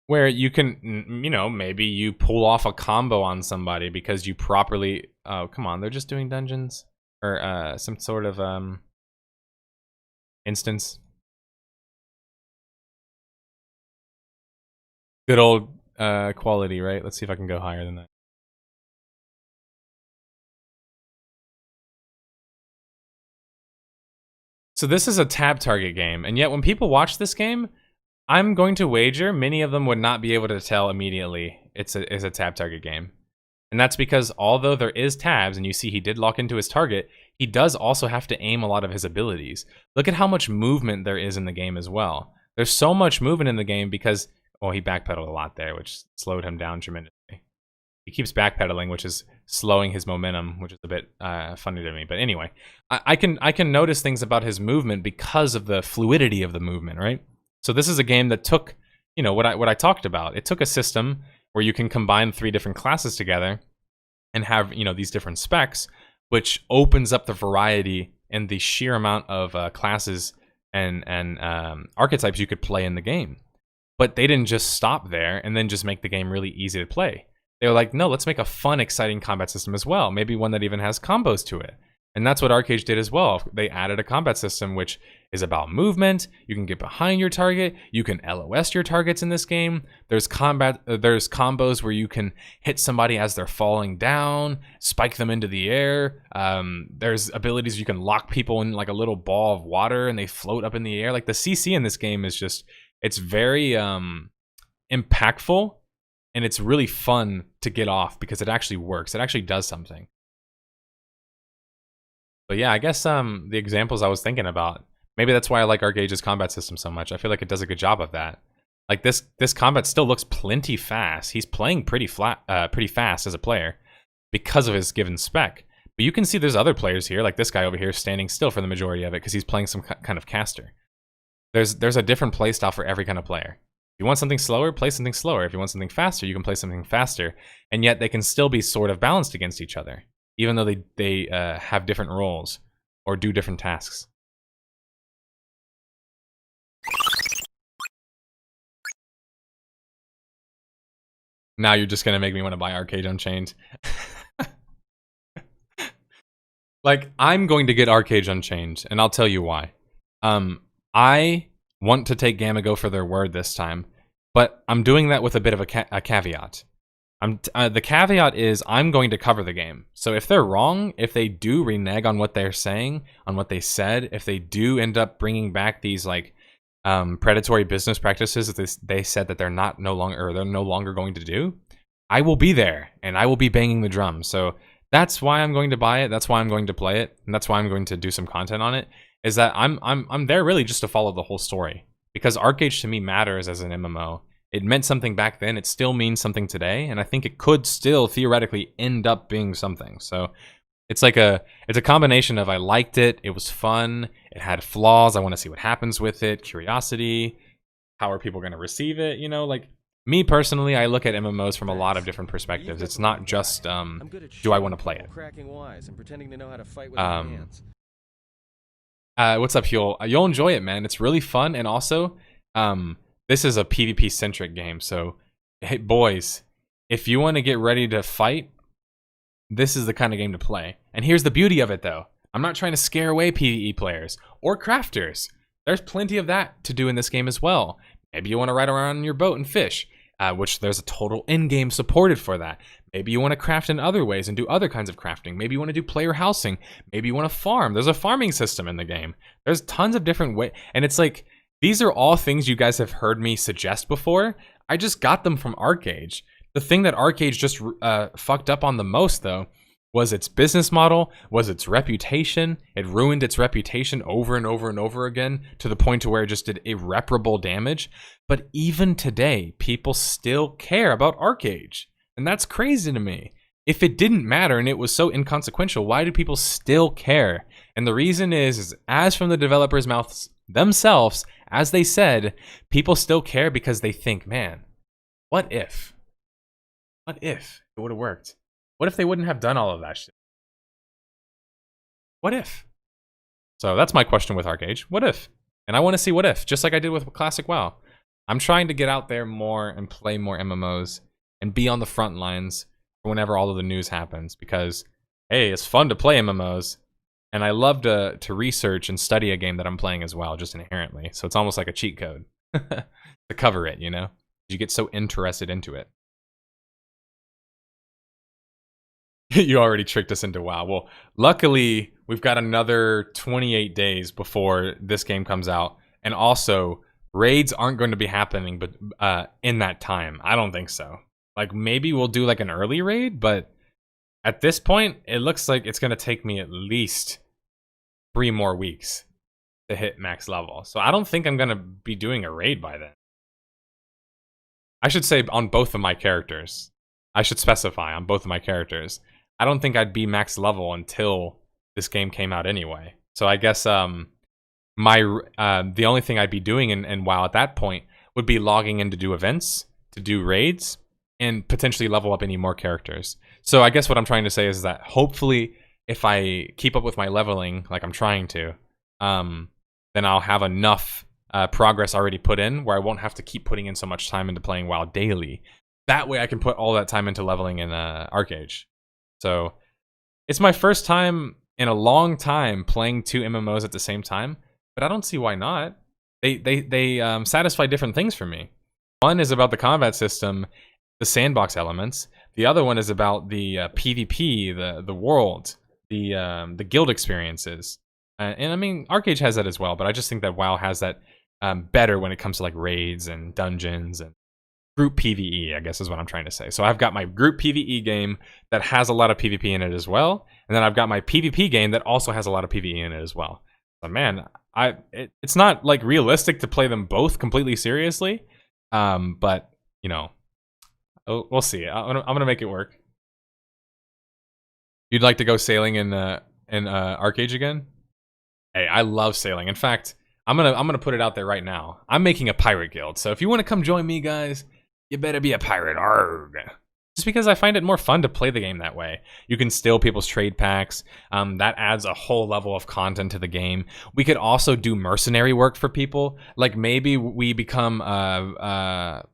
S1: Where you can, you know, maybe you pull off a combo on somebody because you properly... Oh, come on, they're just doing dungeons? Or some sort of instance. Good old quality, right? Let's see if I can go higher than that. So this is a tab target game, and yet when people watch this game, I'm going to wager many of them would not be able to tell immediately it's a tab target game. And that's because although there is tabs, and you see he did lock into his target, he does also have to aim a lot of his abilities. Look at how much movement there is in the game as well. There's so much movement in the game because, well, he backpedaled a lot there, which slowed him down tremendously. He keeps backpedaling, which is slowing his momentum, which is a bit funny to me. But anyway, I can notice things about his movement because of the fluidity of the movement, right? So this is a game that took, you know, what I talked about. It took a system where you can combine 3 different classes together and have, you know, these different specs, which opens up the variety and the sheer amount of classes and archetypes you could play in the game. But they didn't just stop there and then just make the game really easy to play. They were like, no, let's make a fun, exciting combat system as well. Maybe one that even has combos to it. And that's what ArcheAge did as well. They added a combat system which is about movement. You can get behind your target. You can LOS your targets in this game. There's combos where you can hit somebody as they're falling down, spike them into the air. There's abilities you can lock people in like a little ball of water and they float up in the air. Like the CC in this game is just, it's very impactful, and it's really fun to get off because it actually works. It actually does something. But yeah, I guess the examples I was thinking about, maybe that's why I like ArcheAge's combat system so much. I feel like it does a good job of that. Like this combat still looks plenty fast. He's playing pretty fast as a player because of his given spec. But you can see there's other players here, like this guy over here, standing still for the majority of it because he's playing some kind of caster. There's a different play style for every kind of player. If you want something slower, play something slower. If you want something faster, you can play something faster. And yet they can still be sort of balanced against each other, even though they have different roles or do different tasks. Now you're just gonna make me want to buy ArcheAge Unchained. Like, I'm going to get ArcheAge Unchained, and I'll tell you why. I want to take Gamago for their word this time, but I'm doing that with a bit of a caveat. The caveat is I'm going to cover the game. So if they're wrong, if they do renege on what they're saying, on what they said, if they do end up bringing back these like predatory business practices that they said that they're no longer going to do, I will be there and I will be banging the drum. So that's why I'm going to buy it. That's why I'm going to play it, and that's why I'm going to do some content on it. Is that I'm there really just to follow the whole story, because ArcheAge to me matters as an MMO. It meant something back then. It still means something today, and I think it could still theoretically end up being something. So it's like it's a combination of I liked it, it was fun, it had flaws, I want to see what happens with it, curiosity, how are people going to receive it, you know, like me personally, I look at MMOs from a lot of different perspectives. It's not just do I want to play it.
S11: Cracking wise and pretending to know how to fight with my hands.
S1: What's up, Huel? You'll enjoy it, man. It's really fun, and also this is a PvP-centric game, so hey, boys, if you want to get ready to fight, this is the kind of game to play. And here's the beauty of it, though. I'm not trying to scare away PvE players or crafters. There's plenty of that to do in this game as well. Maybe you want to ride around on your boat and fish, which there's a total in-game supported for that. Maybe you want to craft in other ways and do other kinds of crafting. Maybe you want to do player housing. Maybe you want to farm. There's a farming system in the game. There's tons of different ways, and it's like, These are all things you guys have heard me suggest before. I just got them from ArcheAge. The thing that ArcheAge just fucked up on the most, though, was its business model, was its reputation. It ruined its reputation over and over and over again to the point to where it just did irreparable damage. But even today, people still care about ArcheAge. And that's crazy to me. If it didn't matter and it was so inconsequential, why do people still care? And the reason is as from the developers' mouths themselves, as they said, people still care because they think, man, what if? What if it would have worked? What if they wouldn't have done all of that shit? What if? So that's my question with ArcheAge. What if? And I want to see what if, just like I did with Classic WoW. I'm trying to get out there more and play more MMOs and be on the front lines whenever all of the news happens, because, hey, it's fun to play MMOs. And I love to research and study a game that I'm playing as well, just inherently. So it's almost like a cheat code to cover it, you know? You get so interested into it. You already tricked us into WoW. Well, luckily, we've got another 28 days before this game comes out. And also, raids aren't going to be happening but in that time. I don't think so. Like, maybe we'll do like an early raid, but at this point, it looks like it's going to take me at least 3 more weeks to hit max level. So I don't think I'm going to be doing a raid by then. I should say on both of my characters. I should specify on both of my characters. I don't think I'd be max level until this game came out anyway. So I guess the only thing I'd be doing in WoW at that point would be logging in to do events, to do raids, and potentially level up any more characters. So I guess what I'm trying to say is that hopefully if I keep up with my leveling like I'm trying to, then I'll have enough progress already put in where I won't have to keep putting in so much time into playing WoW daily. That way I can put all that time into leveling in ArcheAge. So it's my first time in a long time playing 2 MMOs at the same time, but I don't see why not. They satisfy different things for me. One is about the combat system, the sandbox elements. The other one is about the PvP, the world, the guild experiences. And I mean, ArcheAge has that as well, but I just think that WoW has that better when it comes to like raids and dungeons and group PvE, I guess is what I'm trying to say. So I've got my group PvE game that has a lot of PvP in it as well, and then I've got my PvP game that also has a lot of PvE in it as well. So man, it's not like realistic to play them both completely seriously, but you know, we'll see. I'm gonna make it work. You'd like to go sailing in ArcheAge again? Hey, I love sailing. In fact, I'm gonna put it out there right now. I'm making a pirate guild, so if you want to come join me, guys, you better be a pirate. Arrgh. Just because I find it more fun to play the game that way. You can steal people's trade packs. That adds a whole level of content to the game. We could also do mercenary work for people. Like maybe we become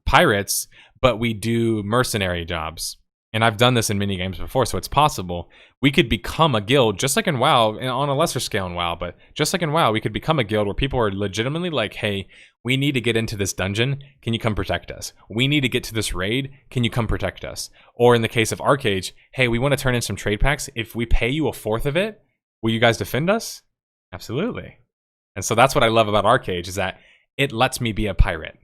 S1: pirates, but we do mercenary jobs. And I've done this in mini games before, so it's possible. We could become a guild, just like in WoW, and on a lesser scale in WoW, but just like in WoW, we could become a guild where people are legitimately like, hey, we need to get into this dungeon, can you come protect us? We need to get to this raid, can you come protect us? Or in the case of ArcheAge, hey, we want to turn in some trade packs, if we pay you 1/4 of it, will you guys defend us? Absolutely. And so that's what I love about ArcheAge, is that it lets me be a pirate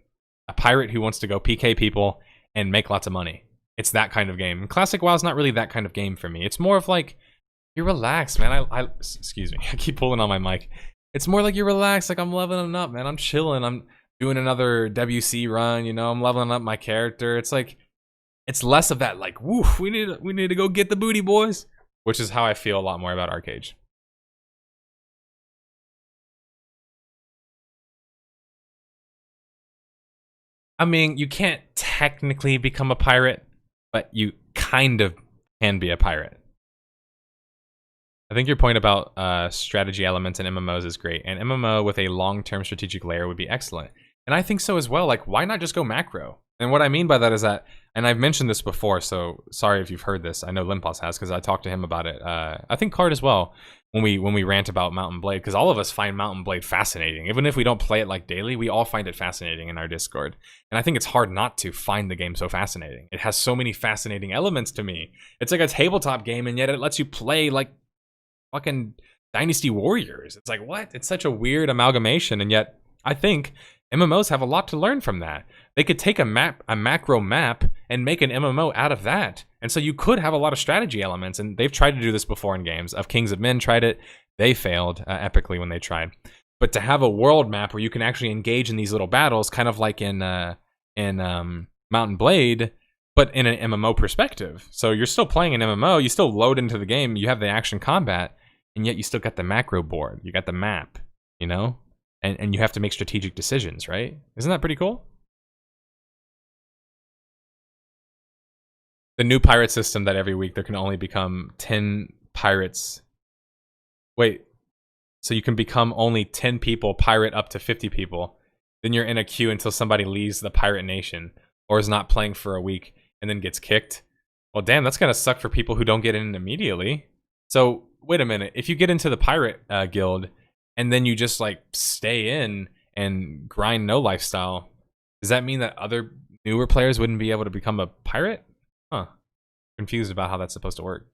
S1: who wants to go PK people and make lots of money. It's that kind of game. Classic WoW's not really that kind of game for me. It's more of like, you're relaxed, man. Excuse me, I keep pulling on my mic. It's more like you're relaxed, like I'm leveling up, man. I'm chilling. I'm doing another WC run, you know. I'm leveling up my character. It's like, it's less of that like, woo, we need to go get the booty, boys. Which is how I feel a lot more about ArcheAge. I mean, you can't technically become a pirate, but you kind of can be a pirate. I think your point about strategy elements in MMOs is great. An MMO with a long-term strategic layer would be excellent. And I think so as well. Like, why not just go macro? And what I mean by that is that, and I've mentioned this before, so sorry if you've heard this. I know Limpos has, because I talked to him about it. I think Card as well, when we rant about Mountain Blade, because all of us find Mountain Blade fascinating. Even if we don't play it like daily, we all find it fascinating in our Discord. And I think it's hard not to find the game so fascinating. It has so many fascinating elements to me. It's like a tabletop game, and yet it lets you play like fucking Dynasty Warriors. It's like, what? It's such a weird amalgamation, and yet I think MMOs have a lot to learn from that. They could take a macro map, and make an MMO out of that. And so you could have a lot of strategy elements, and they've tried to do this before in games. Of Kings of Men tried it. They failed epically when they tried. But to have a world map where you can actually engage in these little battles, kind of like in Mountain Blade, but in an MMO perspective. So you're still playing an MMO, you still load into the game, you have the action combat, and yet you still got the macro board. You got the map, you know? And you have to make strategic decisions, right? Isn't that pretty cool? The new pirate system that every week there can only become 10 pirates. Wait, so you can become only 10 people, pirate up to 50 people. Then you're in a queue until somebody leaves the pirate nation or is not playing for a week and then gets kicked. Well, damn, that's gonna suck for people who don't get in immediately. So, wait a minute. If you get into the pirate guild and then you just like stay in and grind no lifestyle, does that mean that other newer players wouldn't be able to become a pirate? Huh. Confused about how that's supposed to work.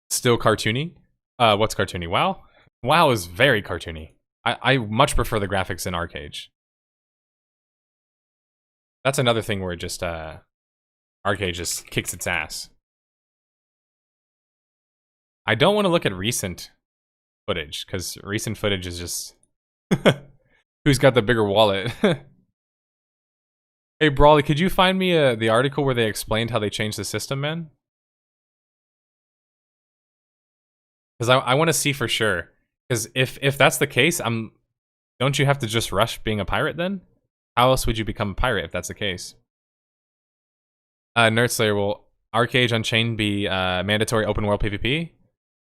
S1: Still cartoony? What's cartoony? WoW? WoW is very cartoony. I much prefer the graphics in ArcheAge. That's another thing where it just ArcheAge just kicks its ass. I don't want to look at recent footage, because recent footage is just who's got the bigger wallet. Hey Brawly, could you find me the article where they explained how they changed the system, man? Because I want to see for sure. Because if that's the case, don't you have to just rush being a pirate then? How else would you become a pirate if that's the case? NerdSlayer, will ArcheAge Unchained be mandatory open world PvP?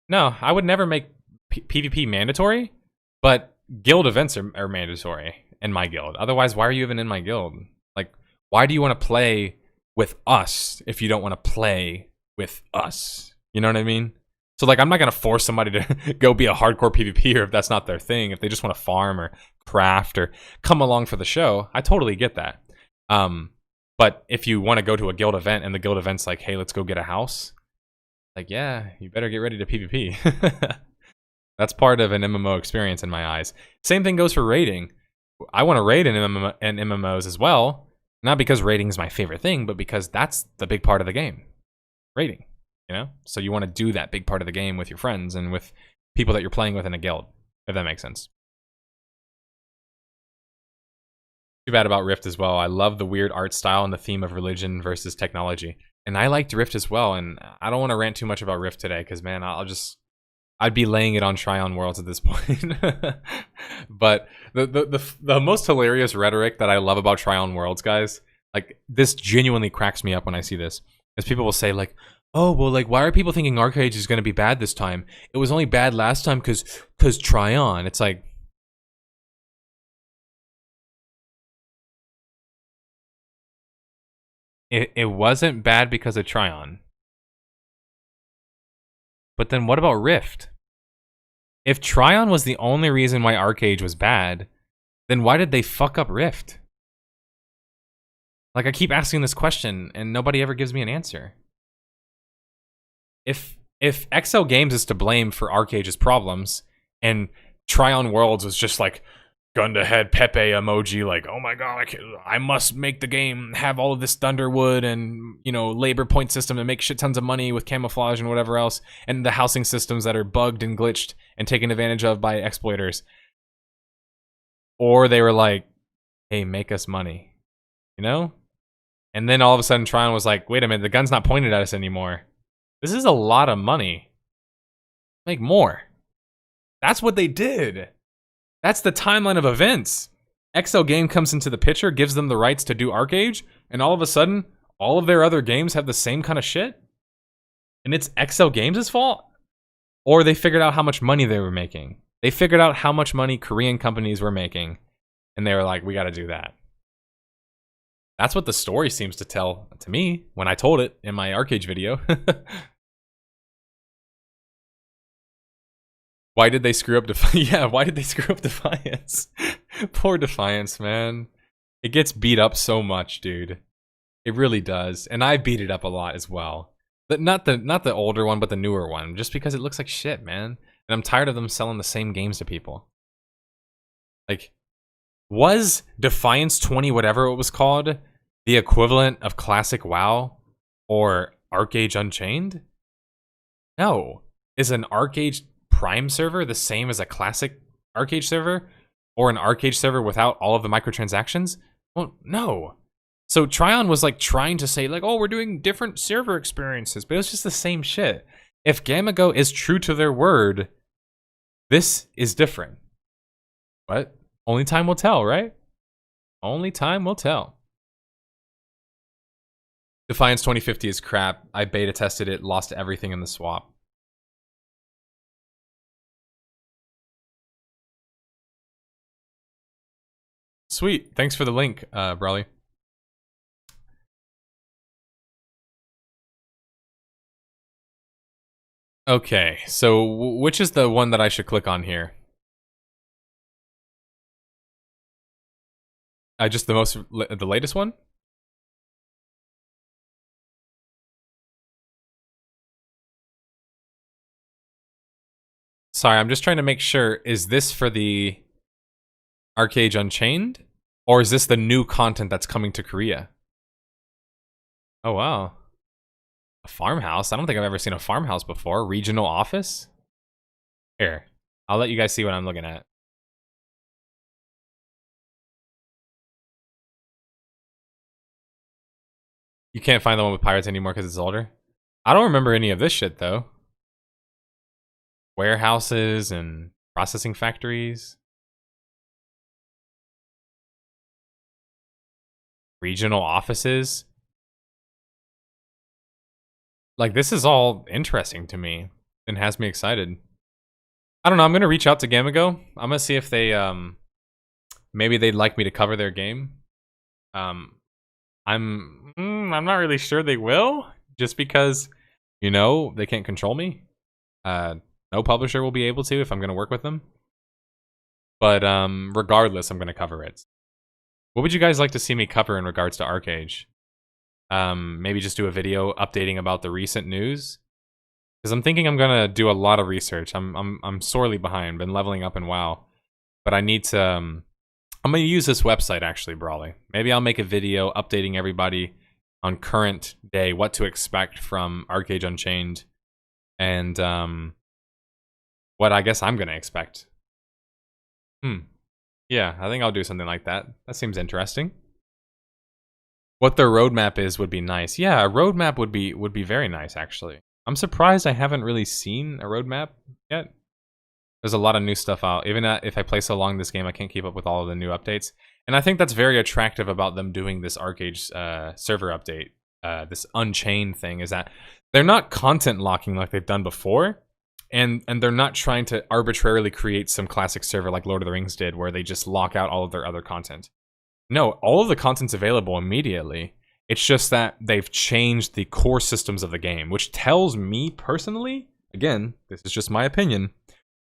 S1: No, I would never make PvP mandatory, but guild events are mandatory in my guild. Otherwise, why are you even in my guild? Like, why do you want to play with us if you don't want to play with us? You know what I mean? So, like, I'm not going to force somebody to go be a hardcore PvPer if that's not their thing. If they just want to farm or craft or come along for the show, I totally get that. But if you want to go to a guild event and the guild event's like, hey, let's go get a house. Like, yeah, you better get ready to PvP. That's part of an MMO experience in my eyes. Same thing goes for raiding. I want to raid in MMOs as well. Not because raiding is my favorite thing, but because that's the big part of the game. Raiding, you know? So you want to do that big part of the game with your friends and with people that you're playing with in a guild, if that makes sense. Too bad about Rift as well. I love the weird art style and the theme of religion versus technology. And I liked Rift as well, and I don't want to rant too much about Rift today, because, man, I'd be laying it on Tryon Worlds at this point. But the most hilarious rhetoric that I love about Tryon Worlds, guys, like, this genuinely cracks me up when I see this, is people will say, like, oh, well, like, why are people thinking ArcheAge is going to be bad this time? It was only bad last time because Tryon. It's like, it wasn't bad because of Tryon. But then what about Rift? If Tryon was the only reason why ArcheAge was bad, then why did they fuck up Rift? Like, I keep asking this question and nobody ever gives me an answer. If XL Games is to blame for ArcheAge's problems and Tryon Worlds was just like gun to head Pepe emoji, like, oh my god, I must make the game have all of this Thunderwood and, you know, labor point system to make shit tons of money with camouflage and whatever else, and the housing systems that are bugged and glitched and taken advantage of by exploiters. Or they were like, hey, make us money, you know? And then all of a sudden Tryon was like, wait a minute, the gun's not pointed at us anymore. This is a lot of money. Make more. That's what they did. That's the timeline of events. XL Game comes into the picture, gives them the rights to do ArcheAge, and all of a sudden, all of their other games have the same kind of shit? And it's XL Games' fault? Or they figured out how much money they were making. They figured out how much money Korean companies were making, and they were like, we gotta do that. That's what the story seems to tell to me when I told it in my ArcheAge video. Why did they screw up Defiance? Yeah, why did they screw up Defiance? Poor Defiance, man. It gets beat up so much, dude. It really does. And I beat it up a lot as well. But not the older one, but the newer one. Just because it looks like shit, man. and I'm tired of them selling the same games to people. Like, was Defiance 20, whatever it was called, the equivalent of classic WoW or ArcheAge Unchained? No. Is an ArcheAge Prime server the same as a classic ArcheAge server? Or an ArcheAge server without all of the microtransactions? Well, no. So Tryon was like trying to say like, oh, we're doing different server experiences, but it was just the same shit. If Gamago is true to their word, this is different. But only time will tell, right? Only time will tell. Defiance 2050 is crap. I beta tested it, lost everything in the swap. Sweet. Thanks for the link, Brawley. Okay, so which is the one that I should click on here? Just the latest one? Sorry, I'm just trying to make sure. Is this for the ArcheAge Unchained? Or is this the new content that's coming to Korea? Oh, wow. A farmhouse? I don't think I've ever seen a farmhouse before. Regional office? Here, I'll let you guys see what I'm looking at. You can't find the one with pirates anymore because it's older? I don't remember any of this shit, though. Warehouses and processing factories. Regional offices. Like, this is all interesting to me and has me excited. I don't know, I'm gonna reach out to Gamago. I'm gonna see if they, maybe they'd like me to cover their game. I'm not really sure they will, just because, you know, they can't control me. No publisher will be able to if I'm gonna work with them. But, regardless, I'm gonna cover it. What would you guys like to see me cover in regards to ArcheAge? Maybe just do a video updating about the recent news, because I'm thinking I'm gonna do a lot of research. I'm sorely behind. Been leveling up in WoW, but I need to. I'm gonna use this website actually, Brawley. Maybe I'll make a video updating everybody on current day what to expect from ArcheAge Unchained, and what I guess I'm gonna expect. Yeah, I think I'll do something like that. That seems interesting. What their roadmap is would be nice. Yeah, a roadmap would be very nice, actually. I'm surprised I haven't really seen a roadmap yet. There's a lot of new stuff out. Even if I play so long this game, I can't keep up with all of the new updates. And I think that's very attractive about them doing this ArcheAge server update, this Unchained thing, is that they're not content locking like they've done before. And they're not trying to arbitrarily create some classic server like Lord of the Rings did, where they just lock out all of their other content. No, all of the content's available immediately. It's just that they've changed the core systems of the game, which tells me personally, again, this is just my opinion,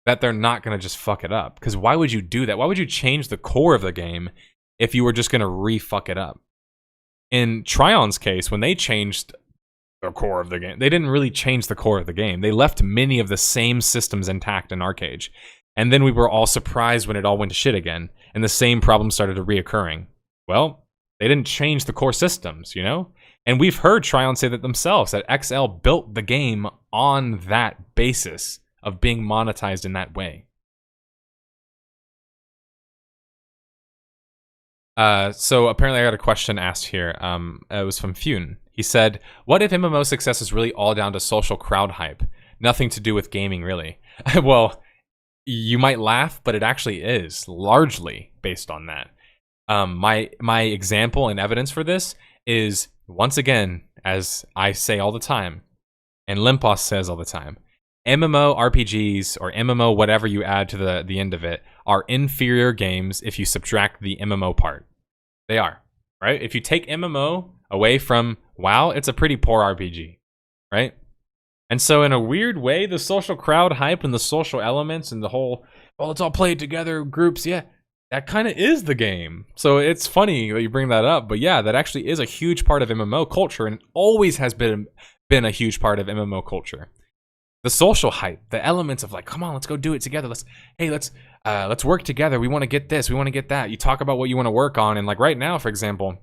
S1: that they're not going to just fuck it up. Because why would you do that? Why would you change the core of the game if you were just going to re-fuck it up? In Tryon's case, when they changed the core of the game, they didn't really change the core of the game. They left many of the same systems intact in ArcheAge. And then we were all surprised when it all went to shit again, and the same problems started reoccurring. Well, they didn't change the core systems, you know? And we've heard Tryon say that themselves, that XL built the game on that basis of being monetized in that way. So apparently I got a question asked here. It was from Fune. He said, what if MMO success is really all down to social crowd hype? Nothing to do with gaming, really. Well, you might laugh, but it actually is largely based on that. My example and evidence for this is, once again, as I say all the time, and Limpos says all the time, MMO RPGs, or MMO whatever you add to the end of it, are inferior games if you subtract the MMO part. They are, right? If you take MMO away from WoW, it's a pretty poor RPG, right? And so in a weird way, the social crowd hype and the social elements and the whole, well, let's all play it together, groups, yeah, that kind of is the game. So it's funny that you bring that up, but yeah, that actually is a huge part of MMO culture, and always has been a huge part of MMO culture. the social hype, the elements of like, come on, let's go do it together. Let's work together. We want to get this, we want to get that. You talk about what you want to work on, and like right now, for example,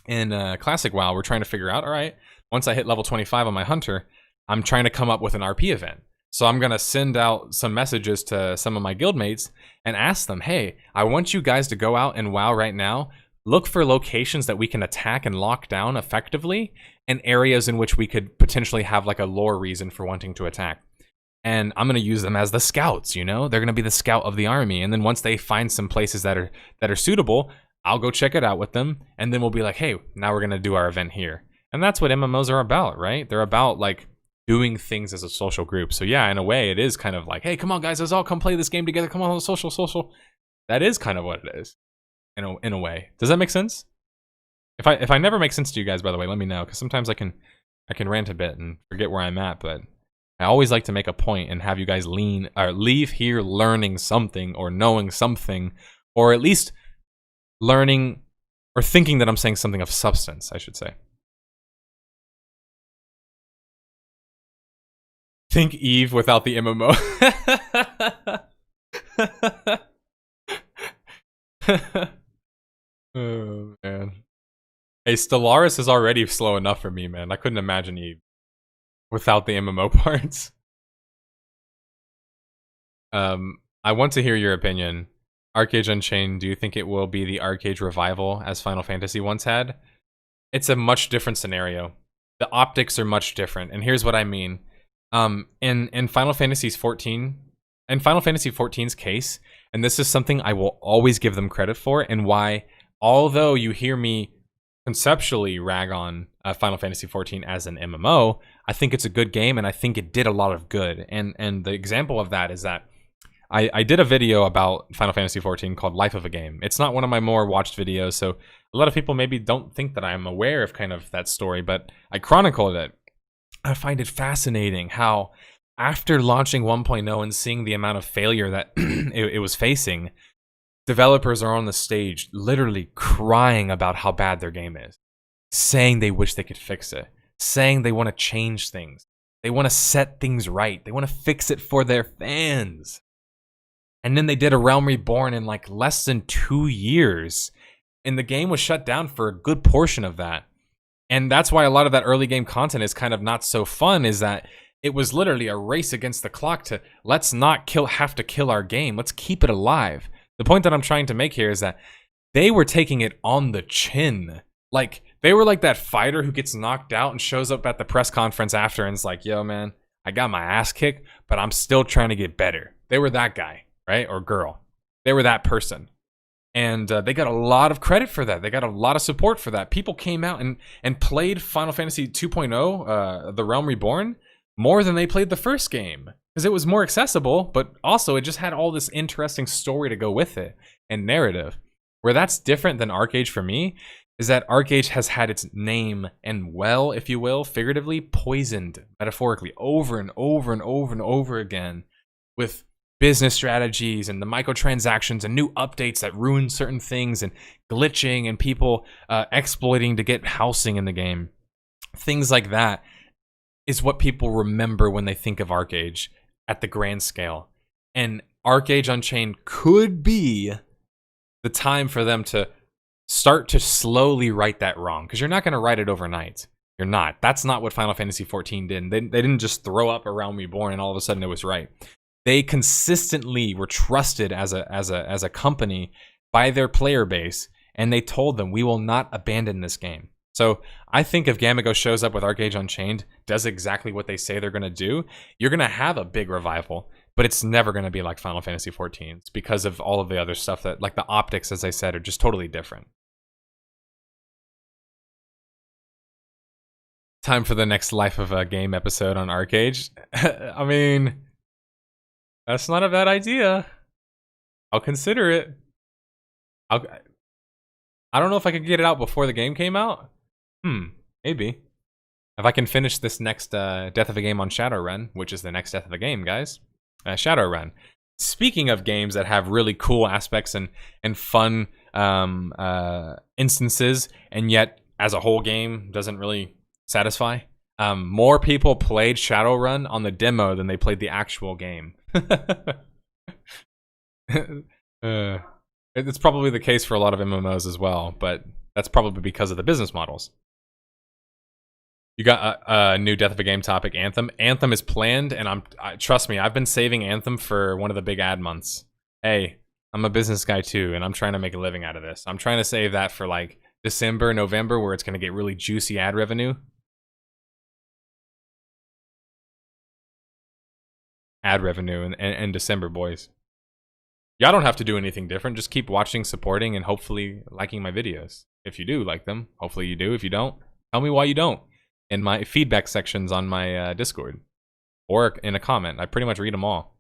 S1: in Classic WoW, we're trying to figure out, all right, once I hit level 25 on my hunter, I'm trying to come up with an RP event. So I'm gonna send out some messages to some of my guildmates and ask them, hey, I want you guys to go out and WoW right now. Look for locations that we can attack and lock down effectively, and areas in which we could potentially have like a lore reason for wanting to attack. And I'm gonna use them as the scouts, you know? They're gonna be the scout of the army. And then once they find some places that are suitable, I'll go check it out with them, and then we'll be like, hey, now we're gonna do our event here. And that's what MMOs are about, right? They're about like doing things as a social group. So yeah, in a way, it is kind of like, hey, come on guys, let's all come play this game together. Come on, social. That is kind of what it is. In a way. Does that make sense? If I never make sense to you guys, by the way, let me know, because sometimes I can rant a bit and forget where I'm at, but I always like to make a point and have you guys leave here learning something or knowing something, or at least learning or thinking that I'm saying something of substance, I should say. Think Eve without the MMO. Oh, man. Hey, Stellaris is already slow enough for me, man. I couldn't imagine Eve without the MMO parts. I want to hear your opinion. ArcheAge Unchained, do you think it will be the ArcheAge revival as Final Fantasy once had? It's a much different scenario. The optics are much different, and here's what I mean. In Final Fantasy 14, in Final Fantasy 14's case, and this is something I will always give them credit for, and why, although you hear me conceptually rag on Final Fantasy 14 as an MMO, I think it's a good game, and I think it did a lot of good. And the example of that is that I did a video about Final Fantasy 14 called Life of a Game. It's not one of my more watched videos, so a lot of people maybe don't think that I'm aware of kind of that story, but I chronicled it. I find it fascinating how after launching 1.0 and seeing the amount of failure that it was facing, developers are on the stage literally crying about how bad their game is, saying they wish they could fix it, saying they want to change things, they want to set things right, they want to fix it for their fans. And then they did a Realm Reborn in like less than 2 years, and the game was shut down for a good portion of that. And that's why a lot of that early game content is kind of not so fun, is that it was literally a race against the clock to, let's not have to kill our game, let's keep it alive. The point that I'm trying to make here is that they were taking it on the chin. Like, they were like that fighter who gets knocked out and shows up at the press conference after and is like, yo man, I got my ass kicked, but I'm still trying to get better. They were that guy, right? Or girl. They were that person. And they got a lot of credit for that. They got a lot of support for that. People came out and played Final Fantasy 2.0, The Realm Reborn, more than they played the first game. Because it was more accessible, but also it just had all this interesting story to go with it, and narrative. Where that's different than ArcheAge for me, is that ArcheAge has had its name, and well, if you will, figuratively, poisoned, metaphorically, over and over and over and over again, with business strategies and the microtransactions and new updates that ruin certain things, and glitching and people exploiting to get housing in the game. Things like that is what people remember when they think of ArcheAge at the grand scale. And ArcheAge Unchained could be the time for them to start to slowly right that wrong, because you're not going to right it overnight. You're not. That's not what Final Fantasy 14 did. They didn't just throw up a Realm Reborn and all of a sudden it was right. They consistently were trusted as a company by their player base, and they told them, we will not abandon this game. So I think if Gamago shows up with ArcheAge Unchained, does exactly what they say they're going to do, you're going to have a big revival, but it's never going to be like Final Fantasy 14. It's because of all of the other stuff that, like the optics, as I said, are just totally different. Time for the next Life of a Game episode on ArcheAge. I mean, that's not a bad idea. I'll consider it. I don't know if I could get it out before the game came out. Maybe. If I can finish this next Death of a Game on Shadowrun, which is the next Death of a Game, guys. Shadowrun. Speaking of games that have really cool aspects and fun instances, and yet as a whole game doesn't really satisfy, More people played Shadowrun on the demo than they played the actual game. It's probably the case for a lot of MMOs as well, but that's probably because of the business models. You got a new Death of a Game topic, Anthem. Anthem is planned, and trust me, I've been saving Anthem for one of the big ad months. Hey, I'm a business guy too, and I'm trying to make a living out of this. I'm trying to save that for like December, November, where it's going to get really juicy ad revenue. Ad revenue in December, boys. Y'all don't have to do anything different. Just keep watching, supporting, and hopefully liking my videos. If you do like them, hopefully you do. If you don't, tell me why you don't in my feedback sections on my Discord or in a comment. I pretty much read them all.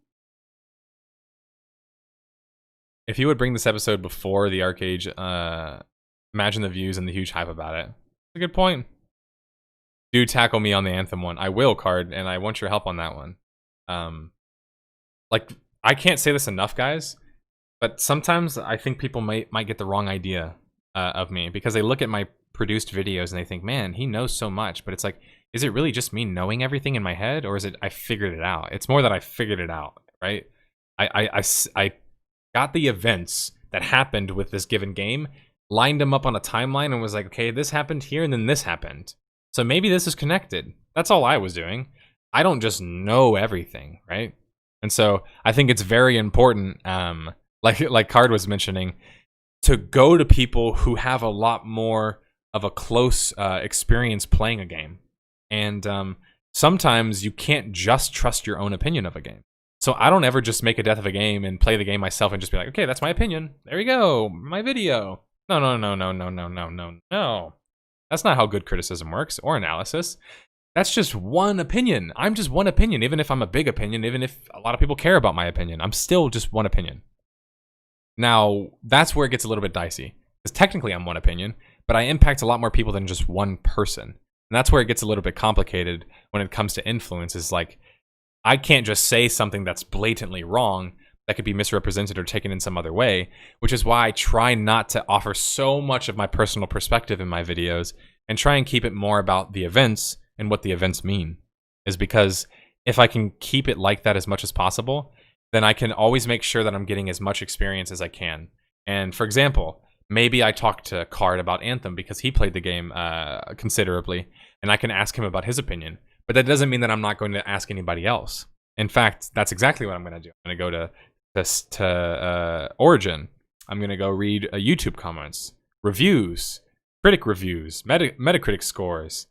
S1: If you would bring this episode before the ArcheAge, imagine the views and the huge hype about it. That's a good point. Do tackle me on the Anthem one. I will, Card, and I want your help on that one. Like, I can't say this enough, guys, but sometimes I think people might get the wrong idea of me because they look at my produced videos and they think, man, he knows so much. But it's like, is it really just me knowing everything in my head, or is it I figured it out? It's more that I figured it out, right? I got the events that happened with this given game, lined them up on a timeline, and was like, okay, this happened here, and then this happened. So maybe this is connected. That's all I was doing. I don't just know everything, right? And so I think it's very important, like Card was mentioning, to go to people who have a lot more of a close experience playing a game. And sometimes you can't just trust your own opinion of a game. So I don't ever just make a Death of a Game and play the game myself and just be like, okay, that's my opinion. There you go, my video. No. That's not how good criticism works, or analysis. That's just one opinion. I'm just one opinion, even if I'm a big opinion, even if a lot of people care about my opinion. I'm still just one opinion. Now, that's where it gets a little bit dicey. Because technically I'm one opinion, but I impact a lot more people than just one person. And that's where it gets a little bit complicated when it comes to influence. Is like, I can't just say something that's blatantly wrong that could be misrepresented or taken in some other way, which is why I try not to offer so much of my personal perspective in my videos and try and keep it more about the events and what the events mean. Is because if I can keep it like that as much as possible, then I can always make sure that I'm getting as much experience as I can. And for example, maybe I talked to Card about Anthem because he played the game considerably, and I can ask him about his opinion. But that doesn't mean that I'm not going to ask anybody else. In fact, that's exactly what I'm going to do. I'm going to go to Origin. I'm going to go read YouTube comments, reviews, critic reviews, Metacritic scores,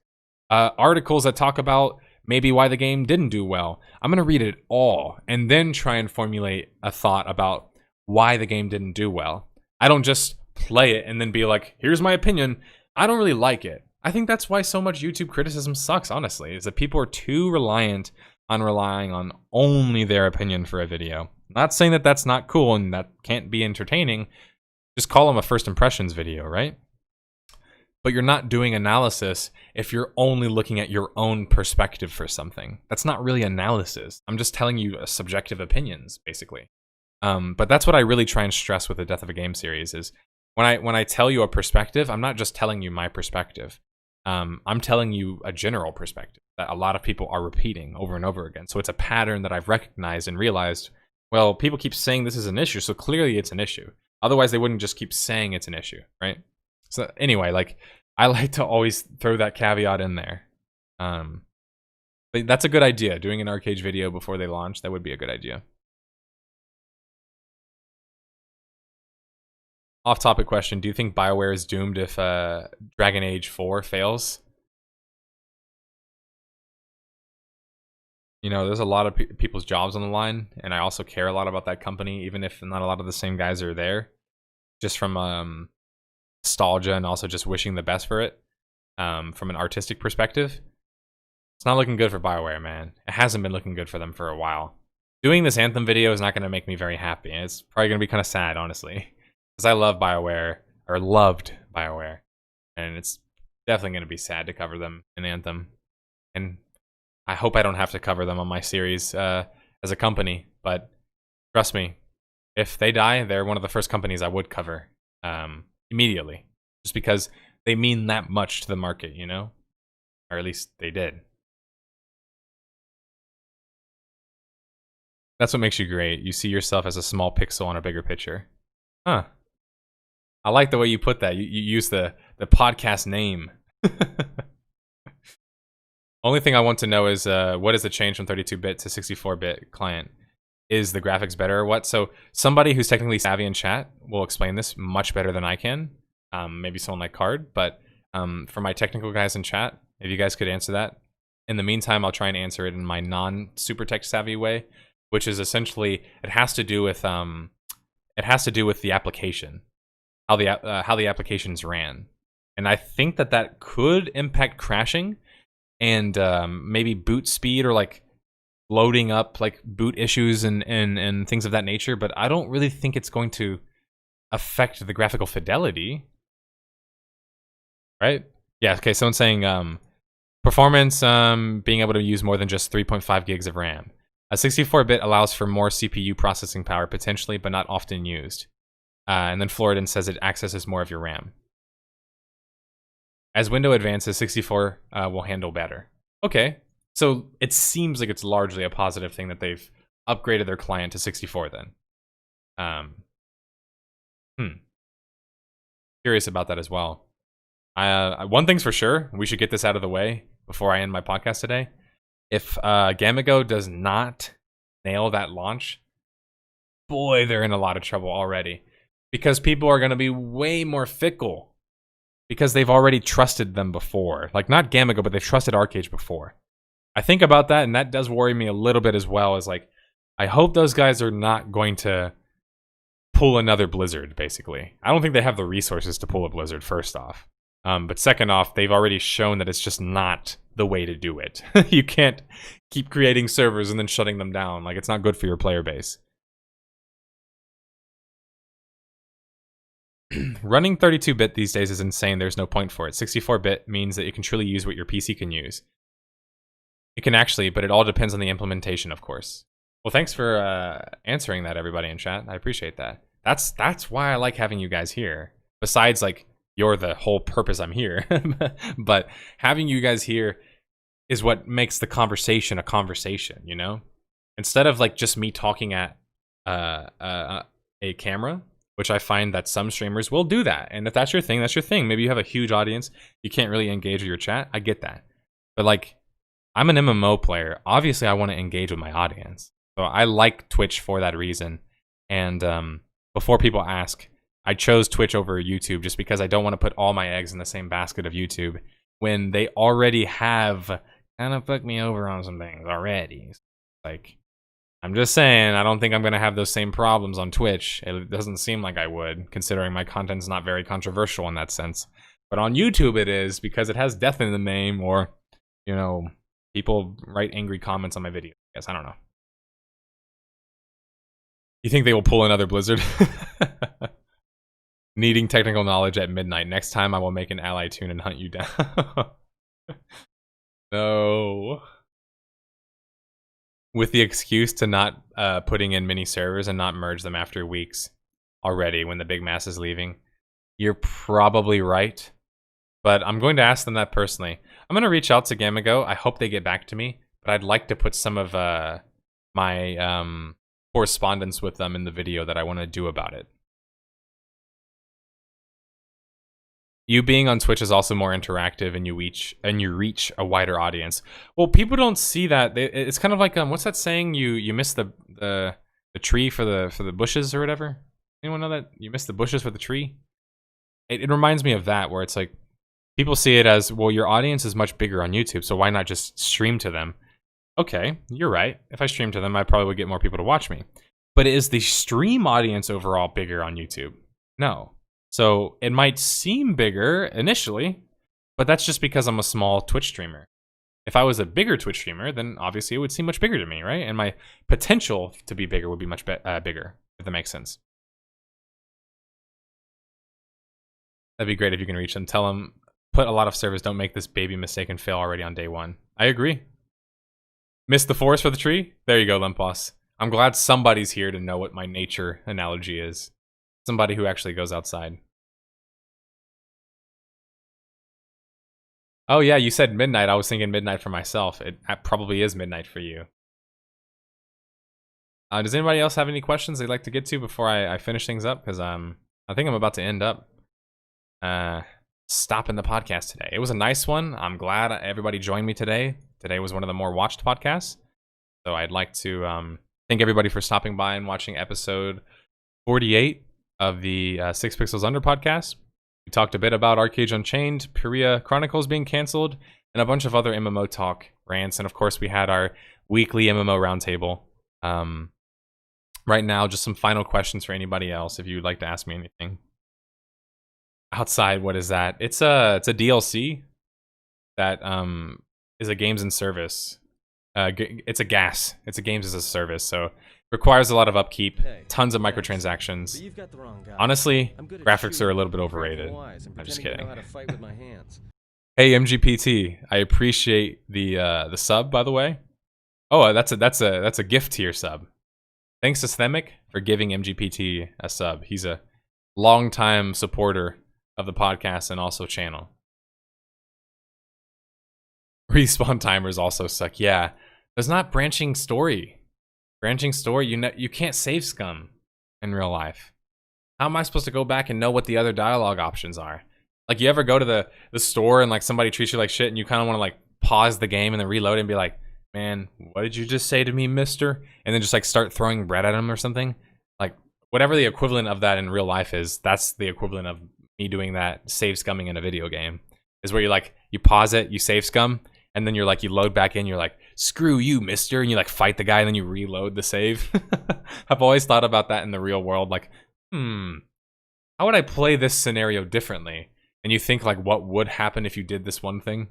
S1: articles that talk about maybe why the game didn't do well. I'm going to read it all and then try and formulate a thought about why the game didn't do well. I don't just play it and then be like, here's my opinion. I don't really like it. I think that's why so much YouTube criticism sucks, honestly, is that people are too reliant on relying on only their opinion for a video. Not saying that that's not cool and that can't be entertaining. Just call them a first impressions video, right? But you're not doing analysis if you're only looking at your own perspective for something. That's not really analysis. I'm just telling you subjective opinions, basically. But that's what I really try and stress with the Death of a Game series is when I tell you a perspective, I'm not just telling you my perspective. I'm telling you a general perspective that a lot of people are repeating over and over again. So it's a pattern that I've recognized and realized, well, people keep saying this is an issue, so clearly it's an issue. Otherwise, they wouldn't just keep saying it's an issue, right? So anyway, like, I like to always throw that caveat in there. But that's a good idea. Doing an ArcheAge video before they launch, that would be a good idea. Off-topic question: do you think BioWare is doomed if Dragon Age 4 fails? You know, there's a lot of people's jobs on the line, and I also care a lot about that company, even if not a lot of the same guys are there. Just from nostalgia and also just wishing the best for it. From an artistic perspective, it's not looking good for BioWare, man. It hasn't been looking good for them for a while. Doing this Anthem video is not going to make me very happy. It's probably going to be kind of sad, honestly. Because I love BioWare, or loved BioWare, and it's definitely going to be sad to cover them in Anthem. And I hope I don't have to cover them on my series as a company, but trust me, if they die, they're one of the first companies I would cover immediately, just because they mean that much to the market, you know? Or at least they did. That's what makes you great. You see yourself as a small pixel on a bigger picture. Huh. I like the way you put that. You use the podcast name. Only thing I want to know is what is the change from 32-bit to 64-bit client? Is the graphics better or what? So somebody who's technically savvy in chat will explain this much better than I can. Maybe someone like Card, but for my technical guys in chat, if you guys could answer that. In the meantime, I'll try and answer it in my non-super tech savvy way, which is essentially it has to do with the application, how the applications ran, and I think that could impact crashing and maybe boot speed or like loading up like boot issues and things of that nature. But I don't really think it's going to affect the graphical fidelity, right? Yeah. Okay. Someone's saying performance, being able to use more than just 3.5 gigs of RAM. A 64-bit allows for more CPU processing power potentially, but not often used. And then Floridan says it accesses more of your RAM. As window advances, 64 will handle better. Okay, so it seems like it's largely a positive thing that they've upgraded their client to 64 then. Curious about that as well. One thing's for sure, we should get this out of the way before I end my podcast today. If Gamigo does not nail that launch, boy, they're in a lot of trouble already. Because people are going to be way more fickle. Because they've already trusted them before. Like, not Gamigo, but they've trusted ArcheAge before. I think about that, and that does worry me a little bit as well. Is like, I hope those guys are not going to pull another Blizzard, basically. I don't think they have the resources to pull a Blizzard, first off. But second off, they've already shown that it's just not the way to do it. You can't keep creating servers and then shutting them down. Like, it's not good for your player base. Running 32-bit these days is insane. There's no point for it. 64-bit means that you can truly use what your PC can use. It can actually, but it all depends on the implementation, of course. Well, thanks for answering that, everybody in chat. I appreciate that. That's why I like having you guys here. Besides, like, you're the whole purpose I'm here. But having you guys here is what makes the conversation a conversation, you know? Instead of, like, just me talking at a camera, which I find that some streamers will do that. And if that's your thing, that's your thing. Maybe you have a huge audience. You can't really engage with your chat. I get that. But, like, I'm an MMO player. Obviously, I want to engage with my audience. So I like Twitch for that reason. And before people ask, I chose Twitch over YouTube just because I don't want to put all my eggs in the same basket of YouTube when they already have kind of fucked me over on some things already. Like, I'm just saying, I don't think I'm going to have those same problems on Twitch. It doesn't seem like I would, considering my content's not very controversial in that sense. But on YouTube it is, because it has death in the name, or, you know, people write angry comments on my videos. Yes, I don't know. You think they will pull another Blizzard? Needing technical knowledge at midnight. Next time I will make an ally tune and hunt you down. No. With the excuse to not putting in mini servers and not merge them after weeks already when the big mass is leaving. You're probably right. But I'm going to ask them that personally. I'm going to reach out to Gamigo. I hope they get back to me. But I'd like to put some of my correspondence with them in the video that I want to do about it. You being on Twitch is also more interactive, and you reach a wider audience. Well, people don't see that. It's kind of like what's that saying? You miss the tree for the bushes or whatever. Anyone know that? You miss the bushes for the tree. It reminds me of that, where it's like people see it as, well, your audience is much bigger on YouTube, so why not just stream to them? Okay, you're right. If I stream to them, I probably would get more people to watch me. But is the stream audience overall bigger on YouTube? No. So it might seem bigger initially, but that's just because I'm a small Twitch streamer. If I was a bigger Twitch streamer, then obviously it would seem much bigger to me, right? And my potential to be bigger would be much bigger, if that makes sense. That'd be great if you can reach them. Tell them, put a lot of servers, don't make this baby mistake and fail already on day one. I agree. Missed the forest for the tree? There you go, Limpos. I'm glad somebody's here to know what my nature analogy is. Somebody who actually goes outside. Oh yeah, you said midnight. I was thinking midnight for myself. It probably is midnight for you. Does anybody else have any questions they'd like to get to before I finish things up? Because I think I'm about to end up stopping the podcast today. It was a nice one. I'm glad everybody joined me today. Today was one of the more watched podcasts. So I'd like to thank everybody for stopping by and watching episode 48 of the 6 Pixels Under podcast. We talked a bit about ArcheAge Unchained, Peria Chronicles being canceled, and a bunch of other MMO talk, rants, and of course we had our weekly MMO roundtable. Right now, just some final questions for anybody else if you'd like to ask me anything. Outside, what is that? It's a DLC that is a games and service. It's a GaaS. It's a games as a service, so requires a lot of upkeep, tons of microtransactions.
S11: You've got the wrong guy.
S1: Honestly,
S11: I'm good at
S1: graphics are a
S11: shooting
S1: little bit
S11: people,
S1: overrated.
S11: cracking wise, and
S1: I'm just
S11: pretending
S1: kidding.
S11: to know how to fight with my hands.
S1: Hey MGPT, I appreciate the sub, by the way. Oh, that's a gift tier sub. Thanks to Sthemic for giving MGPT a sub. He's a longtime supporter of the podcast and also channel. Respawn timers also suck. Yeah, there's not branching story. Branching story, you can't save scum in real life. How am I supposed to go back and know what the other dialogue options are? Like, you ever go to the store and like somebody treats you like shit and you kind of want to like pause the game and then reload and be like, man, what did you just say to me, mister? And then just like start throwing bread at him or something. Like, whatever the equivalent of that in real life is, that's the equivalent of me doing that save scumming in a video game. Is where you like, you pause it, you save scum, and then you're like, you load back in, you're like, screw you, mister, and you like fight the guy and then you reload the save. I've always thought about that in the real world, like, how would I play this scenario differently? And you think like, what would happen if you did this one thing?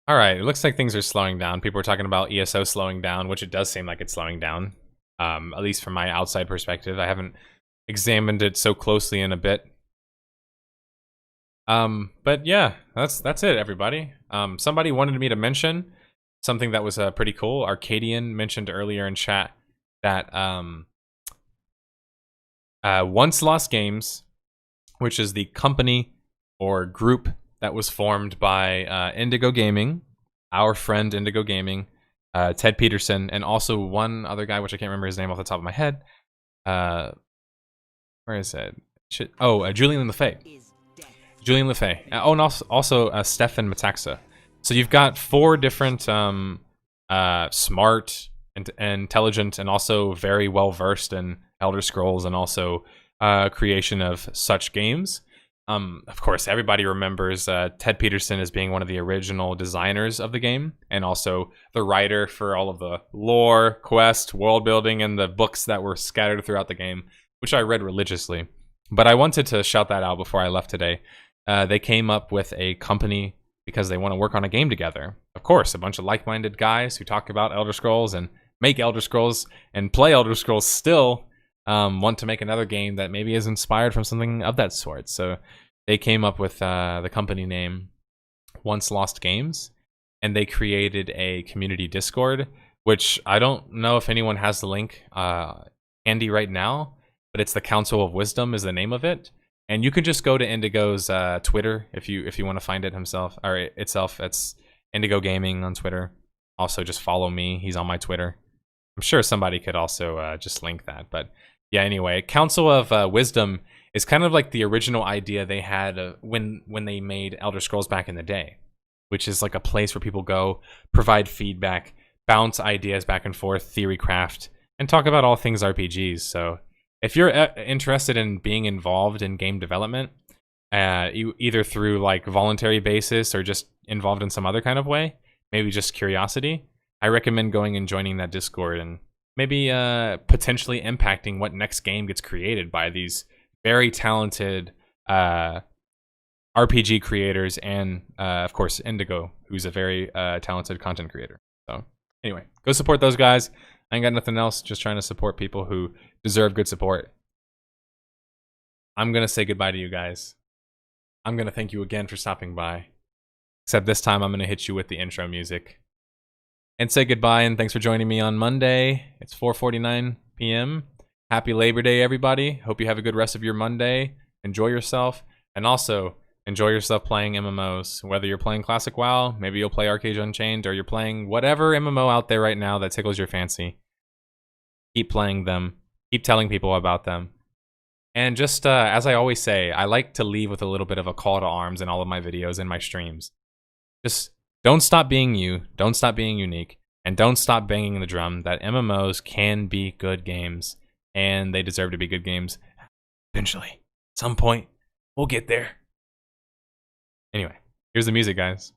S1: All right, it looks like things are slowing down. People are talking about ESO slowing down, which it does seem like it's slowing down, at least from my outside perspective. I haven't examined it so closely in a bit. But yeah, that's it, everybody. Somebody wanted me to mention something that was pretty cool. Arcadian mentioned earlier in chat that Once Lost Games, which is the company or group that was formed by Indigo Gaming, our friend Indigo Gaming, Ted Peterson, and also one other guy, which I can't remember his name off the top of my head. Where is it? Julian Lefay. Julian Lefay. Oh, and also Stefan Metaxa. So you've got 4 different smart and intelligent and also very well versed in Elder Scrolls and also creation of such games. Of course, everybody remembers Ted Peterson as being one of the original designers of the game, and also the writer for all of the lore, quest, world building, and the books that were scattered throughout the game, which I read religiously. But I wanted to shout that out before I left today. They came up with a company because they want to work on a game together. Of course, a bunch of like-minded guys who talk about Elder Scrolls and make Elder Scrolls and play Elder Scrolls still want to make another game that maybe is inspired from something of that sort. So they came up with the company name Once Lost Games, and they created a community Discord, which I don't know if anyone has the link handy right now, but it's the Council of Wisdom is the name of it. And you can just go to Indigo's Twitter if you want to find it himself or itself. It's Indigo Gaming on Twitter. Also, just follow me. He's on my Twitter. I'm sure somebody could also just link that. But yeah, anyway, Council of Wisdom is kind of like the original idea they had when they made Elder Scrolls back in the day, which is like a place where people go, provide feedback, bounce ideas back and forth, theory craft, and talk about all things RPGs. So if you're interested in being involved in game development, either through like voluntary basis or just involved in some other kind of way, maybe just curiosity, I recommend going and joining that Discord and maybe potentially impacting what next game gets created by these very talented RPG creators and, of course, Indigo, who's a very talented content creator. So anyway, go support those guys. I ain't got nothing else, just trying to support people who deserve good support. I'm going to say goodbye to you guys. I'm going to thank you again for stopping by. Except this time I'm going to hit you with the intro music. And say goodbye and thanks for joining me on Monday. It's 4:49 p.m. Happy Labor Day, everybody. Hope you have a good rest of your Monday. Enjoy yourself. And also, Enjoy yourself playing MMOs. Whether you're playing Classic WoW, maybe you'll play ArcheAge Unchained, or you're playing whatever MMO out there right now that tickles your fancy. Keep playing them. Keep telling people about them. And just as I always say, I like to leave with a little bit of a call to arms in all of my videos and my streams. Just don't stop being you. Don't stop being unique. And don't stop banging the drum that MMOs can be good games. And they deserve to be good games. Eventually. Some point, we'll get there. Anyway, here's the music, guys.